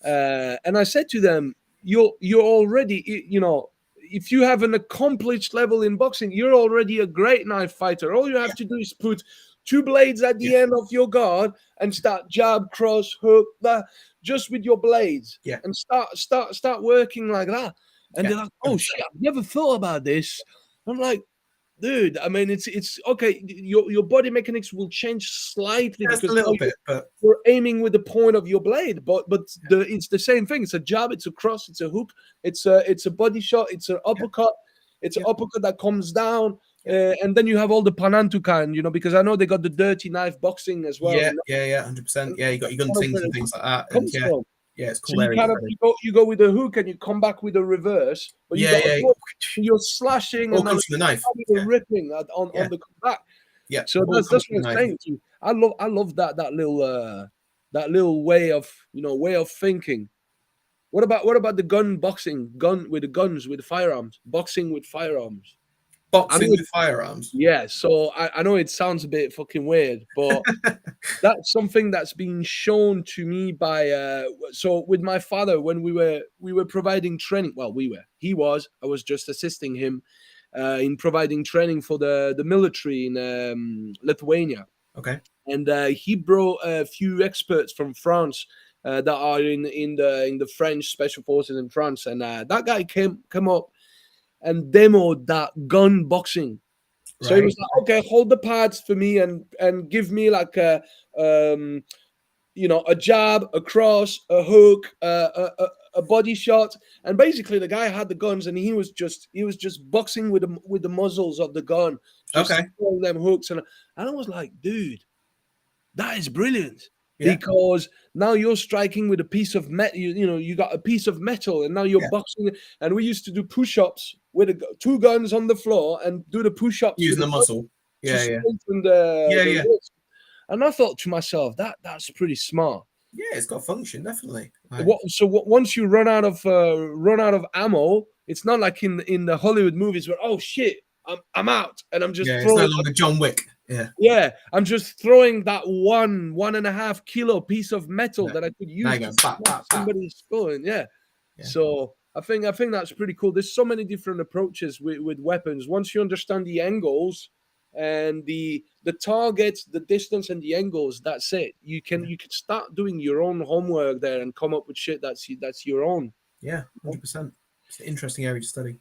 And I said to them, "You're already, if you have an accomplished level in boxing, you're already a great knife fighter. All you have to do is put two blades at the Yeah. end of your guard and start jab, cross, hook, that just with your blades, Yeah. and start working like that." And Yeah, they're like, "Oh 100%. shit, I've never thought about this." I'm like, dude, I mean, it's okay. Your body mechanics will change slightly Just a because now little bit, but you're aiming with the point of your blade, but it's the same thing. It's a jab, it's a cross, it's a hook, it's a body shot, it's an yeah, uppercut, it's an yeah, uppercut that comes down, yeah. and then you have all the panantukan, because I know they got the dirty knife boxing as well. Yeah, yeah, yeah, 100%. Yeah, you got your gun Kind of things where and it things like that, and comes yeah, from. yeah, it's So cool you area to kind of study. you go with a hook and you come back with a reverse, but you Yeah, got a yeah, hook, you're slashing, all and now comes from the knife. you're Yeah, ripping yeah, on the comeback. yeah, So all that's comes what from I'm the knife. saying to you. I love that little way of thinking. What about the gun with the guns, with the firearms, boxing with firearms? I know Boxing it, with firearms. yeah. So I know it sounds a bit fucking weird, but that's something that's been shown to me by so with my father when we were providing training. Well, I was just assisting him in providing training for the military in Lithuania. Okay. And he brought a few experts from France that are in the French special forces in France, and that guy came up and demoed that gun boxing. So he Right. was like, "Okay, hold the pads for me and give me like um, a jab, a cross, a hook, a body shot." And basically, the guy had the guns, and he was just boxing with the muzzles of the gun, just Okay. throwing them hooks, and I was like, dude, that is brilliant, Yeah. because now you're striking with a piece of metal. You got a piece of metal, and now you're Yeah. boxing. And we used to do push-ups with two guns on the floor and do the push-ups with Using the the gun muscle. to Yeah. Yeah. strengthen Yeah. the Yeah. wrist. And I thought to myself, that's pretty smart. Yeah. It's got function, definitely. Like, Once you run out of ammo, it's not like in the Hollywood movies where, oh shit, I'm out and I'm just yeah, it's no throwing. longer John Wick. Yeah. Yeah, I'm just throwing that 1.5 kilo piece of metal No. that I could Now use you to go, bap, smash bap, bap. somebody's skull. And yeah, Yeah. so I think that's pretty cool. There's so many different approaches with weapons. Once you understand the angles and the target, the distance, and the angles, that's it. You can start doing your own homework there and come up with shit that's your own. Yeah. 100%. It's an interesting area to study.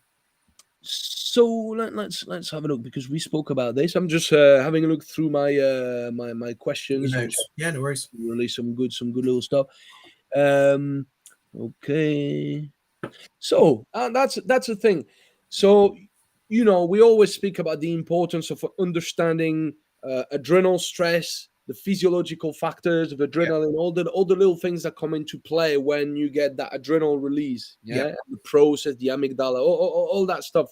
So let's have a look, because we spoke about this. I'm just having a look through my questions, Your which notes. Yeah. No worries. really some good little stuff. Um, okay. So that's the thing. So we always speak about the importance of understanding adrenal stress, the physiological factors of Yeah. adrenaline, all the little things that come into play when you get that adrenal release. Yeah. Yeah, the process, the amygdala, all that stuff.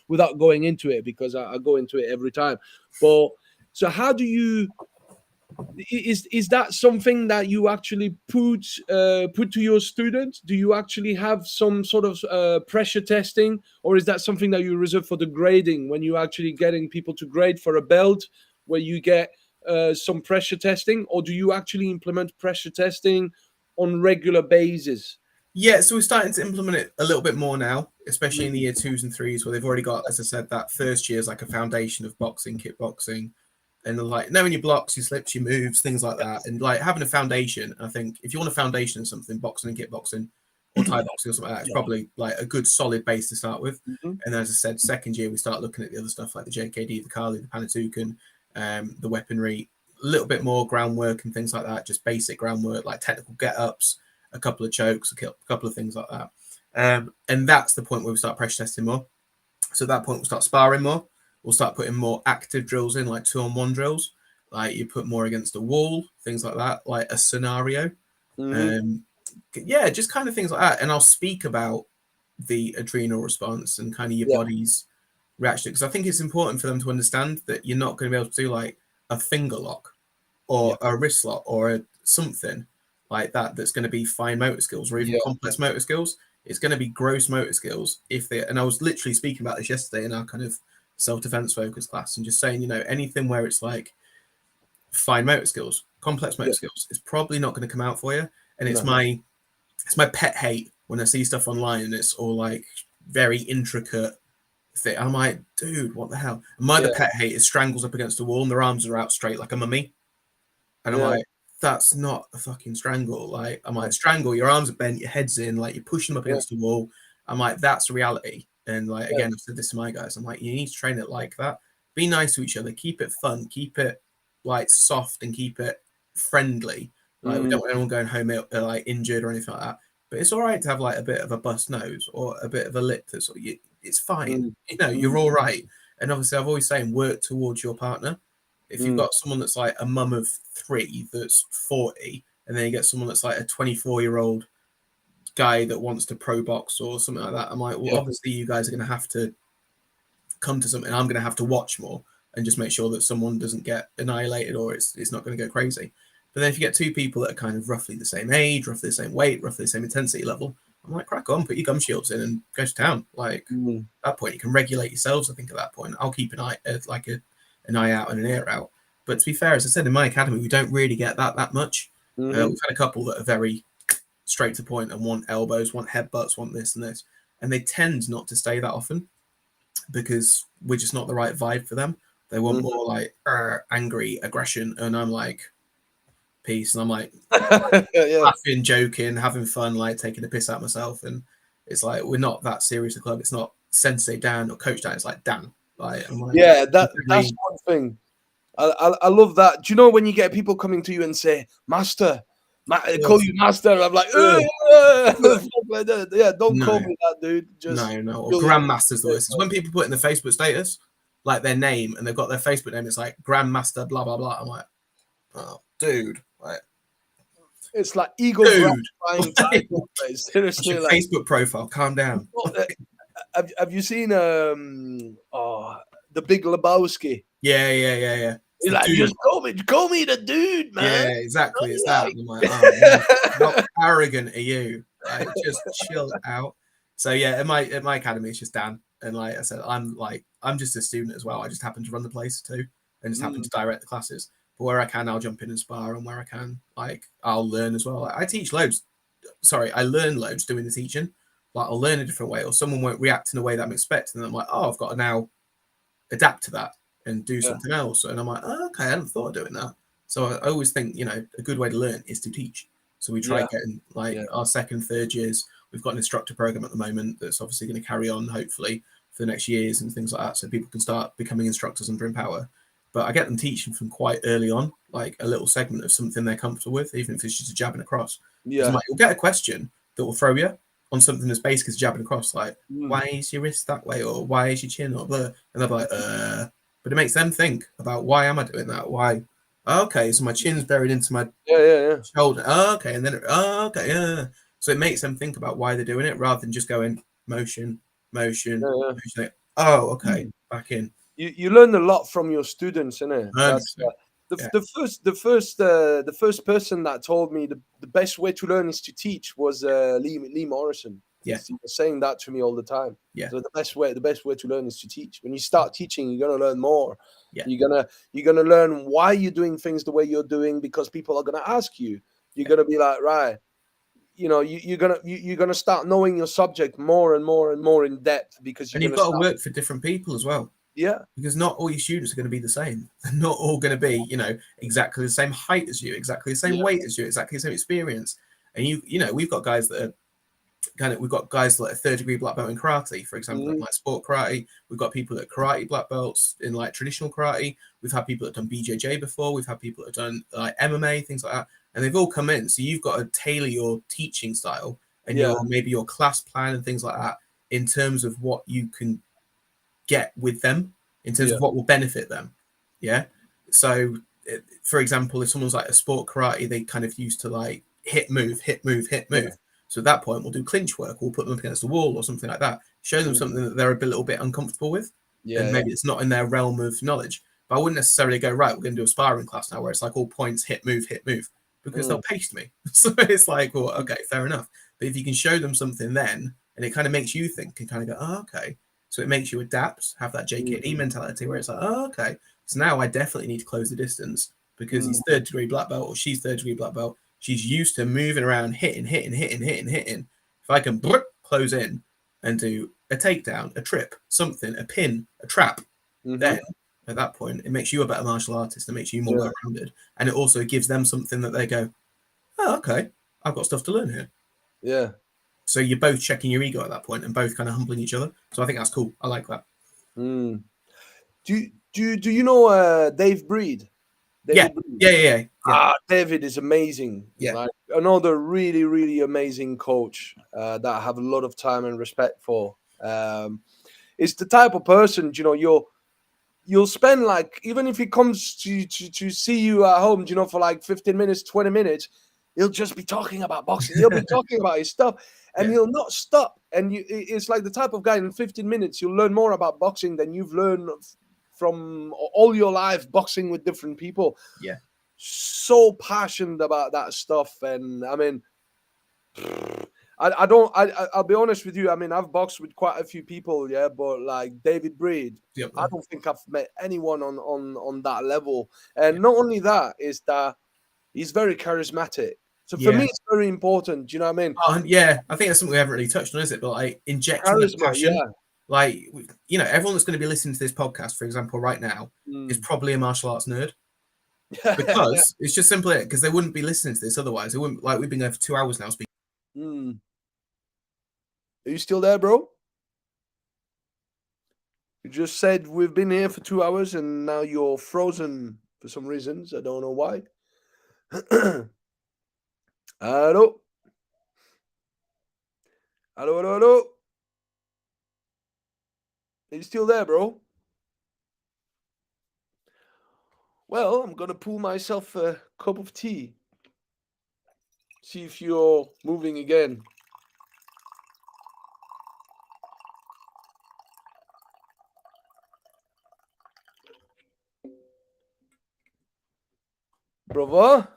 Without going into it, because I go into it every time. But so how do you? Is that something that you actually put to your students? Do you actually have some sort of pressure testing, or is that something that you reserve for the grading, when you actually getting people to grade for a belt, where you get some pressure testing, or do you actually implement pressure testing on regular basis? Yeah, so we're starting to implement it a little bit more now, especially in the Mm. year 2s and 3s, where they've already got, as I said, that first year is like a foundation of boxing, kickboxing, and like knowing your blocks, your slips, your moves, things like that, and like having a foundation. I think if you want a foundation of something, boxing and kickboxing, or Thai boxing or something like that, it's Yeah. probably like a good solid base to start with. Mhm. And as I said, second year we start looking at the other stuff like the JKD, the Kali, the Panatukan, the weaponry, little bit more groundwork and things like that, just basic groundwork, like technical get-ups, a couple of chokes, a couple of things like that. And that's the point where we start pressure testing more. So at that point, we'll start sparring more. We'll start putting more active drills in, like 2-on-1 drills. Like you put more against a wall, things like that, like a scenario. Yeah, just kind of things like that. And I'll speak about the adrenal response and kind of your body's reaction, because I think it's important for them to understand that you're not going to be able to do like a finger lock or a wrist lock or something like that that's going to be fine motor skills or even complex motor skills. It's going to be gross motor skills if they, and I was literally speaking about this yesterday in our kind of self-defense focus class and just saying, you know, anything where it's like fine motor skills, complex motor skills, it's probably not going to come out for you. And it's my pet hate when I see stuff online and it's all like very intricate thing. I'm like, dude, what the hell? And my other pet hate is strangles up against the wall and their arms are out straight like a mummy. And I'm like, that's not a fucking strangle. Like, I'm like, strangle, your arms are bent, your head's in, like you're pushing them up against the wall. I'm like, that's reality. And like, again, I've said this to my guys. I'm like, you need to train it like that. Be nice to each other. Keep it fun. Keep it like soft and keep it friendly. Like, we don't want anyone going home like injured or anything like that. But it's all right to have like a bit of a bust nose or a bit of a lip that's it's fine. You know, you're all right. And obviously, I've always saying work towards your partner. If you've got someone that's like a mum of 3 that's 40, and then you get someone that's like a 24-year-old guy that wants to pro box or something like that, I'm like, well, obviously you guys are going to have to come to something. I'm going to have to watch more and just make sure that someone doesn't get annihilated or it's not going to go crazy. But then if you get 2 people that are kind of roughly the same age, roughly the same weight, roughly the same intensity level, I'm like, crack on, put your gum shields in and go to town. Like at that point, you can regulate yourselves. I think at that point, I'll keep an eye out and an ear out. But to be fair, as I said, in my academy, we don't really get that much. We've had a couple that are very straight to point and want elbows, want headbutts, want this and this. And they tend not to stay that often because we're just not the right vibe for them. They want more like angry aggression. And I'm like, peace. And I'm like laughing, joking, having fun, like taking the piss out of myself. And it's like, we're not that serious a club. It's not Sensei Dan or Coach Dan. It's like Dan. Like, I'm like, that's one thing. I love that. Do you know when you get people coming to you and say, Master, call you Master? I'm like, don't call me that, dude. Just no. Or Grandmaster's the worst. It's when people put in the Facebook status, like their name, and they've got their Facebook name. It's like Grandmaster, blah, blah, blah. I'm like, oh, dude. Like, it's like ego gratifying title. Seriously, like, Facebook profile. Calm down. Have you seen The Big Lebowski? Yeah. He's like, just call me the dude, man. Yeah, exactly. It's that. I'm like, oh, man, how arrogant are you? Like, just chill out. So yeah, at my academy, it's just Dan. And like I said, I'm just a student as well. I just happen to run the place too, and just happen to direct the classes. But where I can, I'll jump in and spar, and where I can, like, I'll learn as well. Like, I teach loads. Sorry, I learn loads doing the teaching. Like, I'll learn a different way, or someone won't react in a way that I'm expecting, and I'm like, oh, I've got to now adapt to that and do something else. And I'm like, oh, okay, I hadn't thought of doing that. So I always think, you know, a good way to learn is to teach. So we try getting like our 2nd, 3rd years. We've got an instructor program at the moment that's obviously going to carry on, hopefully, for the next years and things like that. So people can start becoming instructors under Empower. But I get them teaching from quite early on, like a little segment of something they're comfortable with, even if it's just a jabbing across. Yeah. Like, you'll get a question that will throw you on something as basic as jabbing across, like, why is your wrist that way? Or why is your chin? Or blah. And they're like, But it makes them think about, why am I doing that? Why? Okay, so my chin's buried into my shoulder. Okay, and then So it makes them think about why they're doing it rather than just going motion. Motion. Oh, okay, back in. You learn a lot from your students, innit? That's the first person that told me the best way to learn is to teach was Lee Morrison. Yeah, he was saying that to me all the time. Yeah. So the best way to learn is to teach. When you start teaching, you're gonna learn more. Yeah. You're gonna learn why you're doing things the way you're doing because people are gonna ask you. You're gonna be like, right, you know, you're gonna start knowing your subject more and more and more in depth because you've got to work for different people as well. Yeah, because not all your students are going to be the same. They're not all going to be, you know, exactly the same height as you, exactly the same weight as you, exactly the same experience. And you know, we've got guys that are we've got guys like a 3rd-degree black belt in karate, for example, in like sport karate. We've got people that are karate black belts in like traditional karate. We've had people that have done BJJ before. We've had people that have done like MMA, things like that, and they've all come in. So you've got to tailor your teaching style and maybe your class plan and things like that in terms of what you can get with them, in terms of what will benefit them. Yeah. So, for example, if someone's like a sport karate, they kind of used to like hit, move, hit, move, hit, move. Yeah. So at that point, we'll do clinch work. We'll put them up against the wall or something like that. Show them something that they're a little bit uncomfortable with. Yeah, and maybe it's not in their realm of knowledge. But I wouldn't necessarily go, right, we're going to do a sparring class now where it's like all points, hit, move, because they'll pace me. So it's like, well, okay, fair enough. But if you can show them something then, and it kind of makes you think and kind of go, oh, okay. So it makes you adapt, have that JKD mentality where it's like, oh, okay. So now I definitely need to close the distance because he's 3rd-degree black belt or she's 3rd-degree black belt. She's used to moving around, hitting. If I can close in and do a takedown, a trip, something, a pin, a trap, then at that point, it makes you a better martial artist. It makes you more well-rounded. And it also gives them something that they go, oh, okay, I've got stuff to learn here. Yeah. So you're both checking your ego at that point and both kind of humbling each other. So I think that's cool. I like that. Do you know Dave Breed? David Breed? Yeah. David is amazing. Yeah. Like, another really, really amazing coach that I have a lot of time and respect for. It's the type of person, you'll spend like, even if he comes to see you at home, for like 15 minutes, 20 minutes, he'll just be talking about boxing. He'll be talking about his stuff and he'll not stop. And it's like the type of guy in 15 minutes, you'll learn more about boxing than you've learned from all your life boxing with different people. Yeah. So passionate about that stuff. And I mean, I'll be honest with you. I mean, I've boxed with quite a few people, but like David Breed, I don't think I've met anyone on that level. And not only that, is that he's very charismatic. So for me, it's very important. Do you know what I mean? I think that's something we haven't really touched on, is it? But like injecting the passion. Like, everyone that's going to be listening to this podcast, for example, right now, is probably a martial arts nerd. Because it's just simply because they wouldn't be listening to this otherwise. They wouldn't, like, we've been going for 2 hours now speaking. Are you still there, bro? You just said we've been here for 2 hours and now you're frozen for some reasons. I don't know why. Hello? Hello? Are you still there, bro? Well, I'm going to pull myself a cup of tea. See if you're moving again. Brother?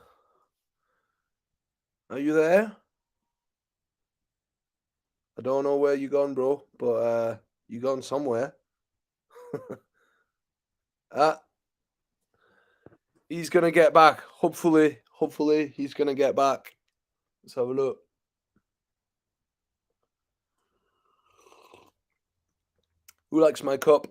Are you there? I don't know where you gone, bro, but you gone somewhere. He's gonna get back. Hopefully, he's gonna get back. Let's have a look. Who likes my cup?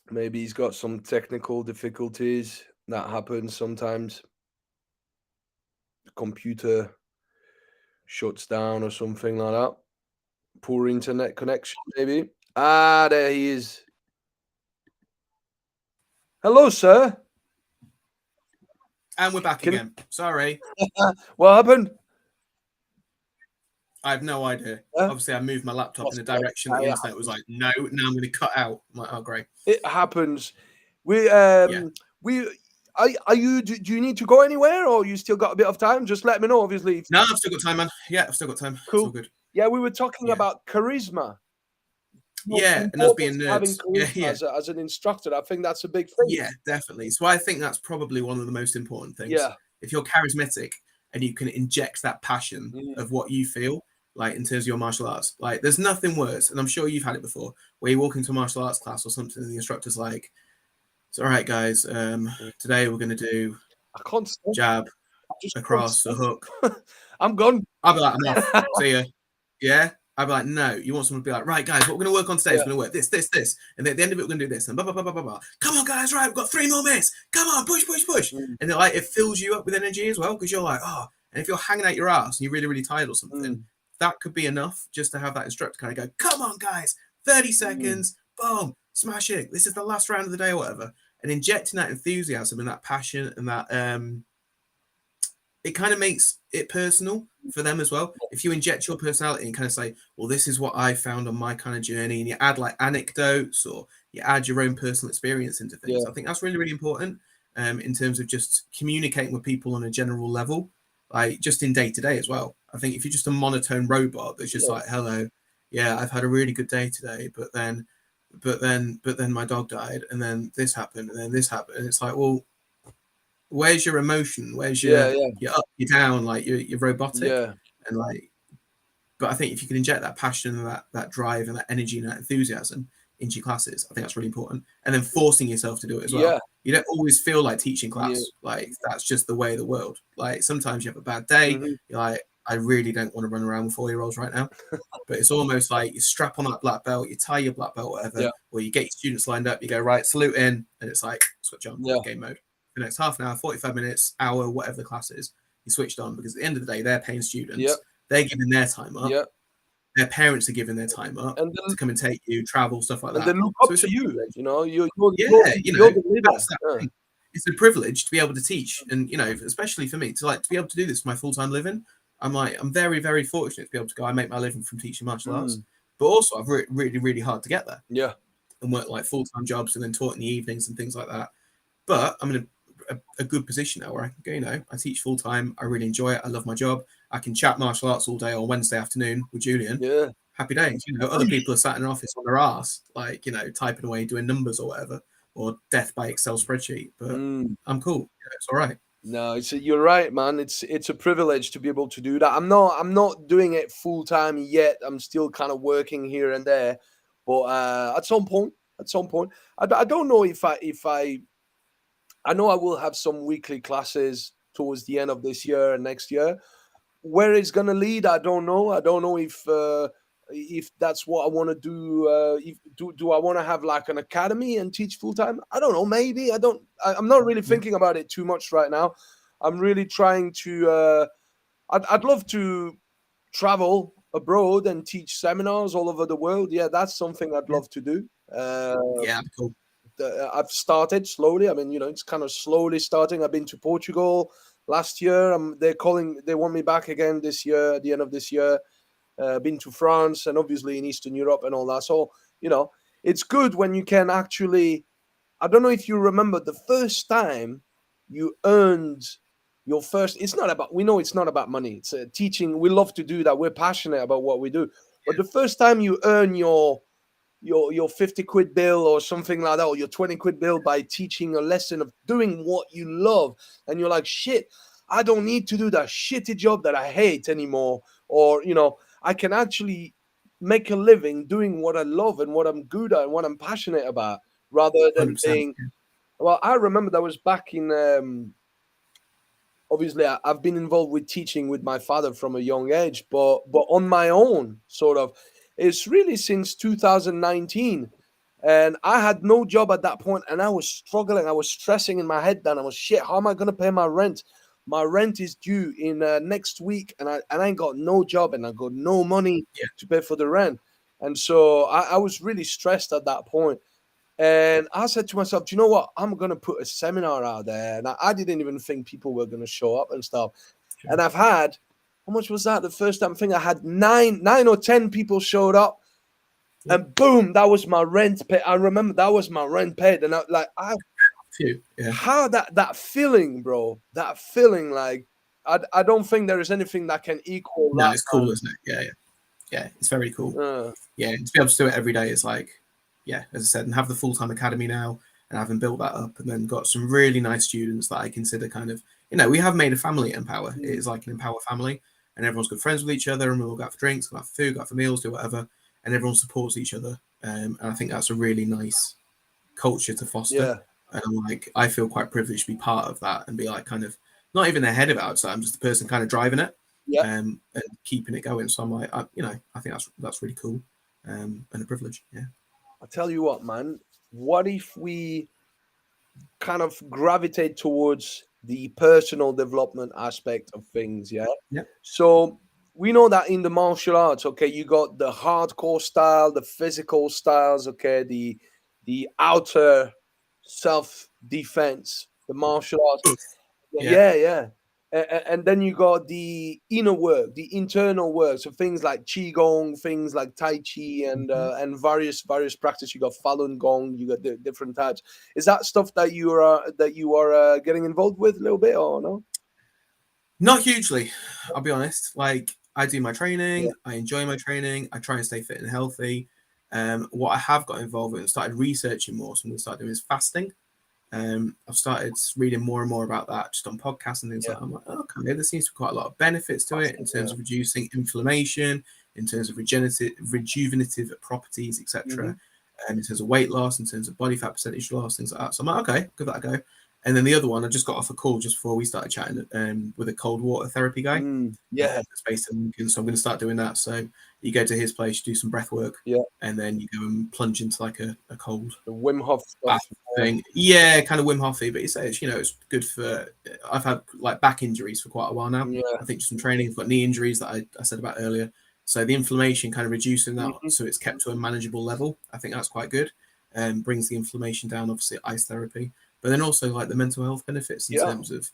Maybe he's got some technical difficulties. That happens sometimes. The computer shuts down or something like that. Poor internet connection, maybe. There he is. Hello, sir. And we're back again. Sorry. What happened? I have no idea. Obviously, I moved my laptop in a direction that the internet was like, no, now I'm going to cut out. I'm like, oh, great. It happens. Are you? Do you need to go anywhere, or you still got a bit of time? Just let me know. Obviously. No, I've still got time, man. Yeah, I've still got time. Cool. It's all good. Yeah, we were talking about charisma. And us being nerds. As an instructor, I think that's a big thing. Yeah, definitely. So I think that's probably one of the most important things. Yeah. If you're charismatic and you can inject that passion of what you feel, like in terms of your martial arts, like there's nothing worse, and I'm sure you've had it before, where you walk into a martial arts class or something and the instructor's like, it's all right, guys, today we're going to do jab, across, a hook. I'm gone. I'll be like, I'm off. See ya. Yeah? I'd be like, no, you want someone to be like, right, guys, what we're going to work on today is we're going to work this, this, this. And then at the end of it, we're going to do this. And blah, blah, blah, blah, blah, blah. Come on, guys, right, we've got 3 more minutes. Come on, push, push, push. And like, it fills you up with energy as well, because you're like, oh, and if you're hanging out your ass and you're really, really tired or something, that could be enough just to have that instructor kind of go, come on, guys, 30 seconds, boom, smash it. This is the last round of the day or whatever. And injecting that enthusiasm and that passion and that, it kind of makes it personal for them as well. If you inject your personality and kind of say, well, this is what I found on my kind of journey, and you add like anecdotes or you add your own personal experience into things, I think that's really, really important in terms of just communicating with people on a general level, like just in day to day as well. I think if you're just a monotone robot that's just like, hello, yeah, I've had a really good day today, but then my dog died, and then this happened, and then this happened, and it's like, well, where's your emotion? Where's your you're up, you're down, like you're robotic, and like. But I think if you can inject that passion and that drive and that energy and that enthusiasm into your classes, I think that's really important. And then forcing yourself to do it as well. You don't always feel like teaching class. Like that's just the way of the world. Like sometimes you have a bad day. You're like, I really don't want to run around with 4-year-olds right now. But it's almost like you strap on that black belt, you tie your black belt, whatever, or you get your students lined up, you go, right, salute in, and it's like, switch on, game mode. The next half an hour, 45 minutes, hour, whatever the class is, you switched on, because at the end of the day, they're paying students. They're giving their time up. Their parents are giving their time up to come and take you, travel, stuff like that. And they look up to you, you know, you're the leader. It's a privilege to be able to teach. And, you know, especially for me, to be able to do this for my full-time living, I'm very, very fortunate to be able to go, I make my living from teaching martial arts, but also I've worked really, really hard to get there. And work like full-time jobs and then taught in the evenings and things like that. But I'm in a good position now where I can go, you know, I teach full-time, I really enjoy it, I love my job, I can chat martial arts all day on Wednesday afternoon with Julien. Happy days. You know, other people are sat in an office on their ass, like, you know, typing away, doing numbers or whatever, or death by Excel spreadsheet. But I'm cool. Yeah, it's all right. No, you're right, man. It's a privilege to be able to do that. I'm not doing it full time yet. I'm still kind of working here and there, but at some point, I don't know if I know I will have some weekly classes towards the end of this year and next year. Where it's gonna lead, I don't know. I don't know if that's what I want to do. Do I want to have like an academy and teach full time? I don't know. Maybe I don't. I'm not really thinking about it too much right now. I'm really trying to. I'd love to travel abroad and teach seminars all over the world. Yeah, that's something I'd love to do. Yeah, cool. I've started slowly. I mean, you know, it's kind of slowly starting. I've been to Portugal last year. They want me back again this year, at the end of this year. Been to France and obviously in Eastern Europe and all that. So, you know, it's good when you can actually, I don't know if you remember the first time you earned your first, we know it's not about money. It's teaching. We love to do that. We're passionate about what we do. But the first time you earn your 50 quid bill or something like that, or your 20 quid bill by teaching a lesson of doing what you love, and you're like, shit, I don't need to do that shitty job that I hate anymore. Or, you know, I can actually make a living doing what I love and what I'm good at and what I'm passionate about, rather than being, well, I remember that was back in, obviously I've been involved with teaching with my father from a young age, but on my own, sort of. It's really since 2019, and I had no job at that point, and I was struggling. I was stressing in my head down. I was, shit, how am I going to pay my rent? My rent is due in next week, and I ain't got no job, and I got no money to pay for the rent. And so I was really stressed at that point. And I said to myself, do you know what? I'm going to put a seminar out there. And I didn't even think people were going to show up and stuff. Sure. And I've had, how much was that? The first time thing I had 9 or 10 people showed up, and boom, that was my rent paid. I remember that was my rent paid, and how that feeling, bro, that feeling, like I don't think there is anything that can equal that. No, it's cool, isn't it? Yeah, it's very cool. To be able to do it every day is like, as I said, and have the full-time academy now, and having built that up, and then got some really nice students that I consider kind of, you know, we have made a family at Empower. It is like an Empower family. And everyone's good friends with each other, and we all go out for drinks, go out for food, go out for meals, do whatever, and everyone supports each other. And I think that's a really nice culture to foster. And I feel quite privileged to be part of that and be like kind of not even the head of it outside. I'm just the person kind of driving it. and keeping it going. So I'm like, I think that's really cool, and a privilege. Yeah. I tell you what, man. What if we kind of gravitate towards the personal development aspect of things? Yeah. Yeah. So we know that in the martial arts, okay, you got the hardcore style, the physical styles, okay, the outer self defense, the martial arts. Yeah. Yeah, yeah. And then you got the inner work, the internal work. So things like qigong, things like tai chi, and various practice. You got Falun Gong. You got the different types. Is that stuff that you are getting involved with a little bit, or no? Not hugely, I'll be honest. Like, I do my Yeah. training, I enjoy my training, I try and stay fit and healthy. What I have got involved with and started researching more, so I'm going to start doing is fasting. I've started reading more and more about that just on podcasts and things Yeah. like that. I'm like, oh, okay, there seems to be quite a lot of benefits to it in terms of reducing inflammation, in terms of rejuvenative properties, etc. In terms of weight loss, in terms of body fat percentage loss, things like that. So I'm like, okay, give that a go. And then the other one, I just got off a call just before we started chatting with a cold water therapy guy. Yeah. That's based in Lincoln, so I'm going to start doing that. So you go to his place, you do some breath work, Yeah. and then you go and plunge into like a cold The Wim Hof bath stuff. thing. Yeah, kind of Wim Hofy, but he says, it's good for. I've had like back injuries for quite a while now. Yeah. I think just from training, I've got knee injuries that I said about earlier. So the inflammation kind of reducing that, so it's kept to a manageable level. I think that's quite good, and brings the inflammation down. Obviously, ice therapy, but then also like the mental health benefits in terms of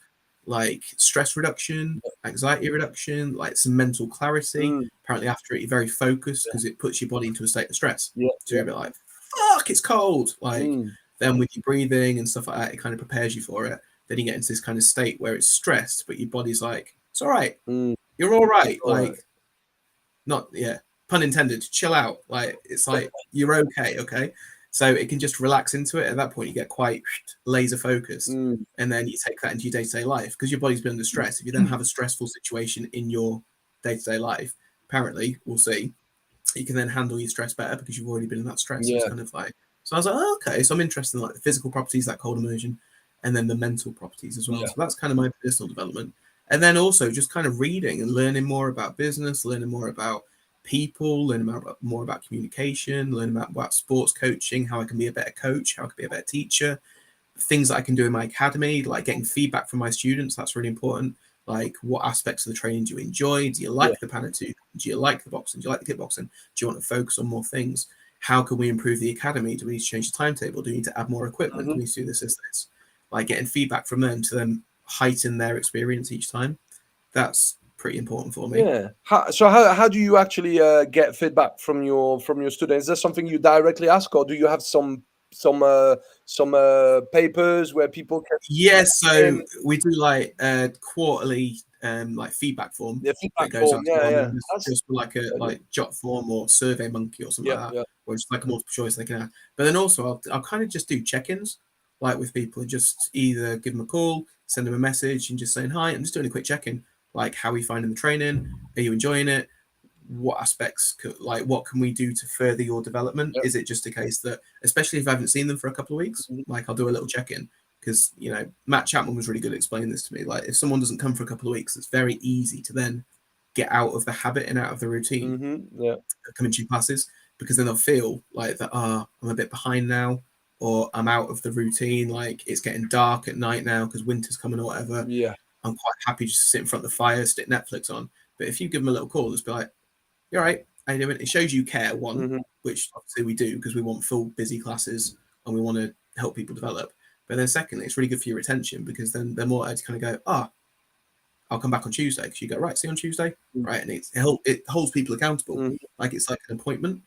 like stress reduction, anxiety reduction, like some mental clarity. Apparently, after it, you're very focused because it puts your body into a state of stress. So you're a bit like, fuck, it's cold. Like, then with your breathing and stuff like that, it kind of prepares you for it. Then you get into this kind of state where it's stressed, but your body's like, it's all right. You're all right. Like, not, pun intended, chill out. Like, it's like, you're okay. Okay. So it can just relax into it. At that point, you get quite laser focused. And then you take that into your day to day life because your body's been under stress. If you then have a stressful situation in your day to day life, apparently, we'll see, you can then handle your stress better because you've already been in that stress. So it's kind of like, so I was like, oh, okay. So I'm interested in like the physical properties, that cold immersion, and then the mental properties as well. So that's kind of my personal development. And then also just kind of reading and learning more about business, learning more about people, learning more about communication, learning about sports coaching, how I can be a better coach, how I can be a better teacher, things that I can do in my academy, like getting feedback from my students. That's really important. Like, what aspects of the training do you enjoy? Do you like the Panatu? Do you like the boxing? Do you like the kickboxing? Do you want to focus on more things? How can we improve the academy? Do we need to change the timetable? Do we need to add more equipment? Do we need to do this? Like, getting feedback from them to then heighten their experience each time. That's pretty important for me. Yeah. How do you actually get feedback from your students? Is that something you directly ask, or do you have some papers where people can? Yeah, so we do like quarterly like feedback form The feedback that goes form. out to Yeah, all yeah. members, That's just for like a like jot form or survey monkey or something like that, yeah. or just like a multiple choice they can have. But then also I'll kind of just do check-ins like with people, just either give them a call, send them a message, and just saying hi. I'm just doing a quick check-in, like how are you finding the training? Are you enjoying it? What aspects like what can we do to further your development? Is it just a case that, especially if I haven't seen them for a couple of weeks, like I'll do a little check-in because Matt Chapman was really good at explaining this to me. Like, if someone doesn't come for a couple of weeks, it's very easy to then get out of the habit and out of the routine of coming to classes, because then they'll feel like that, I'm a bit behind now, or I'm out of the routine, like it's getting dark at night now because winter's coming or whatever. I'm quite happy just to sit in front of the fire, stick Netflix on. But if you give them a little call, just be like, you're right, how you doing? It shows you care, which obviously we do because we want full busy classes and we want to help people develop. But then secondly, it's really good for your retention because then they're more likely to kind of go, I'll come back on Tuesday, because you go, right, see you on Tuesday, right? And it holds people accountable, like it's like an appointment.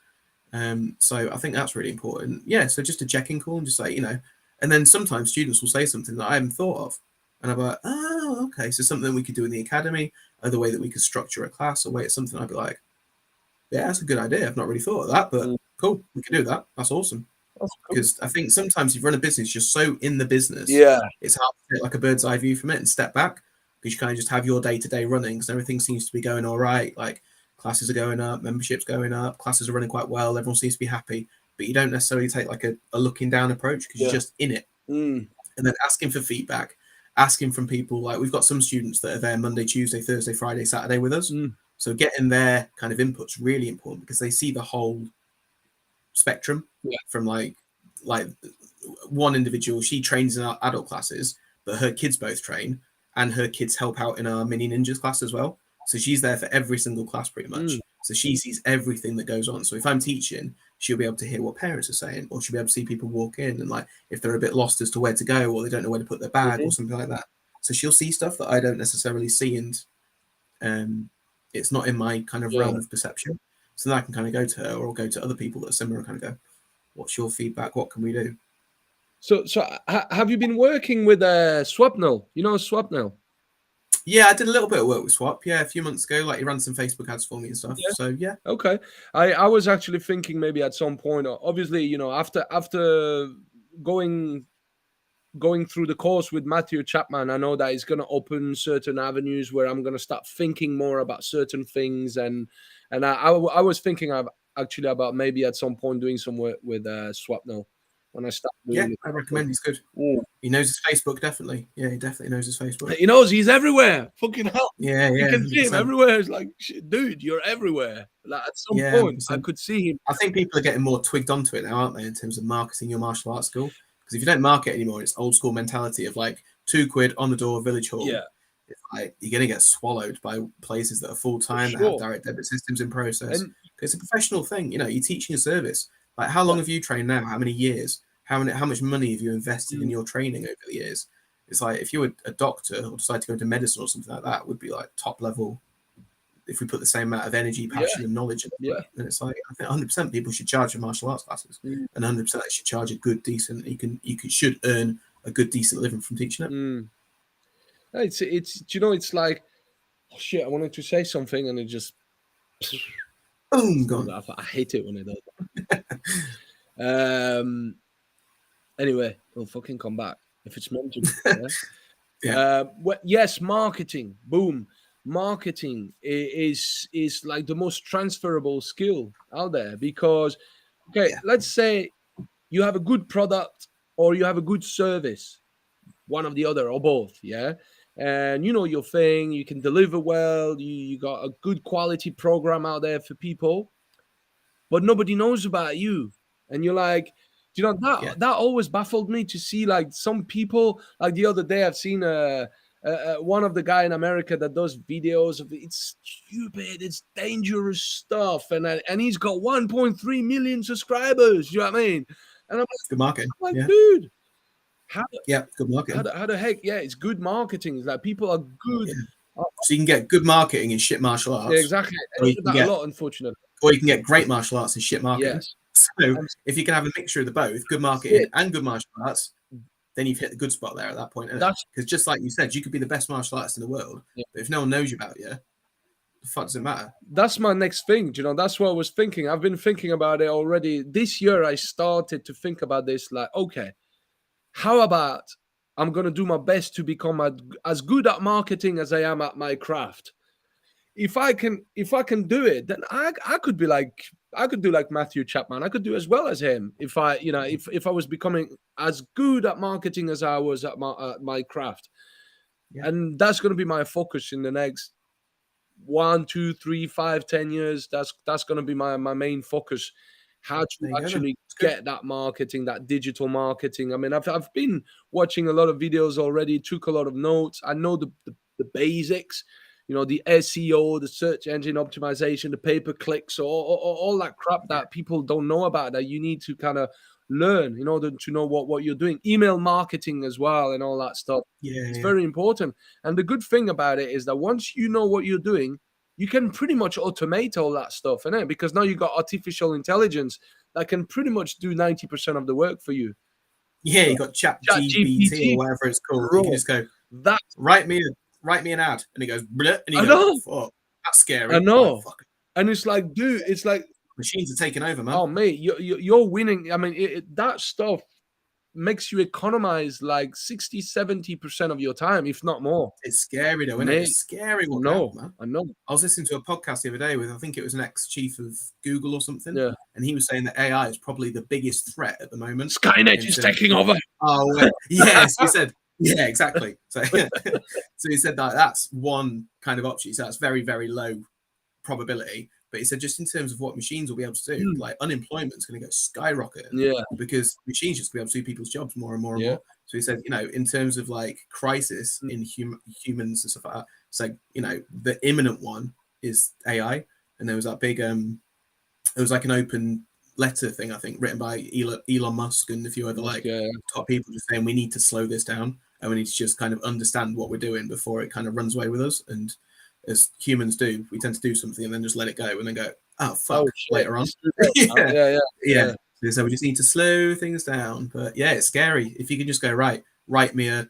So I think that's really important. Yeah, so just a check-in call and just like, and then sometimes students will say something that I haven't thought of. And I'm like, oh, okay, so something we could do in the academy, other way that we could structure a class, or way it's something I'd be like, yeah, that's a good idea. I've not really thought of that, but cool, we can do that. That's awesome. Because I think sometimes you run a business, you're so in the business, it's hard to take like a bird's eye view from it and step back, because you kind of just have your day-to-day running, because everything seems to be going all right. Like, classes are going up, membership's going up, classes are running quite well, everyone seems to be happy, but you don't necessarily take like a looking down approach, because you're just in it. And then asking for feedback asking from people, like we've got some students that are there Monday, Tuesday, Thursday, Friday, Saturday with us. So getting their kind of input's really important because they see the whole spectrum from like one individual. She trains in our adult classes, but her kids both train, and her kids help out in our mini ninjas class as well. So she's there for every single class pretty much. So she sees everything that goes on. So if I'm teaching, she'll be able to hear what parents are saying, or she'll be able to see people walk in and like if they're a bit lost as to where to go, or they don't know where to put their bag or something like that. So she'll see stuff that I don't necessarily see, and it's not in my kind of realm of perception. So then I can kind of go to her or go to other people that are similar and kind of go, what's your feedback? What can we do? So have you been working with Swapnil? You know Swapnil? Yeah, I did a little bit of work with Swap. Yeah, a few months ago. Like he ran some Facebook ads for me and stuff. So yeah. Okay. I was actually thinking maybe at some point, obviously, you know, after going through the course with Matthew Chapman, I know that it's going to open certain avenues where I'm going to start thinking more about certain things, and I was thinking actually about maybe at some point doing some work with Swapnil when I start doing it. I recommend. He's good. He knows his Facebook, definitely. Yeah, he definitely knows his Facebook. He knows he's everywhere. Fucking hell. Yeah. You can see him everywhere. It's like, dude, you're everywhere. Like at some point, 100%. I could see him. I think people are getting more twigged onto it now, aren't they, in terms of marketing your martial arts school? Because if you don't market anymore, it's old school mentality of like £2 on the door, village hall. Yeah. It's like you're going to get swallowed by places that are full time, that have direct debit systems in process. It's a professional thing. You know, you're teaching a service. Like, how long have you trained now? How many years? How much money have you invested in your training over the years? It's like if you were a doctor or decide to go into medicine or something like that, it would be like top level. If we put the same amount of energy, passion, and knowledge in it, and it's like I think 100% people should charge for martial arts classes, and 100% they should charge a good, decent. You should earn a good, decent living from teaching it. It's you know, it's like, oh shit, I wanted to say something and it just boom, gone. I hate it when it does. Anyway, it'll fucking come back if it's meant to. Yes, marketing. Boom. Marketing is like the most transferable skill out there because, let's say you have a good product or you have a good service, one of the other or both, and you know your thing, you can deliver well, you got a good quality program out there for people, but nobody knows about you, and you're like, you know, that always baffled me to see like some people. Like the other day, I've seen one of the guy in America that does videos of it's stupid, it's dangerous stuff, and he's got 1.3 million subscribers. You know what I mean? And I'm like, good marketing. I'm like, dude, good marketing. How the heck? Yeah, it's good marketing. It's like people are good. So you can get good marketing in shit martial arts. Yeah, exactly. Or you can get, a lot, unfortunately. Or you can get great martial arts and shit marketing. Yes. So if you can have a mixture of the both, good marketing and good martial arts, then you've hit the good spot there at that point. Because just like you said, you could be the best martial artist in the world, but if no one knows you about you, the fuck does it matter? That's my next thing. You know, that's what I was thinking. I've been thinking about it already. This year, I started to think about this. Like, okay, how about I'm gonna do my best to become as good at marketing as I am at my craft. If I can do it, then I could be like. I could do like Matthew Chapman. I could do as well as him if I was becoming as good at marketing as I was at my craft. And that's going to be my focus in the next 1, 2, 3, 5, 10 years. That's going to be my main focus. How to actually get that marketing, that digital marketing. I mean, I've been watching a lot of videos already, took a lot of notes. I know the basics. You know, the SEO, the search engine optimization, the pay-per-clicks, all that crap that people don't know about that you need to kind of learn in order to know what you're doing. Email marketing as well and all that stuff. It's very important. And the good thing about it is that once you know what you're doing, you can pretty much automate all that stuff, innit? Because now you've got artificial intelligence that can pretty much do 90% of the work for you. Yeah, you got ChatGPT or whatever it's called. You can just go, write me an ad, and he goes, bleh, and you go, fuck, that's scary. I know. Oh, and it's like, dude, it's like machines are taking over, man. Oh, mate, you're winning. I mean, that stuff makes you economize like 60-70% of your time, if not more. It's scary though, isn't it? It's scary. Man. I know. I was listening to a podcast the other day with, I think it was an ex-chief of Google or something, and he was saying that AI is probably the biggest threat at the moment. Skynet is taking over. Oh, yes, he said. Yeah, exactly. So, so he said that that's one kind of option. So that's very, very low probability. But he said just in terms of what machines will be able to do, like unemployment is going to go skyrocketing Yeah. because machines just be able to do people's jobs more and more and Yeah. more. So he said, you know, in terms of like crisis in humans and stuff like that, so you know, the imminent one is AI. And there was that big it was like an open letter thing, I think, written by Elon Musk and a few other like top people, just saying we need to slow this down and we need to just kind of understand what we're doing before it kind of runs away with us. And as humans do, we tend to do something and then just let it go and then go, oh fuck, later on. Yeah. So we just need to slow things down. But yeah, it's scary. If you can just go, right, write me a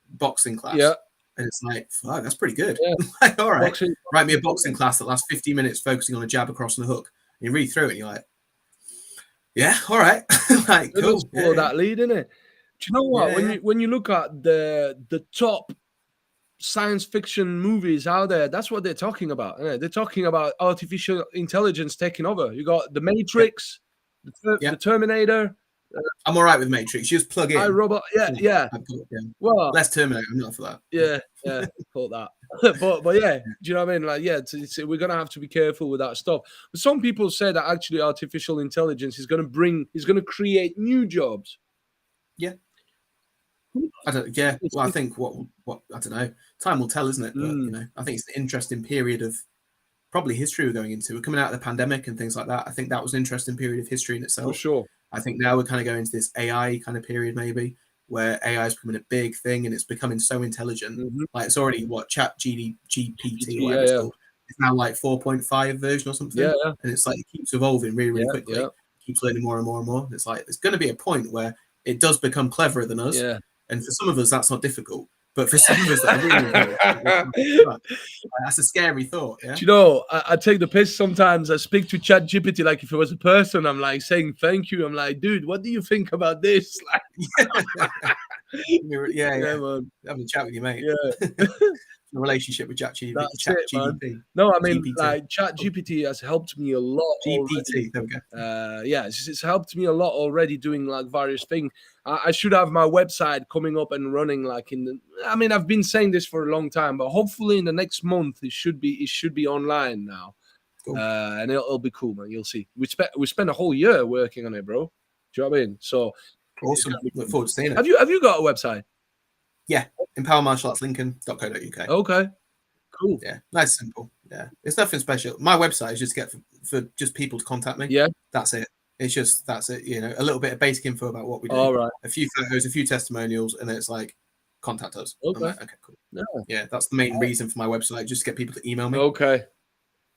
boxing class. Yeah. And it's like, fuck, that's pretty good. Yeah. Like, all right, write me a boxing class that lasts 50 minutes focusing on a jab across the hook. And you read through it and you're like, yeah, all right. Like, cool. Follow that lead, innit? Do you know what? When you look at the top science fiction movies out there, that's what they're talking about. They're talking about artificial intelligence taking over. You got the Matrix, the Terminator. I'm all right with Matrix. Just plug in. iRobot. Yeah. Well, less Terminator. I'm not for that. Yeah, call that. but yeah, do you know what I mean? Like, yeah, we're gonna have to be careful with that stuff. But some people say that actually artificial intelligence is gonna create new jobs. Yeah. I don't. Yeah. Well, I think what I don't know. Time will tell, isn't it? But you know, I think it's an interesting period of probably history we're going into. We're coming out of the pandemic and things like that. I think that was an interesting period of history in itself. For sure. I think now we're kind of going into this AI kind of period, maybe, where AI is becoming a big thing and it's becoming so intelligent. Like it's already GPT or whatever it's called. It's now like 4.5 version or something. And it's like it keeps evolving really, really quickly. It keeps learning more and more and more. It's like there's going to be a point where it does become cleverer than us. And for some of us, that's not difficult. But for some of us that are really that's a scary thought. Yeah. Do you know, I take the piss sometimes. I speak to ChatGPT like if it was a person. I'm like saying thank you. I'm like, dude, what do you think about this? Like, man. Having a chat with you, mate. Yeah. A relationship with ChatGPT. No, I mean, GPT. Like ChatGPT has helped me a lot. GPT, there we go. It's helped me a lot already doing like various things. I should have my website coming up and running like I've been saying this for a long time, but hopefully in the next month it should be online now. Cool. And it'll be cool, man. You'll see. We spent a whole year working on it, bro. Do you know what I mean? So awesome. Look forward to seeing it. Have you got a website? Yeah, empowermartialartslincoln.co.uk. Okay, cool. Yeah, nice, simple. Yeah, it's nothing special. My website is just for just people to contact me. Yeah, that's it. That's it. You know, a little bit of basic info about what we do. All right. A few photos, a few testimonials, and then it's like contact us. Okay. I'm like, okay, cool. Yeah, that's the main reason for my website, just to get people to email me. Okay.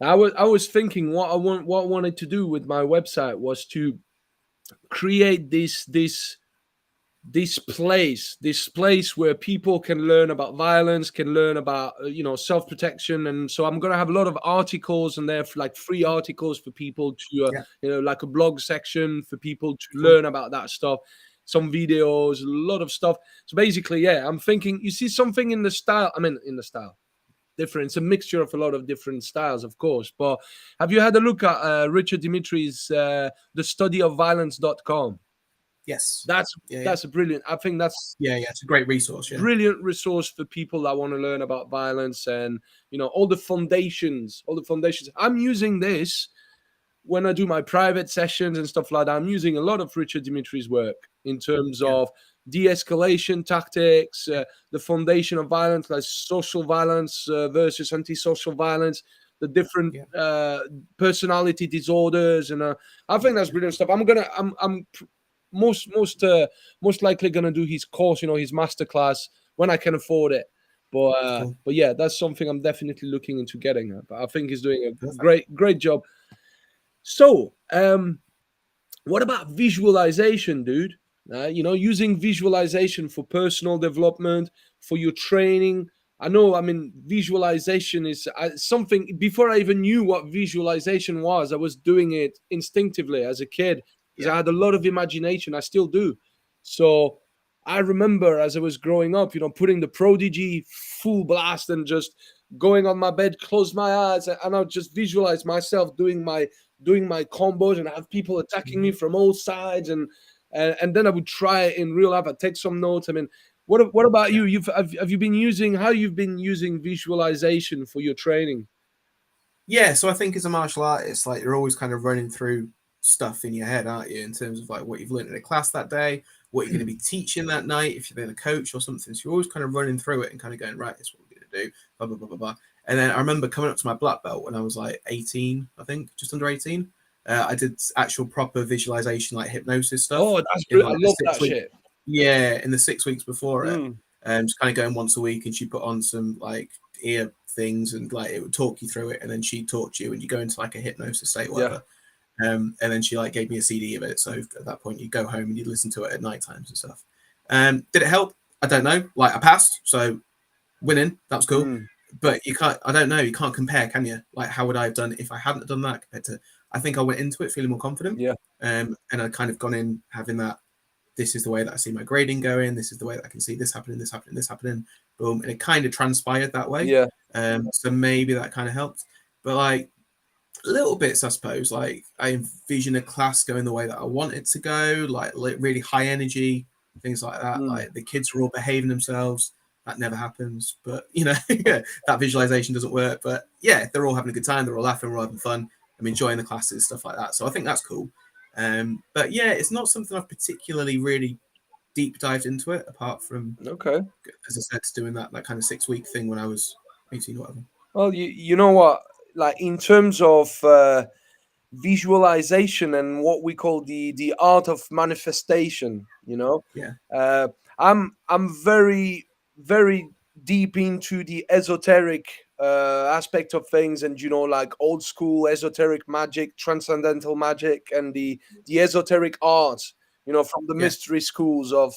I was thinking what I wanted to do with my website was to create this place where people can learn about violence, can learn about self-protection. And so I'm going to have a lot of articles and they're like free articles for people to like a blog section for people to learn about that stuff, some videos, a lot of stuff. So basically, I'm thinking, you see something in the style different. It's a mixture of a lot of different styles, of course. But have you had a look at Richard Dimitri's thestudyofviolence.com? Yes, that's a brilliant. I think that's it's a great resource. Yeah. Brilliant resource for people that want to learn about violence and all the foundations. I'm using this when I do my private sessions and stuff like that. I'm using a lot of Richard Dimitri's work in terms of de-escalation tactics, the foundation of violence, like social violence versus antisocial violence, the different personality disorders, and I think that's brilliant stuff. I'm most likely gonna do his course, his masterclass when I can afford it. But yeah, that's something I'm definitely looking into getting. But I think he's doing a great job. So, what about visualization, dude? Using visualization for personal development, for your training. I know, visualization is something, before I even knew what visualization was, I was doing it instinctively as a kid. Because I had a lot of imagination. I still do. So I remember as I was growing up, putting the Prodigy full blast and just going on my bed, close my eyes, and I would just visualize myself doing my combos and have people attacking me from all sides. And then I would try it in real life. I'd take some notes. What about you? Have you been using how you've been using visualization for your training? Yeah, so I think as a martial artist, like you're always kind of running through stuff in your head, aren't you? In terms of like what you've learned in a class that day, what you're going to be teaching that night, if you're then a coach or something. So you're always kind of running through it and kind of going, right, this is what we're going to do, blah, blah, blah, blah, blah. And then I remember coming up to my black belt when I was like 18, I think, just under 18. I did actual proper visualization, like hypnosis stuff Oh, that's in great. I like the love that 6 weeks. shit. Yeah, in the 6 weeks before it. Mm, Just kind of going once a week, and she put on some like ear things, and like it would talk you through it, and then she'd talk to you, and you go into like a hypnosis state, yeah, whatever. And then she like gave me a CD of it, so at that point you go home and you listen to it at night times and stuff. Did it help? I don't know. Like I passed, so winning, that was cool. mm, But you can't. I don't know. You can't compare, can you? Like how would I have done if I hadn't done that compared to? I think I went into it feeling more confident. yeah, And I'd kind of gone in having that. This is the way that I see my grading going. This is the way that I can see this happening, this happening, this happening. Boom, and it kind of transpired that way. yeah, So maybe that kind of helped. But like little bits, I suppose. Like I envision a class going the way that I want it to go, like really high energy, things like that. mm, Like the kids are all behaving themselves. That never happens, but you know, yeah, that visualization doesn't work. But yeah, they're all having a good time. They're all laughing. We're all having fun. I'm enjoying the classes, stuff like that. So I think that's cool. But yeah, it's not something I've particularly really deep dived into it, apart from, okay. as I said, doing that kind of 6 week thing when I was 18 or whatever. Well, you know what? Like in terms of visualization and what we call the art of manifestation, Yeah, uh, I'm very deep into the esoteric aspect of things, and like old school esoteric magic, transcendental magic, and the esoteric art, from the yeah, mystery schools of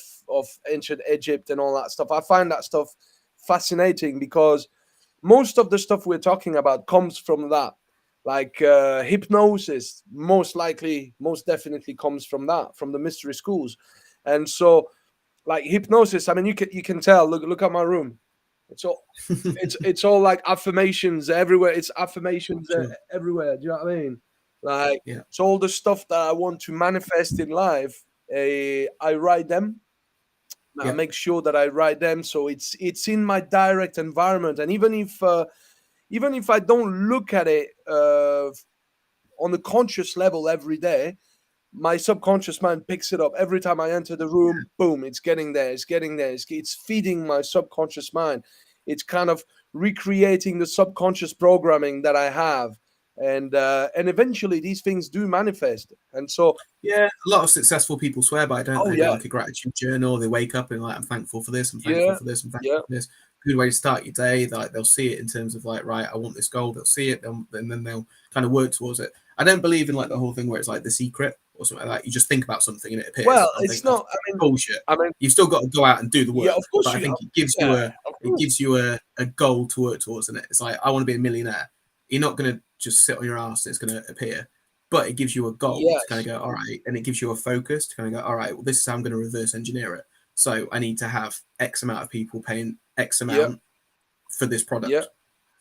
ancient Egypt and all that stuff. I find that stuff fascinating because most of the stuff we're talking about comes from that. Like hypnosis, most definitely comes from that, from the mystery schools. And so, like hypnosis, I mean, you can tell. Look at my room. It's all it's all like affirmations everywhere. It's affirmations sure, everywhere. Do you know what I mean? Like, yeah, so all the stuff that I want to manifest in life, I write them. I yeah, make sure that I write them, so it's in my direct environment. And even if I don't look at it on a conscious level every day, my subconscious mind picks it up every time I enter the room. Boom, it's getting there. It's getting there. It's feeding my subconscious mind. It's kind of recreating the subconscious programming that I have, and eventually these things do manifest. And so, yeah. A lot of successful people swear by it, don't oh they? Do yeah, like a gratitude journal. They wake up and like, I'm thankful for this. I'm thankful yeah, for this. I'm thankful yeah, for this. Good way to start your day. Like they'll see it in terms of like, right, I want this goal. They'll see it, and then they'll kind of work towards it. I don't believe in like the whole thing where it's like The Secret or something like that. You just think about something and it appears. well, I it's think that's not. I mean, bullshit. I mean, You've still got to go out and do the yeah, work. of course But I you. think it gives you Yeah, a of it course. gives you a goal to work towards, and it's like I want to be a millionaire. You're not going to just sit on your ass and it's going to appear, but it gives you a goal to kind of Yes. go, all right, and it gives you a focus to kind of go, all right, well, this is how I'm going to reverse engineer it. So I need to have X amount of people paying X Yeah. amount for this Yeah. product.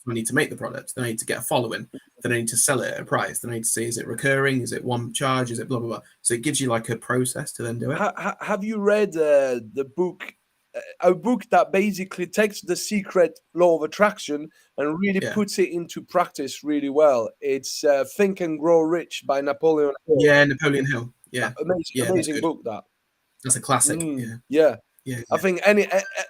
So I need to make the product. Then I need to get a following. Then I need to sell it at a price. Then I need to see, is it recurring? Is it one charge? Is it blah, blah, blah? So it gives you like a process to then do it. Have you read the book? A book that basically takes the secret law of attraction and really Yeah. puts it into practice really well. It's Think and Grow Rich by Napoleon Hill. Yeah. Napoleon Hill. Yeah. Amazing, Yeah. That's amazing good. book that. That's a classic. Yeah. Yeah. Yeah. I Yeah. think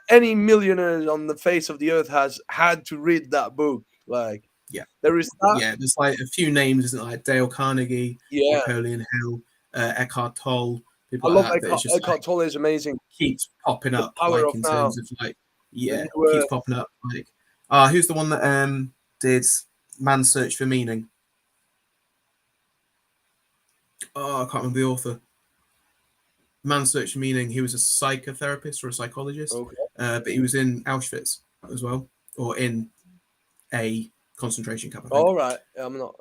any millionaire on the face of the earth has had to read that book. Like, Yeah. there is that. Yeah. There's like a few names, isn't it? Like Dale Carnegie, Yeah. Napoleon Hill, Eckhart Tolle, I people like love that. That is just like Eckhart Tolle is amazing. keeps popping The up, Power like of in Now. terms of like, The yeah, new, keeps popping up. Like, who's the one that did Man's Search for Meaning? Oh, I can't remember the author. Man's Search for Meaning. He was a psychotherapist or a psychologist, okay. but he was in Auschwitz as well, or in a concentration camp, I think. All right. I'm not.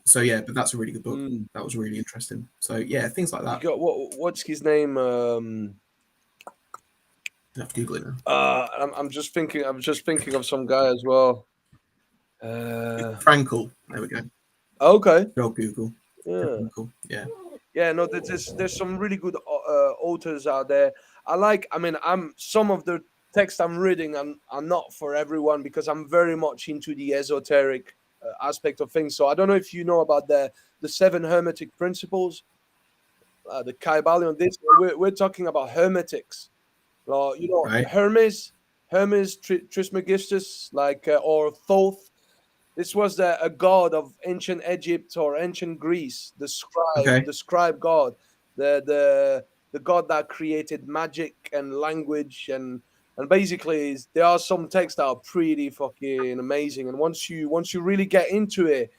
So yeah, but that's a really good book. Mm. That was really interesting. So yeah, things like You that. got what's his name? I have to Google it now. I'm just thinking. I'm just thinking of some guy as well. Frankel. There we go. Okay. Go Google. Yeah. Frankel. Yeah. Yeah. No, there's some really good authors out there. I mean, I'm some of the text I'm reading are not for everyone because I'm very much into the esoteric aspect of things. So I don't know if you know about the seven hermetic principles, the Kybalion. This we're talking about hermetics. You know, Right. Hermes Trismegistus, like or Thoth. This was a god of ancient Egypt or ancient Greece, Okay. the scribe god, the god that created magic and language and basically there are some texts that are pretty fucking amazing. And once you really get into it,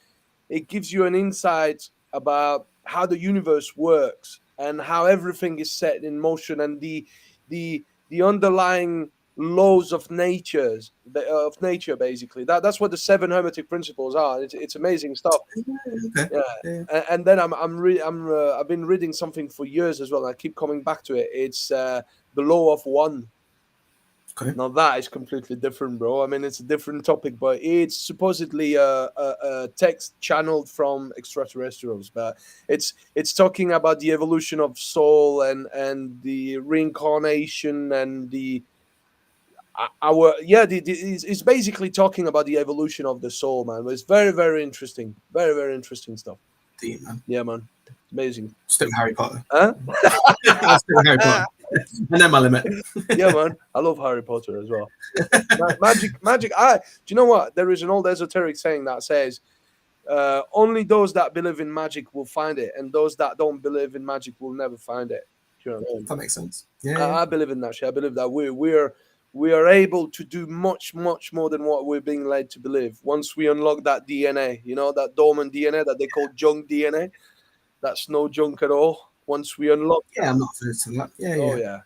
it gives you an insight about how the universe works and how everything is set in motion and the underlying laws of nature basically. That's what the seven hermetic principles are. It's amazing stuff. Okay. Yeah. Yeah. And then I've been reading something for years as well, and I keep coming back to it. It's the law of one. Okay. Now that is completely different, bro. I mean, it's a different topic, but it's supposedly a text channeled from extraterrestrials. But it's talking about the evolution of soul and the reincarnation and it's basically talking about the evolution of the soul, man. It's very, very interesting, very, very interesting stuff. Deep, man. Yeah, man, it's amazing. Still Harry Potter. Huh? Still Harry Potter. I know my limit. Yeah, man, I love Harry Potter as well. Magic. Do you know what? There is an old esoteric saying that says, only those that believe in magic will find it, and those that don't believe in magic will never find it. Do you know what I mean? That makes sense. Yeah. I believe in that shit. I believe that we are able to do much more than what we're being led to believe. Once we unlock that DNA, you know, that dormant DNA that they call junk DNA, that's no junk at all. Once we unlock, Yeah, I'm not opposed to that. Yeah, oh yeah. yeah.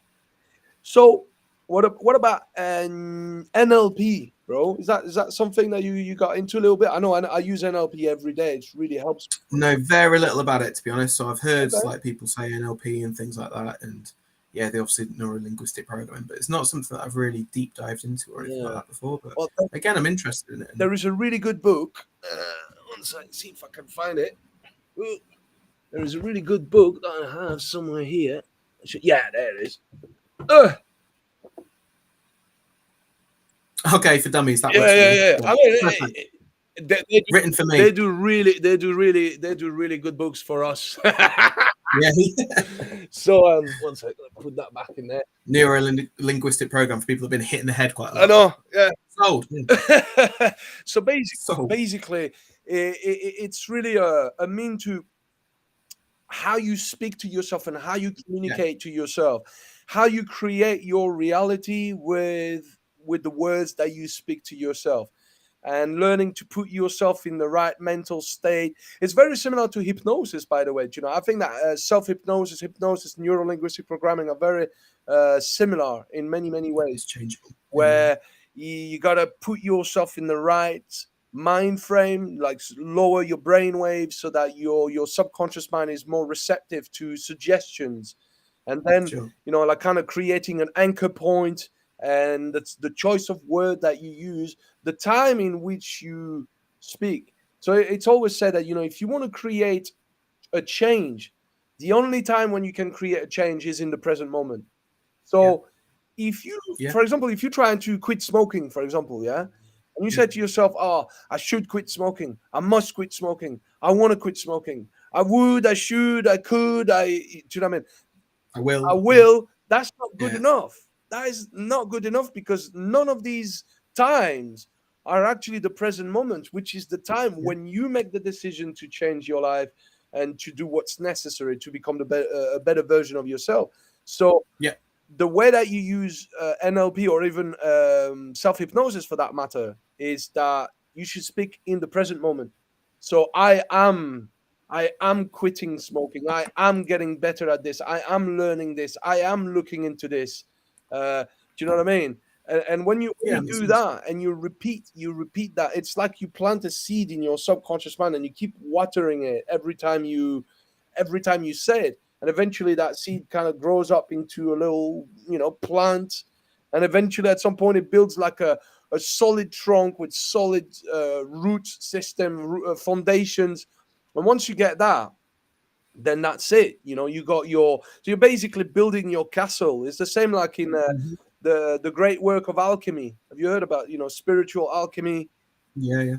So what about NLP, bro? Is that something that you got into a little bit? I know I use NLP every day. It really helps. Know very little about it, to be honest. So I've heard Okay. like people say NLP and things like that, and yeah, they obviously neuro-linguistic programming, but it's not something that I've really deep dived into or anything like that before. But Well, again, I'm interested in it. there is a really good book. One second, see if I can find it. Ooh. There is a really good book that I have somewhere here. Yeah, there it is. Okay, for dummies, that Yeah, works for me. yeah. I mean, they written for me. They do really good books for us. Yeah. So one second, put that back in there. Neuro-linguistic program for people who've been hit in the head quite a lot. I know. Yeah. Sold. So basically, it's really a mean to how you speak to yourself and how you communicate to yourself, how you create your reality with the words that you speak to yourself, and learning to put yourself in the right mental state. It's very similar to hypnosis, by the way. You know, I think that self-hypnosis, hypnosis, neuro-linguistic programming are very similar in many ways. It's changeable. Where you got to put yourself in the right mind frame, like lower your brain waves so that your subconscious mind is more receptive to suggestions, and then you know, like kind of creating an anchor point, and that's the choice of word that you use, the time in which you speak. So it's always said that, you know, if you want to create a change, the only time when you can create a change is in the present moment. So if you, for example, if you're trying to quit smoking, for example, and you said to yourself, oh, I should quit smoking, I must quit smoking, I want to quit smoking, I would, I should, I could, do you know what I mean? I will. That's not good enough. That is not good enough, because none of these times are actually the present moment, which is the time when you make the decision to change your life and to do what's necessary to become a better version of yourself. So the way that you use NLP or even self-hypnosis for that matter is that you should speak in the present moment. So I am quitting smoking. I am getting better at this. I am learning this. I am looking into this. Do you know what I mean? And when you do that and you repeat that, it's like you plant a seed in your subconscious mind and you keep watering it every time you say it. And eventually that seed kind of grows up into a little, you know, plant. And eventually at some point it builds like a solid trunk with solid root system, foundations. And once you get that, then that's it. You know, you got your, so you're basically building your castle. It's the same like in Mhm. the great work of alchemy. Have you heard about, you know, spiritual alchemy? Yeah, yeah,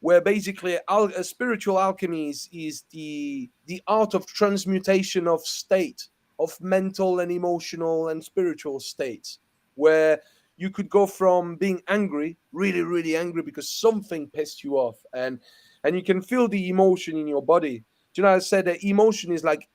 where basically spiritual alchemy is the art of transmutation of state, of mental and emotional and spiritual states, where you could go from being angry, really really angry because something pissed you off, and you can feel the emotion in your body. Do you know, I said that emotion is like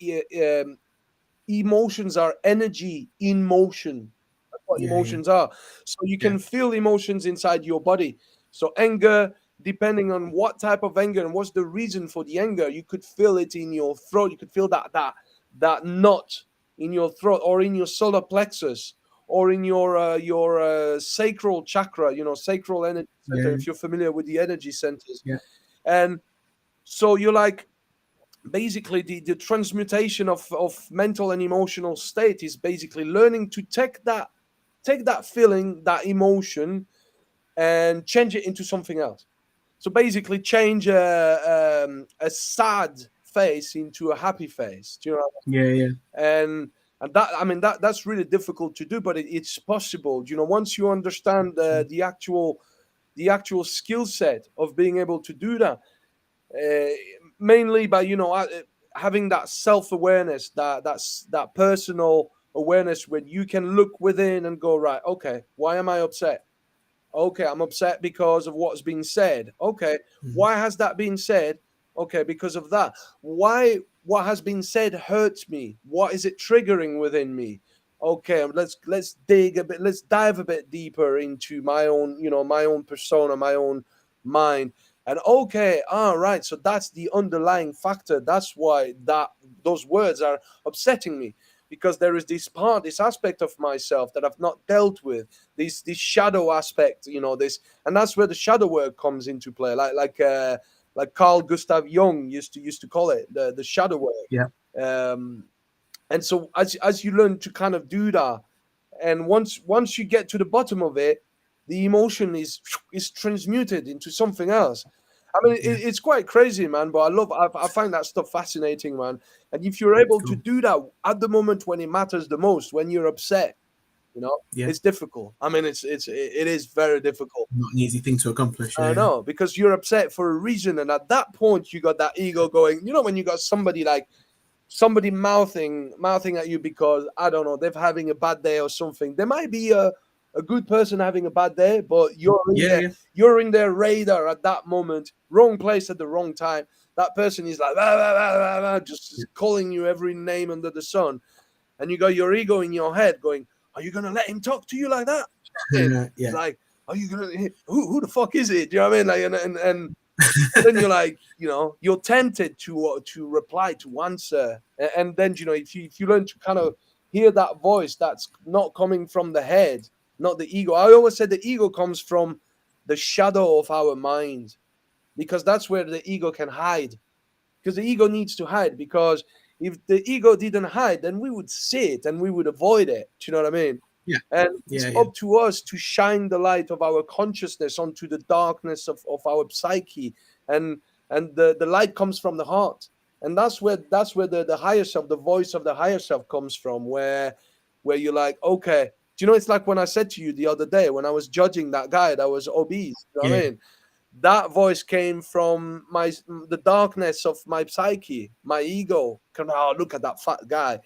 emotions are energy in motion. That's what yeah, yeah, emotions are. So you yeah, can feel emotions inside your body. So anger, depending on what type of anger and what's the reason for the anger, you could feel it in your throat. You could feel that knot in your throat, or in your solar plexus, or in your sacral chakra. You know, sacral energy center. yeah, If you're familiar with the energy centers, yeah, and so you're like, basically the transmutation of mental and emotional state is basically learning to take that feeling, that emotion, and change it into something else. So basically change a sad face into a happy face. Do you know? yeah, yeah, And that, I mean, that's really difficult to do, but it's possible. You know, once you understand the actual skill set of being able to do that, uh, mainly by, you know, having that self-awareness, that personal awareness, when you can look within and go, right, okay, why am I upset? Okay, I'm upset because of what's been said. Okay, mhm, why has that been said? Okay, because of that. Why what has been said hurts me? What is it triggering within me? Okay, let's dig a bit, let's dive a bit deeper into my own, you know, my own persona, my own mind. And okay, all right, so that's the underlying factor. That's why that those words are upsetting me, because there is this part, this aspect of myself that I've not dealt with, this shadow aspect, you know, this, and that's where the shadow work comes into play, like Carl Gustav Jung used to call it, the shadow yeah, work. And so as you learn to kind of do that, and once you get to the bottom of it, the emotion is transmuted into something else. I mean, yeah. it's quite crazy, man, but I find that stuff fascinating, man. And if you're able to Cool. do that at the moment when it matters the most, when you're upset, you know, Yeah, it's difficult. I mean, it is very difficult. not an easy thing to accomplish. I Yeah, know, because you're upset for a reason, and at that point you got that ego going. You know, when you got somebody like somebody mouthing at you because, I don't know, they're having a bad day or something. There might be a good person having a bad day, but yeah, yeah, you're in their radar at that moment, wrong place at the wrong time. That person is like, "Ah, ah, ah, ah, ah," yeah, just calling you every name under the sun, and you got your ego in your head going, "Are you gonna let him talk to you like that?" It's yeah, like, "Are you gonna? Who the fuck is it?" Do you know what I mean? Like, and then you're like, you know, you're tempted to reply, to answer, and then, you know, if you learn to kind of hear that voice that's not coming from the head, not the ego. I always said the ego comes from the shadow of our mind, because that's where the ego can hide, because the ego needs to hide, because if the ego didn't hide, then we would see it and we would avoid it. Do you know what I mean? yeah, And it's yeah, yeah, up to us to shine the light of our consciousness onto the darkness of our psyche, and the light comes from the heart, and that's where the higher self, the voice of the higher self comes from, where you're like, okay, do you know, it's like when I said to you the other day when I was judging that guy that was obese, you know what yeah, I mean? That voice came from the darkness of my psyche, my ego. Oh, look at that fat guy.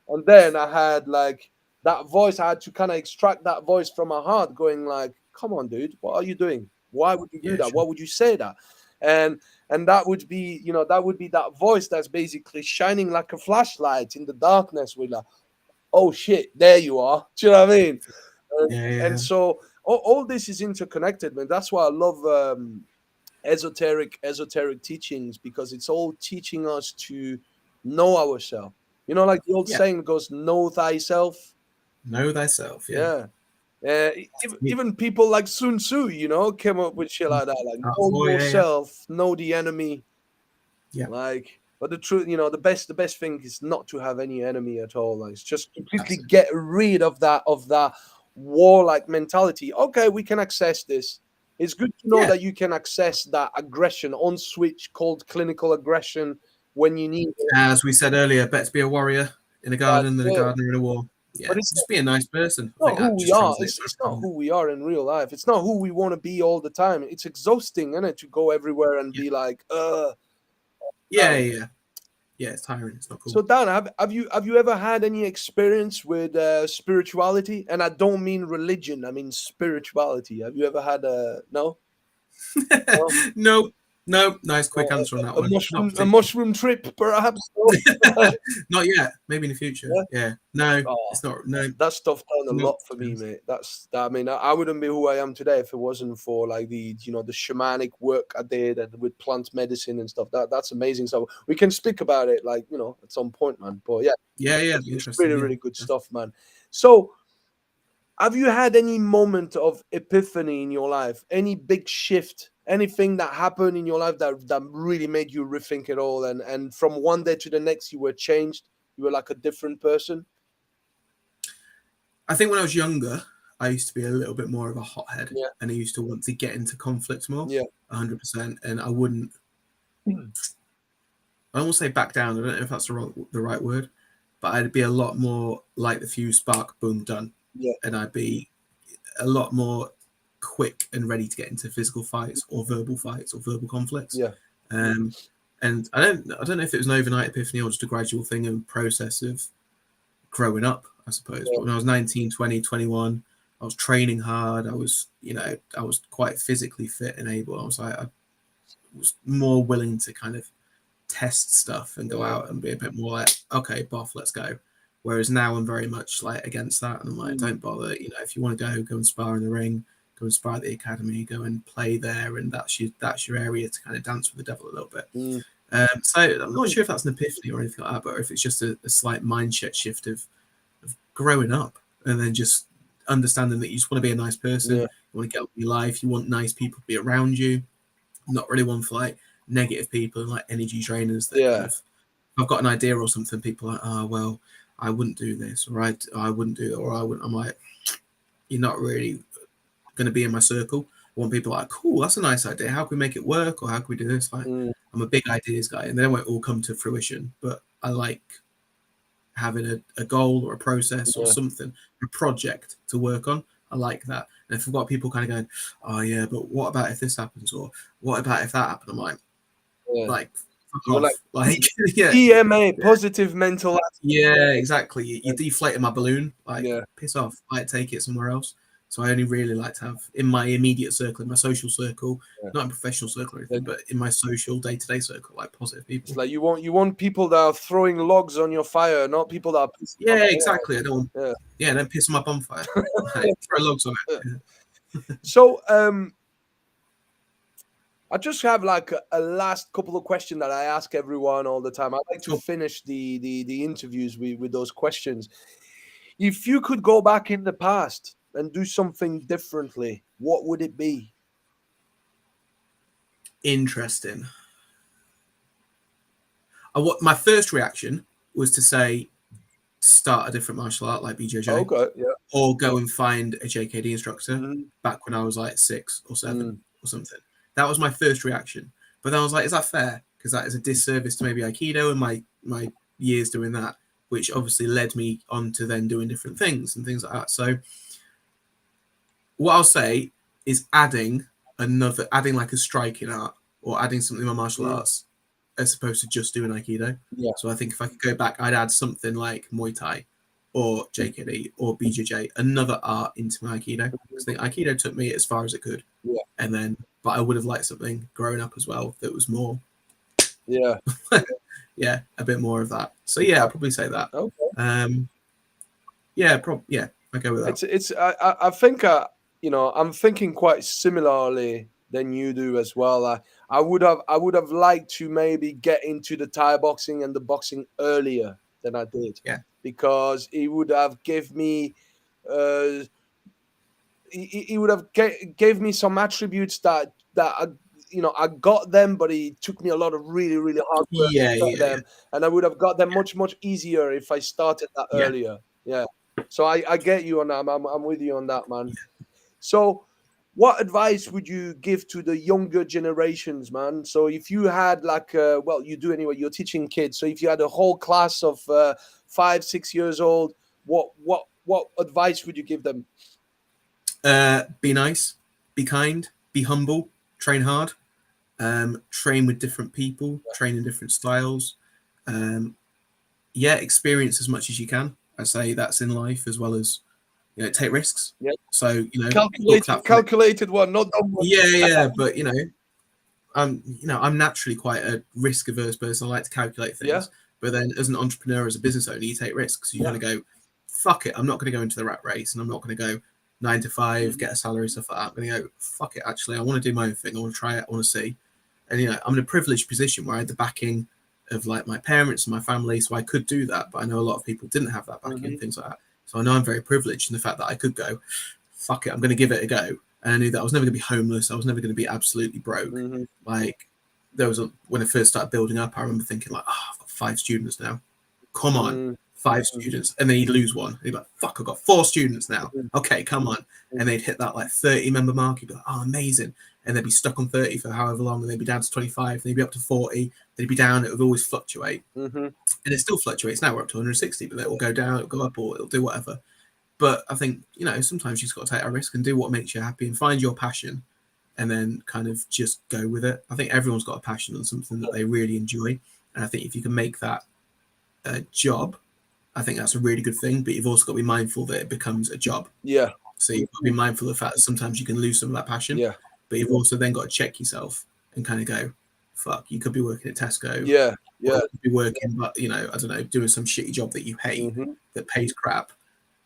And then I had like that voice. I had to kind of extract that voice from my heart, going like, "Come on, dude, what are you doing? Why would you do yeah, that? sure. Why would you say that?" And that would be, you know, that would be that voice that's basically shining like a flashlight in the darkness. With like, "Oh shit, there you are." Do you know what I mean? Yeah, And yeah, so all this is interconnected, man. That's why I love esoteric teachings, because it's all teaching us to know ourselves. You know, like the old yeah. saying goes, "Know thyself." Know thyself. Yeah. Yeah. Yeah. Even people like Sun Tzu, you know, came up with shit like that, like Oh know boy, yeah, yeah, yourself, know the enemy. yeah. Like, but the truth, you know, the best thing is not to have any enemy at all. Like, it's just completely Absolutely. get rid of that warlike mentality. Okay, we can access this. It's good to know Yeah, that you can access that aggression on switch called clinical aggression. when you need it. As we said earlier, better to be a warrior in a garden That's than a it. gardener in a war. Yeah, But it's just be a nice person. I not think who that we just are. translates It's over not time. who we are in real life. It's not who we want to be all the time. It's exhausting, isn't it, to go everywhere and Yeah. be like, Yeah, yeah. Yeah, it's tiring. It's not cool. So Dan, have you ever had any experience with spirituality? And I don't mean religion. I mean spirituality. Have you ever had no? No? No, no, nice quick answer on that one. Not A particularly. mushroom trip, perhaps? No? Not yet. Maybe in the future. Yeah. Yeah. No, Oh, it's not. No, that stuff done a no. lot for me, mate. I mean, I wouldn't be who I am today if it wasn't for like the the shamanic work I did and with plant medicine and stuff. That's amazing. So we can speak about it like at some point, man. But yeah, Yeah, yeah. It'd be it's interesting. really Yeah. really good stuff, man. So have you had any moment of epiphany in your life? Any big shift? Anything that happened in your life that really made you rethink it all? And from one day to the next, you were changed. You were like a different person. I think when I was younger, I used to be a little bit more of a hothead, Yeah. and I used to want to get into conflict more, Yeah. 100%. And I wouldn't. I don't want to say back down. I don't know if that's the right word, but I'd be a lot more like the fuse spark, boom, done. Yeah. And I'd be a lot more quick and ready to get into physical fights or verbal conflicts. Yeah. And I don't know if it was an overnight epiphany or just a gradual thing and process of growing up, I suppose. Yeah. But when I was 19, 20, 21, I was training hard. I was quite physically fit and able. I was more willing to kind of test stuff and go out and be a bit more like, okay, boff, let's go. Whereas now I'm very much like against that, and I'm like, don't bother. If you want to go and spar in the ring, go and spar at the academy, go and play there, and that's your area to kind of dance with the devil a little bit. So I'm not sure if that's an epiphany or anything like that, but if it's just a slight mindset shift of growing up and then just understanding that you just want to be a nice person, you want to get on with your life, you want nice people to be around you, not really one for like negative people and like energy drainers that kind of, I've got an idea or something, people are like, oh, well, I wouldn't do this, or I wouldn't do it, or I wouldn't. I'm like, you're not really going to be in my circle. I want people like, cool, that's a nice idea. How can we make it work? Or how can we do this? Like, I'm a big ideas guy, and they won't all come to fruition, but I like having a goal or a process or something, a project to work on. I like that. And if I've got people kind of going, oh yeah, but what about if this happens? Or what about if that happened? I'm like, fuck off. Like, yeah. PMA, positive mental attitude. Yeah, exactly. You're deflating my balloon. Like, piss off. Like, take it somewhere else. So I only really like to have in my immediate circle, in my social circle, not in professional circle or anything, but in my social day-to-day circle, like positive people. It's like you want people that are throwing logs on your fire, not people that are pissing exactly. I don't don't piss on my bonfire. Like, throw logs on it. So I just have like a last couple of questions that I ask everyone all the time. I like to finish the interviews with those questions. If you could go back in the past and do something differently, what would it be? Interesting. My first reaction was to say, start a different martial art like BJJ, or go and find a JKD instructor back when I was like 6 or 7 or something. That was my first reaction. But then I was like, is that fair? Because that is a disservice to maybe Aikido and my years doing that, which obviously led me on to then doing different things and things like that. So what I'll say is adding like a striking art or adding something in my martial arts as opposed to just doing Aikido. So I think if I could go back, I'd add something like Muay Thai or JKD or BJJ, another art into my Aikido. Because I think Aikido took me as far as it could. But I would have liked something growing up as well that was more. A bit more of that. So I'll probably say that. I go with that. I think I'm thinking quite similarly than you do as well. I would have liked to maybe get into the Thai boxing and the boxing earlier than I did. Because it would have gave me he would have gave me some attributes that I got them, but it took me a lot of really really hard work to get them, and I would have got them much easier if I started that earlier. So I get you on that. I'm with you on that, man. So what advice would you give to the younger generations, man? So if you had like, well, you do anyway, you're teaching kids. So if you had a whole class of 5, 6 years old, what advice would you give them? Be nice, be kind, be humble, train hard, train with different people, train in different styles. Experience as much as you can. I say that's in life as well as, take risks. Yeah. So, Calculated one, not dumb one. Yeah, but I'm naturally quite a risk averse person. I like to calculate things. Yeah. But then as an entrepreneur, as a business owner, you take risks. You kind of go, fuck it, I'm not going to go into the rat race, and I'm not going to go 9 to 5, get a salary, stuff like that. I'm going to go, fuck it, actually, I want to do my own thing. I want to try it. I want to see. And, I'm in a privileged position where I had the backing of like my parents and my family, so I could do that. But I know a lot of people didn't have that backing and things like that. So I know I'm very privileged in the fact that I could go, fuck it, I'm going to give it a go. And I knew that I was never going to be homeless. I was never going to be absolutely broke. Like, when I first started building up, I remember thinking like, I've got 5 students now. Come on, 5 students. And then you'd lose one. And you'd be like, fuck, I've got 4 students now. Okay, come on. And they'd hit that like 30 member mark. You'd be like, oh, amazing. And they'd be stuck on 30 for however long. And they'd be down to 25. And they'd be up to 40. They'd be down. It would always fluctuate. And it still fluctuates. Now we're up to 160, but it will go down, it'll go up, or it'll do whatever. But I think, sometimes you just got to take a risk and do what makes you happy and find your passion and then kind of just go with it. I think everyone's got a passion on something that they really enjoy. And I think if you can make that a job, I think that's a really good thing. But you've also got to be mindful that it becomes a job. Yeah. So you've got to be mindful of the fact that sometimes you can lose some of that passion. Yeah. But you've also then got to check yourself and kind of go, fuck, you could be working at Tesco. Yeah. Yeah. Or you could be working, but, I don't know, doing some shitty job that you hate that pays crap.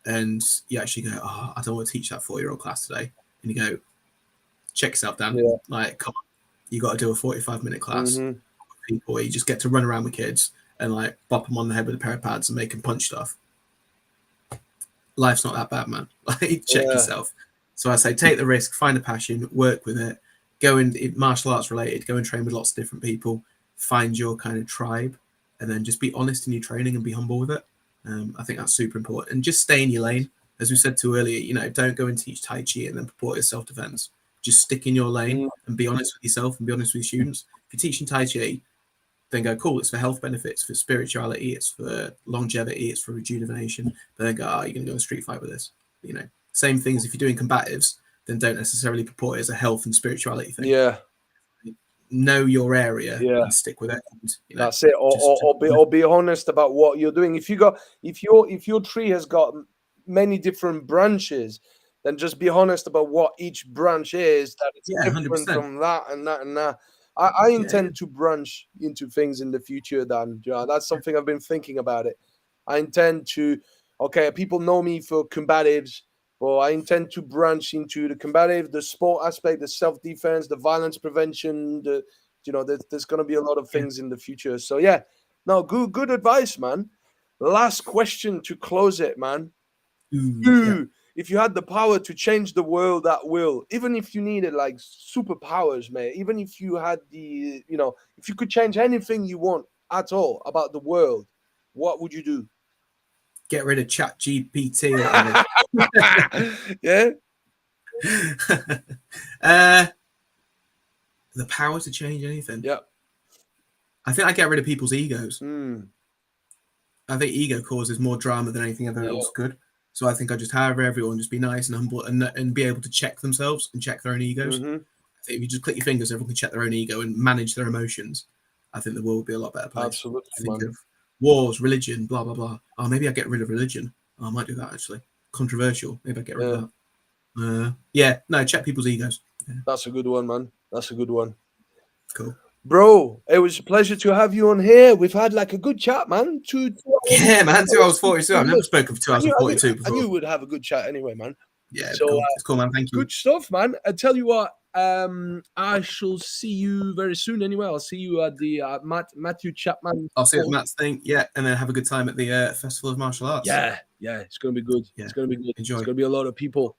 And you actually go, I don't want to teach that 4-year-old class today. And you go, check yourself, Dan. Yeah. Like, come on, you got to do a 45-minute class with people where you just get to run around with kids and like bop them on the head with a pair of pads and make them punch stuff. Life's not that bad, man. Like, check yourself. So I say, take the risk, find a passion, work with it, go in martial arts related, go and train with lots of different people, find your kind of tribe, and then just be honest in your training and be humble with it. I think that's super important. And just stay in your lane. As we said to earlier, don't go and teach Tai Chi and then purport as self-defense. Just stick in your lane and be honest with yourself and be honest with your students. If you're teaching Tai Chi, then go, cool, it's for health benefits, for spirituality, it's for longevity, it's for rejuvenation. But then go, you're going to go in a street fight with this. Same things if you're doing combatives, then don't necessarily purport it as a health and spirituality thing. Yeah. Know your area and stick with it. And, that's it. Or be honest about what you're doing. If your tree has got many different branches, then just be honest about what each branch is. That it's different 100%. from that and that and that. I intend to branch into things in the future, Dan. That's something I've been thinking about it. I intend to. Okay, people know me for combatives. Well, I intend to branch into the combative, the sport aspect, the self-defense, the violence prevention. There's going to be a lot of things in the future. So good advice, man. Last question to close it, man. If you had the power to change the world at will, even if you needed like superpowers, man, even if you had if you could change anything you want at all about the world, what would you do? Get rid of ChatGPT. Yeah. The power to change anything. Yeah. I think I get rid of people's egos. I think ego causes more drama than anything else could. So I think I just have everyone just be nice and humble and be able to check themselves and check their own egos. I think if you just click your fingers, everyone can check their own ego and manage their emotions. I think the world would be a lot better place. Absolutely. I think of wars, religion, blah, blah, blah. Oh, maybe I get rid of religion. I might do that, actually. Controversial. Maybe I get rid of that. Check people's egos. Yeah. That's a good one, man. That's a good one. Cool. Bro, it was a pleasure to have you on here. We've had like a good chat, man. 2 man. 2 hours 42. I've never spoken for 2 hours 42 before. I knew we'd have a good chat anyway, man. Yeah, so, cool. It's cool, man. Thank you. Good stuff, man. I tell you what, I shall see you very soon anyway. I'll see you at the Matthew Chapman. I'll see you at Matt's thing, and then have a good time at the Festival of Martial Arts. Yeah, it's going to be good. Yeah. It's going to be good. Enjoy. It's going to be a lot of people.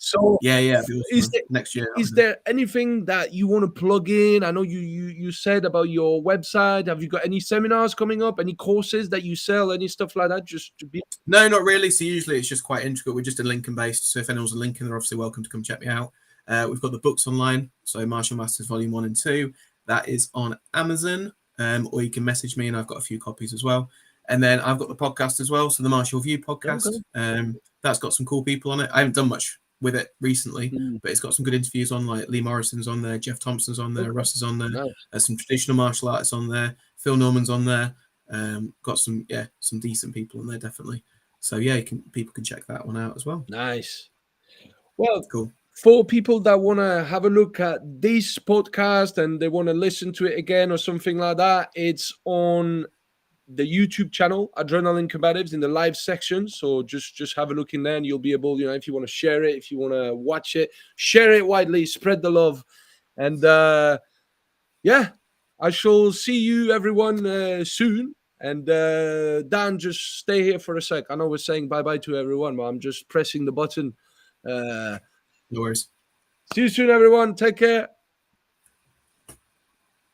So next year. Is there anything that you want to plug in? I know you said about your website. Have you got any seminars coming up? Any courses that you sell? Any stuff like that? Just to be No, not really. So usually it's just quite intricate. We're just in Lincoln based. So if anyone's in Lincoln, they're obviously welcome to come check me out. We've got the books online, so Martial Masters Volume 1 and 2. That is on Amazon, or you can message me, and I've got a few copies as well. And then I've got the podcast as well, so the Martial View podcast. Okay. That's got some cool people on it. I haven't done much with it recently, but it's got some good interviews on, like Lee Morrison's on there, Jeff Thompson's on there, Russ is on there. Nice. There's some traditional martial artists on there. Phil Norman's on there. Got some decent people on there, definitely. So yeah, people can check that one out as well. Nice. Well, cool. For people that want to have a look at this podcast and they want to listen to it again or something like that, it's on the YouTube channel, Adrenaline Combatives, in the live section. So just have a look in there and you'll be able, if you want to share it, if you want to watch it, share it widely, spread the love. And yeah, I shall see you everyone soon. And Dan, just stay here for a sec. I know we're saying bye-bye to everyone, but I'm just pressing the button. No worries. See you soon, everyone. Take care.